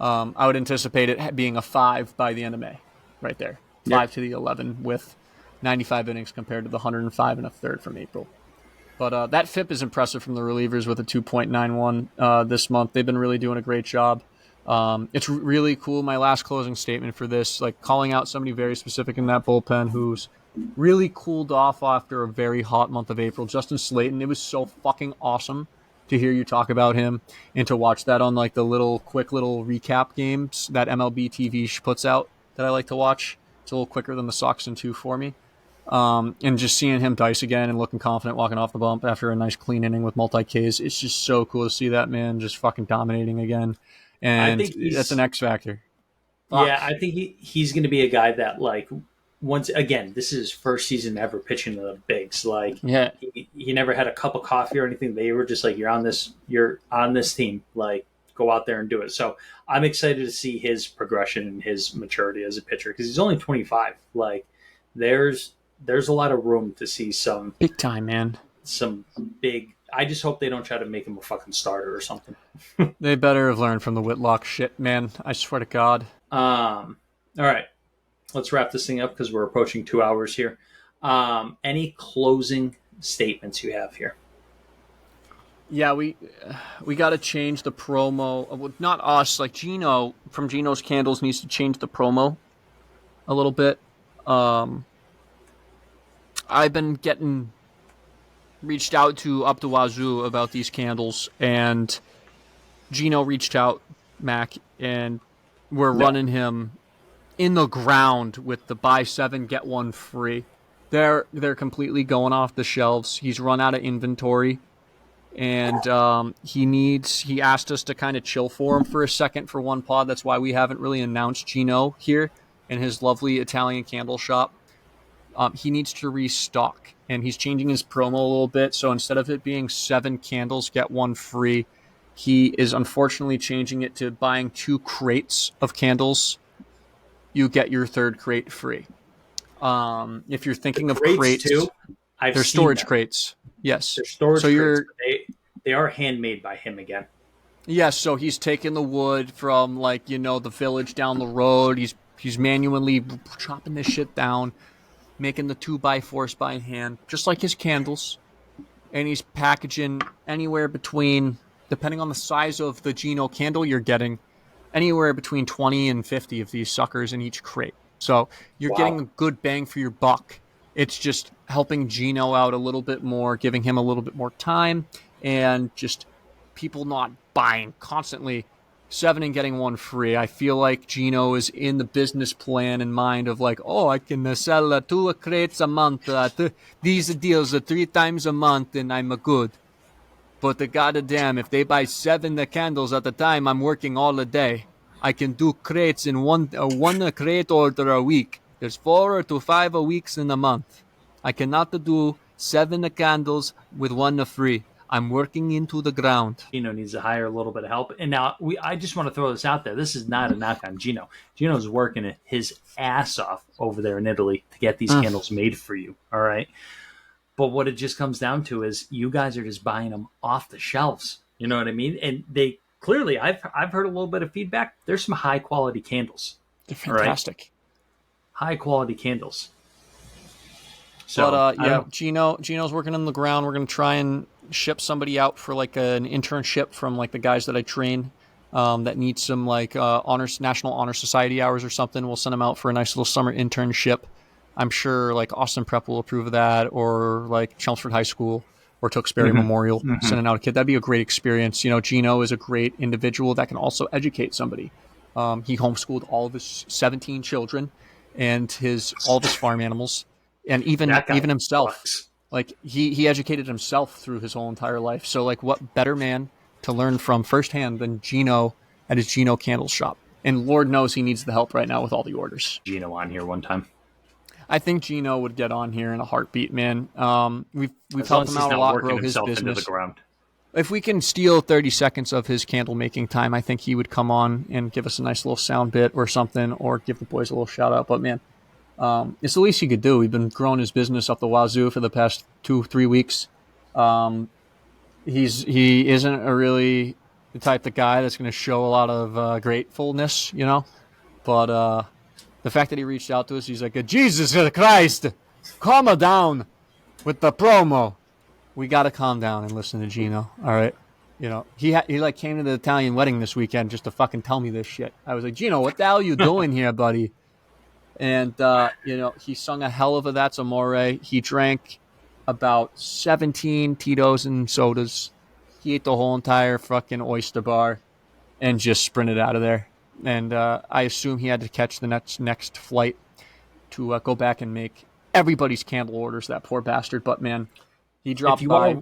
I would anticipate it being a 5 by the end of May, right there. 5 to the 11 with 95 innings compared to the 105 and a third from April. But that FIP is impressive from the relievers with a 2.91 this month. They've been really doing a great job. It's really cool. My last closing statement for this, like calling out somebody very specific in that bullpen who's really cooled off after a very hot month of April. Justin Slayton. It was so fucking awesome to hear you talk about him and to watch that on like the quick little recap games that MLB TV puts out that I like to watch. It's a little quicker than the Sox in 2 for me. And just seeing him dice again and looking confident walking off the bump after a nice clean inning with multi-Ks. It's just so cool to see that man just fucking dominating again. And that's an X factor. Yeah, I think he's going to be a guy that, like, once again, this is his first season ever pitching to the bigs. Like, yeah, he never had a cup of coffee or anything. They were just like, you're on this team. Like, go out there and do it. So I'm excited to see his progression and his maturity as a pitcher because he's only 25. Like, there's a lot of room to see some big time, man. Some big. I just hope they don't try to make him a fucking starter or something. They better have learned from the Whitlock shit, man. I swear to God. All right. Let's wrap this thing up because we're approaching 2 hours here. Any closing statements you have here? Yeah, we got to change the promo. Well, not us, like Gino from Gino's Candles needs to change the promo a little bit. I've been getting reached out to up the wazoo about these candles, and Gino reached out, Mac, and we're running him in the ground with the buy 7 get 1 free. They're completely going off the shelves. He's run out of inventory, and he asked us to kind of chill for him for a second for one pod. That's why we haven't really announced Gino here in his lovely Italian candle shop. He needs to restock, and he's changing his promo a little bit. So instead of it being 7 candles, get 1 free, He is unfortunately changing it to buying 2 crates of candles. You get your 3rd crate free. If you're thinking of Crates crates, too. I've they're seen storage them. crates. Yes. They're storage So crates, you're but they are handmade by him again. Yes, so he's taking the wood from the village down the road. He's manually chopping this shit down, making the 2x4s by hand, just like his candles. And he's packaging anywhere between, depending on the size of the Gino candle you're getting, anywhere between 20 and 50 of these suckers in each crate. So you're getting a good bang for your buck. It's just helping Gino out a little bit more, giving him a little bit more time, and just people not buying constantly 7 and getting 1 free. I feel like Gino is in the business plan in mind of I can sell 2 crates a month. These deals are 3 times a month and I'm good. But the goddamn, if they buy 7 candles at a time, I'm working all the day. I can do crates in one crate order a week. There's 4 to 5 a weeks in a month. I cannot do 7 candles with 1 free. I'm working into the ground. Gino needs to hire a little bit of help. And now I just want to throw this out there. This is not a knock on Gino. Gino's working his ass off over there in Italy to get these candles made for you. All right. But what it just comes down to is you guys are just buying them off the shelves. You know what I mean? And they clearly, I've heard a little bit of feedback. There's some high quality candles. They're fantastic. Right? High quality candles. So, but Gino's working on the ground. We're going to try and ship somebody out for an internship from the guys that I train that need some National Honor Society hours or something. We'll send them out for a nice little summer internship. I'm sure Austin Prep will approve of that, or Chelmsford High School or Tewksbury Memorial, sending out a kid. That'd be a great experience. Gino is a great individual that can also educate somebody. He homeschooled all of his 17 children and all of his farm animals, and even himself. Sucks. He educated himself through his whole entire life. So what better man to learn from firsthand than Gino at his Gino Candle Shop? And Lord knows he needs the help right now with all the orders. Gino on here one time. I think Gino would get on here in a heartbeat, man. We've helped him out a lot, grow his business. Into the ground. If we can steal 30 seconds of his candle making time, I think he would come on and give us a nice little sound bit or something, or give the boys a little shout out. But man, it's the least he could do. We've been growing his business up the wazoo for the past 2-3 weeks. He isn't really the type of guy that's going to show a lot of gratefulness, but the fact that he reached out to us, he's like, Jesus Christ, calm down with the promo. We got to calm down and listen to Gino. All right. He came to the Italian wedding this weekend just to fucking tell me this shit. I was like, Gino, what the hell are you doing here, buddy? And, he sung a hell of a That's Amore. He drank about 17 Tito's and sodas. He ate the whole entire fucking oyster bar and just sprinted out of there. And I assume he had to catch the next flight to go back and make everybody's candle orders, that poor bastard. But, man, he dropped by.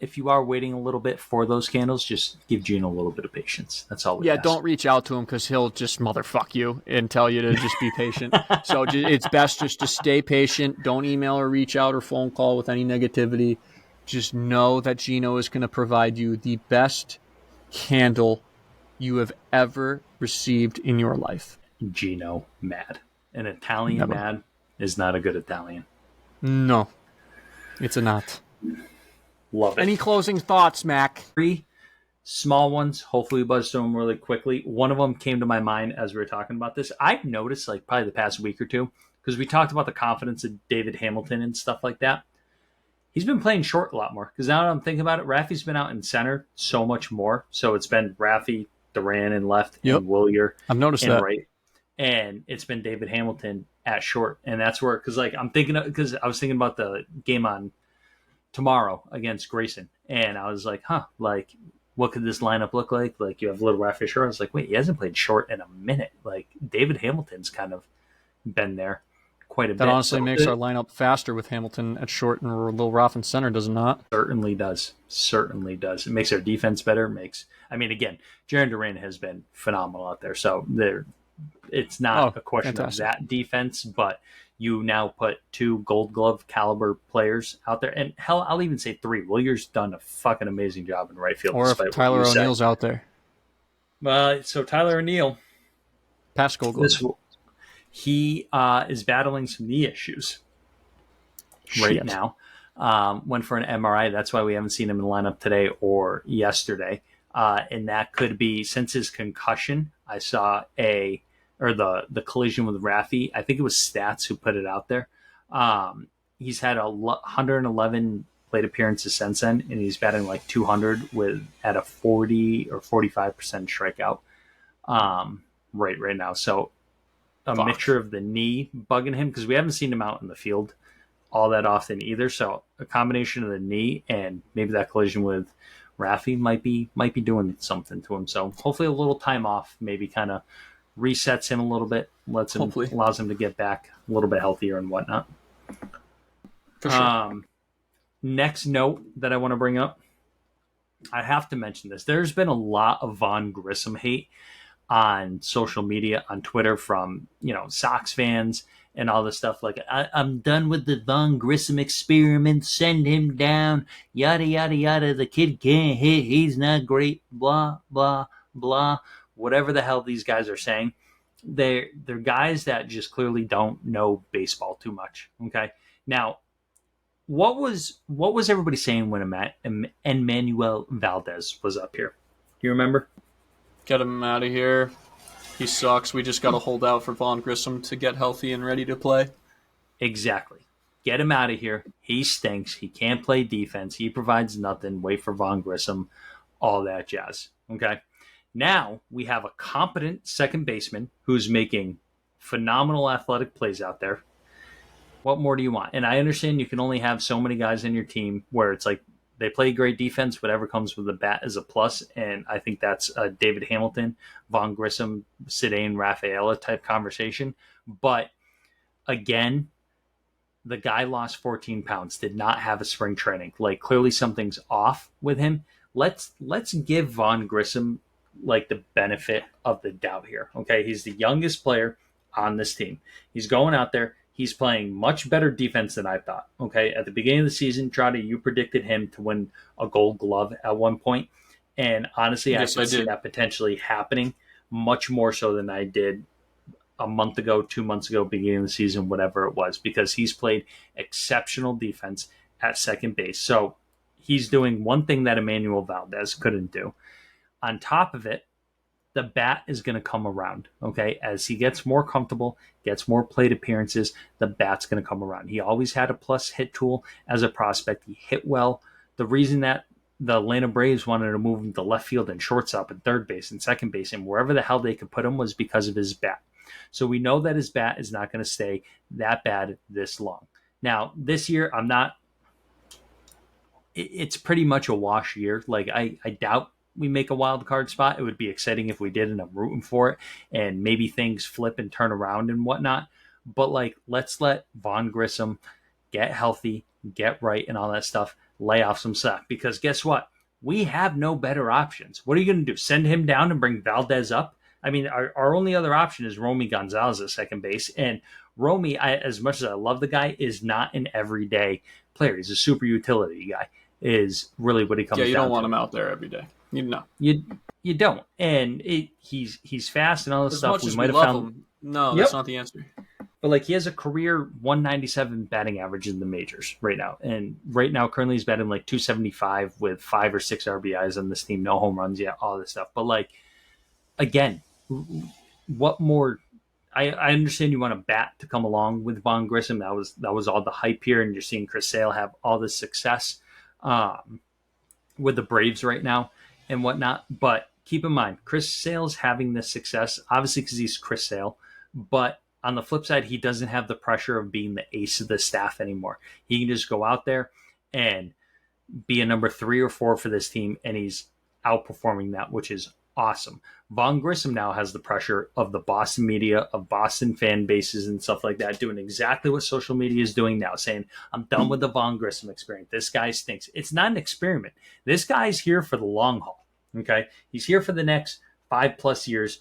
If you are waiting a little bit for those candles, just give Gino a little bit of patience. That's all we ask. Don't reach out to him because he'll just motherfuck you and tell you to just be patient. So it's best just to stay patient. Don't email or reach out or phone call with any negativity. Just know that Gino is going to provide you the best candle you have ever received in your life. Gino mad. An Italian mad is not a good Italian. No, it's a not. Love it. Any closing thoughts, Mac? 3 small ones. Hopefully we buzz through them really quickly. One of them came to my mind as we were talking about this. I've noticed probably the past week or two, because we talked about the confidence of David Hamilton and stuff like that. He's been playing short a lot more, because now that I'm thinking about it, Rafi's been out in center so much more. So it's been Rafi, Duran in left, and Willier. I've noticed in that. Right. And it's been David Hamilton at short. And that's where, because I'm thinking, because I was thinking about the game on tomorrow against Grayson. And I was like, what could this lineup look like? You have little Rafi short. I was like, wait, he hasn't played short in a minute. David Hamilton's kind of been there quite a bit. That honestly makes our lineup faster with Hamilton at short and Lil Roth in center, does it not? Certainly does. It makes our defense better. Again, Jaron Duran has been phenomenal out there. So it's not Oh, a question fantastic. of that defense, but you now put 2 Gold Glove caliber players out there, and hell, I'll even say 3. Willier's done a fucking amazing job in right field, Or if despite what Tyler you say. O'Neill's out there. So Tyler O'Neill, Past Gold Glove. he is battling some knee issues right Shit. now. Went for an MRI. That's why we haven't seen him in the lineup today or yesterday. And that could be, since his concussion, I saw the collision with Rafi. I think it was Stats who put it out there. He's had 111 plate appearances since then, and he's batting like 200 at a 40 or 45% strikeout right now. So a Fuck. mixture of the knee bugging him, because we haven't seen him out in the field all that often either. So a combination of the knee and maybe that collision with Rafi might be doing something to him. So hopefully a little time off maybe kind of resets him a little bit, allows him to get back a little bit healthier and whatnot. For sure. Next note that I want to bring up, I have to mention this. There's been a lot of Vaughn Grissom hate on social media, on Twitter, from Sox fans and all this stuff. Like, I'm done with the Vaughn Grissom experiment. Send him down. Yada yada yada. The kid can't hit. He's not great. Blah blah blah. Whatever the hell these guys are saying, they're guys that just clearly don't know baseball too much. Okay, now. What was everybody saying when Emmanuel Valdez was up here? Do you remember? Get him out of here. He sucks. We just got to hold out for Vaughn Grissom to get healthy and ready to play. Exactly. Get him out of here. He stinks. He can't play defense. He provides nothing. Wait for Vaughn Grissom. All that jazz. Okay. Now we have a competent second baseman who's making phenomenal athletic plays out there. What more do you want? And I understand you can only have so many guys in your team where it's like they play great defense. Whatever comes with the bat is a plus. And I think that's a David Hamilton, Vaughn Grissom, Cedane Rafaela type conversation. But again, the guy lost 14 pounds, did not have a spring training. Like, clearly something's off with him. Let's give Vaughn Grissom like the benefit of the doubt here. Okay, he's the youngest player on this team. He's going out there. He's playing much better defense than I thought. Okay, at the beginning of the season, Trotta, you predicted him to win a Gold Glove at one point, and honestly, Yes, I I could see did. that potentially happening much more so than I did a month ago, 2 months ago, beginning of the season, whatever it was, because he's played exceptional defense at second base. So he's doing one thing that Emmanuel Valdez couldn't do. On top of it, the bat is going to come around, okay? As he gets more comfortable, gets more plate appearances, the bat's going to come around. He always had a plus hit tool as a prospect. He hit well. The reason that the Atlanta Braves wanted to move him to left field and shortstop and third base and second base and wherever the hell they could put him was because of his bat. So we know that his bat is not going to stay that bad this long. Now, this year, it's pretty much a wash year. Like, I doubt we make a wild card spot. It would be exciting if we did, and I'm rooting for it, and maybe things flip and turn around and whatnot. But like, let's let Vaughn Grissom get healthy, get right, and all that stuff. Lay off some slack, because guess what? We have no better options. What are you going to do? Send him down and bring Valdez up? I mean, our only other option is Romy Gonzalez at second base, and Romy, as much as I love the guy, is not an everyday player. He's a super utility guy. Is really what he comes down to. Yeah, you don't want him out there every day. No. You don't, and he's fast and all this As stuff. much We as might we have love found him, no, that's not the answer. But like, he has a career 197 batting average in the majors right now, and right now currently he's batting like 275 with 5 or 6 RBIs on this team, no home runs yet, all this stuff. But like, again, what more? I understand you want a bat to come along with Vaughn Grissom. That was all the hype here, and you're seeing Chris Sale have all this success with the Braves right now and whatnot. But keep in mind, Chris Sale's having this success, obviously because he's Chris Sale, but on the flip side, he doesn't have the pressure of being the ace of the staff anymore. He can just go out there and be a number 3 or 4 for this team, and he's outperforming that, which is awesome. Vaughn Grissom now has the pressure of the Boston media, of Boston fan bases and stuff like that, doing exactly what social media is doing now, saying, I'm done with the Vaughn Grissom experiment. This guy stinks. It's not an experiment. This guy's here for the long haul, okay? He's here for the next 5+ years.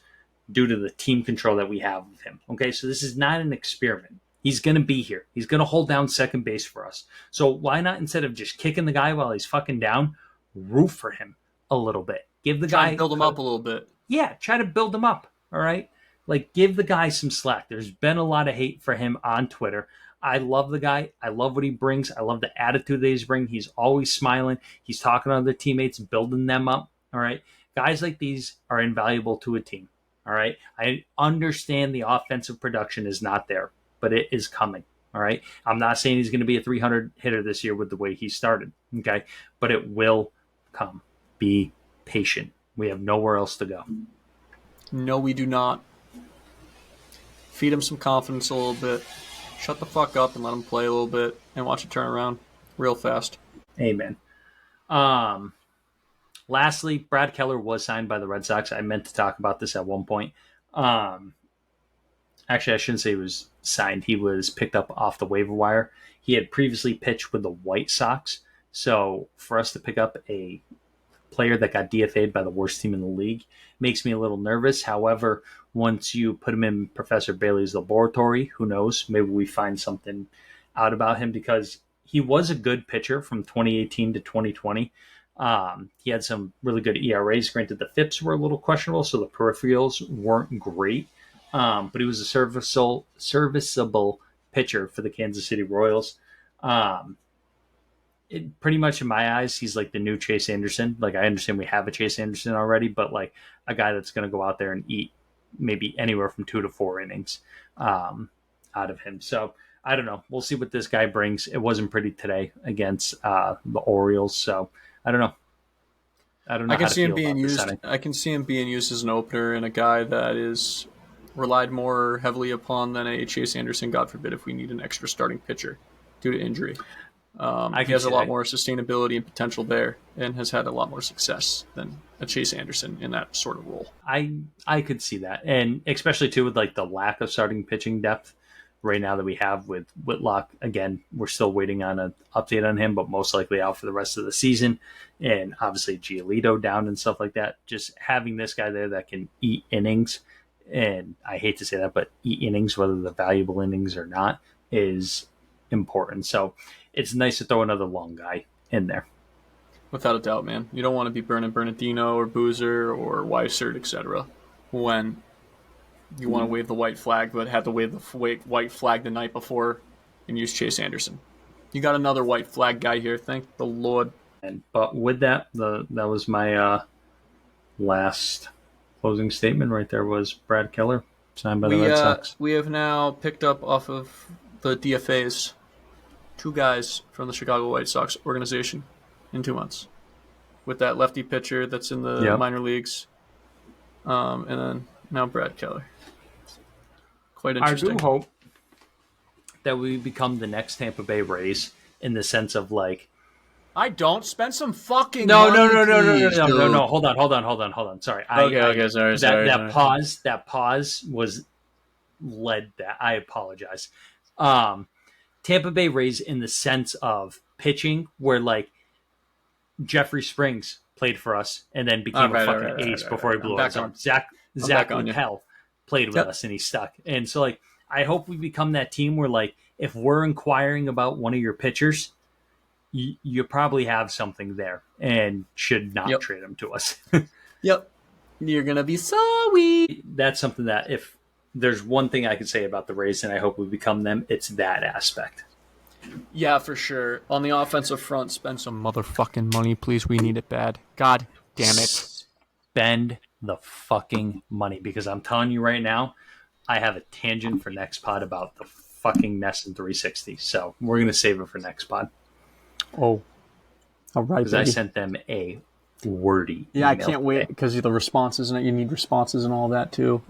due to the team control that we have of him. Okay, so this is not an experiment. He's going to be here. He's going to hold down second base for us. So why not, instead of just kicking the guy while he's fucking down, root for him a little bit. Give the guy, build him up a little bit. Yeah, try to build him up. All right, like give the guy some slack. There's been a lot of hate for him on Twitter. I love the guy. I love what he brings. I love the attitude that he's bringing. He's always smiling. He's talking to other teammates, building them up. All right. Guys like these are invaluable to a team. All right. I understand the offensive production is not there, but it is coming. All right. I'm not saying he's going to be a 300 hitter this year with the way he started. Okay. But it will come. Be patient. We have nowhere else to go. No, we do not. Feed him some confidence a little bit. Shut the fuck up and let him play a little bit and watch it turn around real fast. Amen. Lastly, Brad Keller was signed by the Red Sox. I meant to talk about this at one point. Actually, I shouldn't say he was signed. He was picked up off the waiver wire. He had previously pitched with the White Sox. So for us to pick up a player that got DFA'd by the worst team in the league makes me a little nervous. However, once you put him in Professor Bailey's laboratory, who knows? Maybe we find something out about him, because he was a good pitcher from 2018 to 2020. He had some really good ERAs. Granted, the FIPS were a little questionable, so the peripherals weren't great. But he was a serviceable pitcher for the Kansas City Royals. Pretty much in my eyes, he's like the new Chase Anderson. Like, I understand we have a Chase Anderson already, but like a guy that's going to go out there and eat maybe anywhere from 2 to 4 innings out of him. So I don't know. We'll see what this guy brings. It wasn't pretty today against the Orioles, so I don't know. I can see him being used. I can see him being used as an opener and a guy that is relied more heavily upon than a Chase Anderson. God forbid if we need an extra starting pitcher due to injury. He has a lot more sustainability and potential there, and has had a lot more success than a Chase Anderson in that sort of role. I could see that, and especially too with like the lack of starting pitching depth right now that we have with Whitlock. Again, we're still waiting on an update on him, but most likely out for the rest of the season. And obviously Giolito down and stuff like that. Just having this guy there that can eat innings, and I hate to say that, but eat innings, whether they're valuable innings or not, is important. So it's nice to throw another long guy in there. Without a doubt, man. You don't want to be burning Bernardino or Boozer or Weissert, etc. when you want to wave the white flag, but had to wave the white flag the night before and use Chase Anderson. You got another white flag guy here, thank the Lord. But with that, that was my last closing statement right there, was Brad Keller, signed by the Red Sox. We have now picked up off of the DFAs 2 guys from the Chicago White Sox organization in 2 months, with that lefty pitcher that's in the minor leagues, and then now Brad Keller. Quite interesting. I do hope that we become the next Tampa Bay Rays, in the sense of like, I don't spend some fucking no. Hold on. Sorry. Sorry. That pause was led that. I apologize. Tampa Bay Rays in the sense of pitching, where like Jeffrey Springs played for us and then became a fucking ace before he blew out his arm. Zach Littell played with us and he stuck. And so like, I hope we become that team where like, if we're inquiring about one of your pitchers, you probably have something there and should not trade him to us. Yep. You're going to be sorry. That's something that, if there's one thing I could say about the Rays, and I hope we become them, it's that aspect. Yeah, for sure. On the offensive front, spend some motherfucking money, please. We need it bad. God damn it. Spend the fucking money, because I'm telling you right now, I have a tangent for next pod about the fucking Ness in 360. So we're going to save it for next pod. Oh, all right. Because I sent them a wordy email. I can't wait, because the responses, and you need responses and all that too.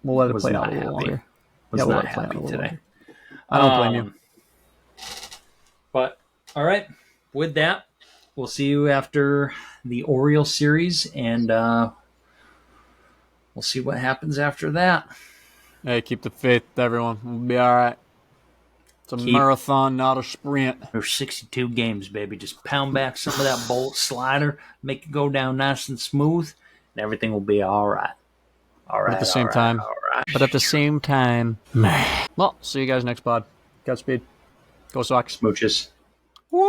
We'll let it play out a little longer. Was not happy today. I don't blame you. But all right, with that, we'll see you after the Orioles series, and we'll see what happens after that. Hey, keep the faith, everyone. We'll be all right. It's a marathon, not a sprint. There's 62 games, baby. Just pound back some of that bolt slider, make it go down nice and smooth, and everything will be all right. All right. But at the same time, meh. Well, see you guys next pod. Godspeed. Go Sox. Smooches. Woo!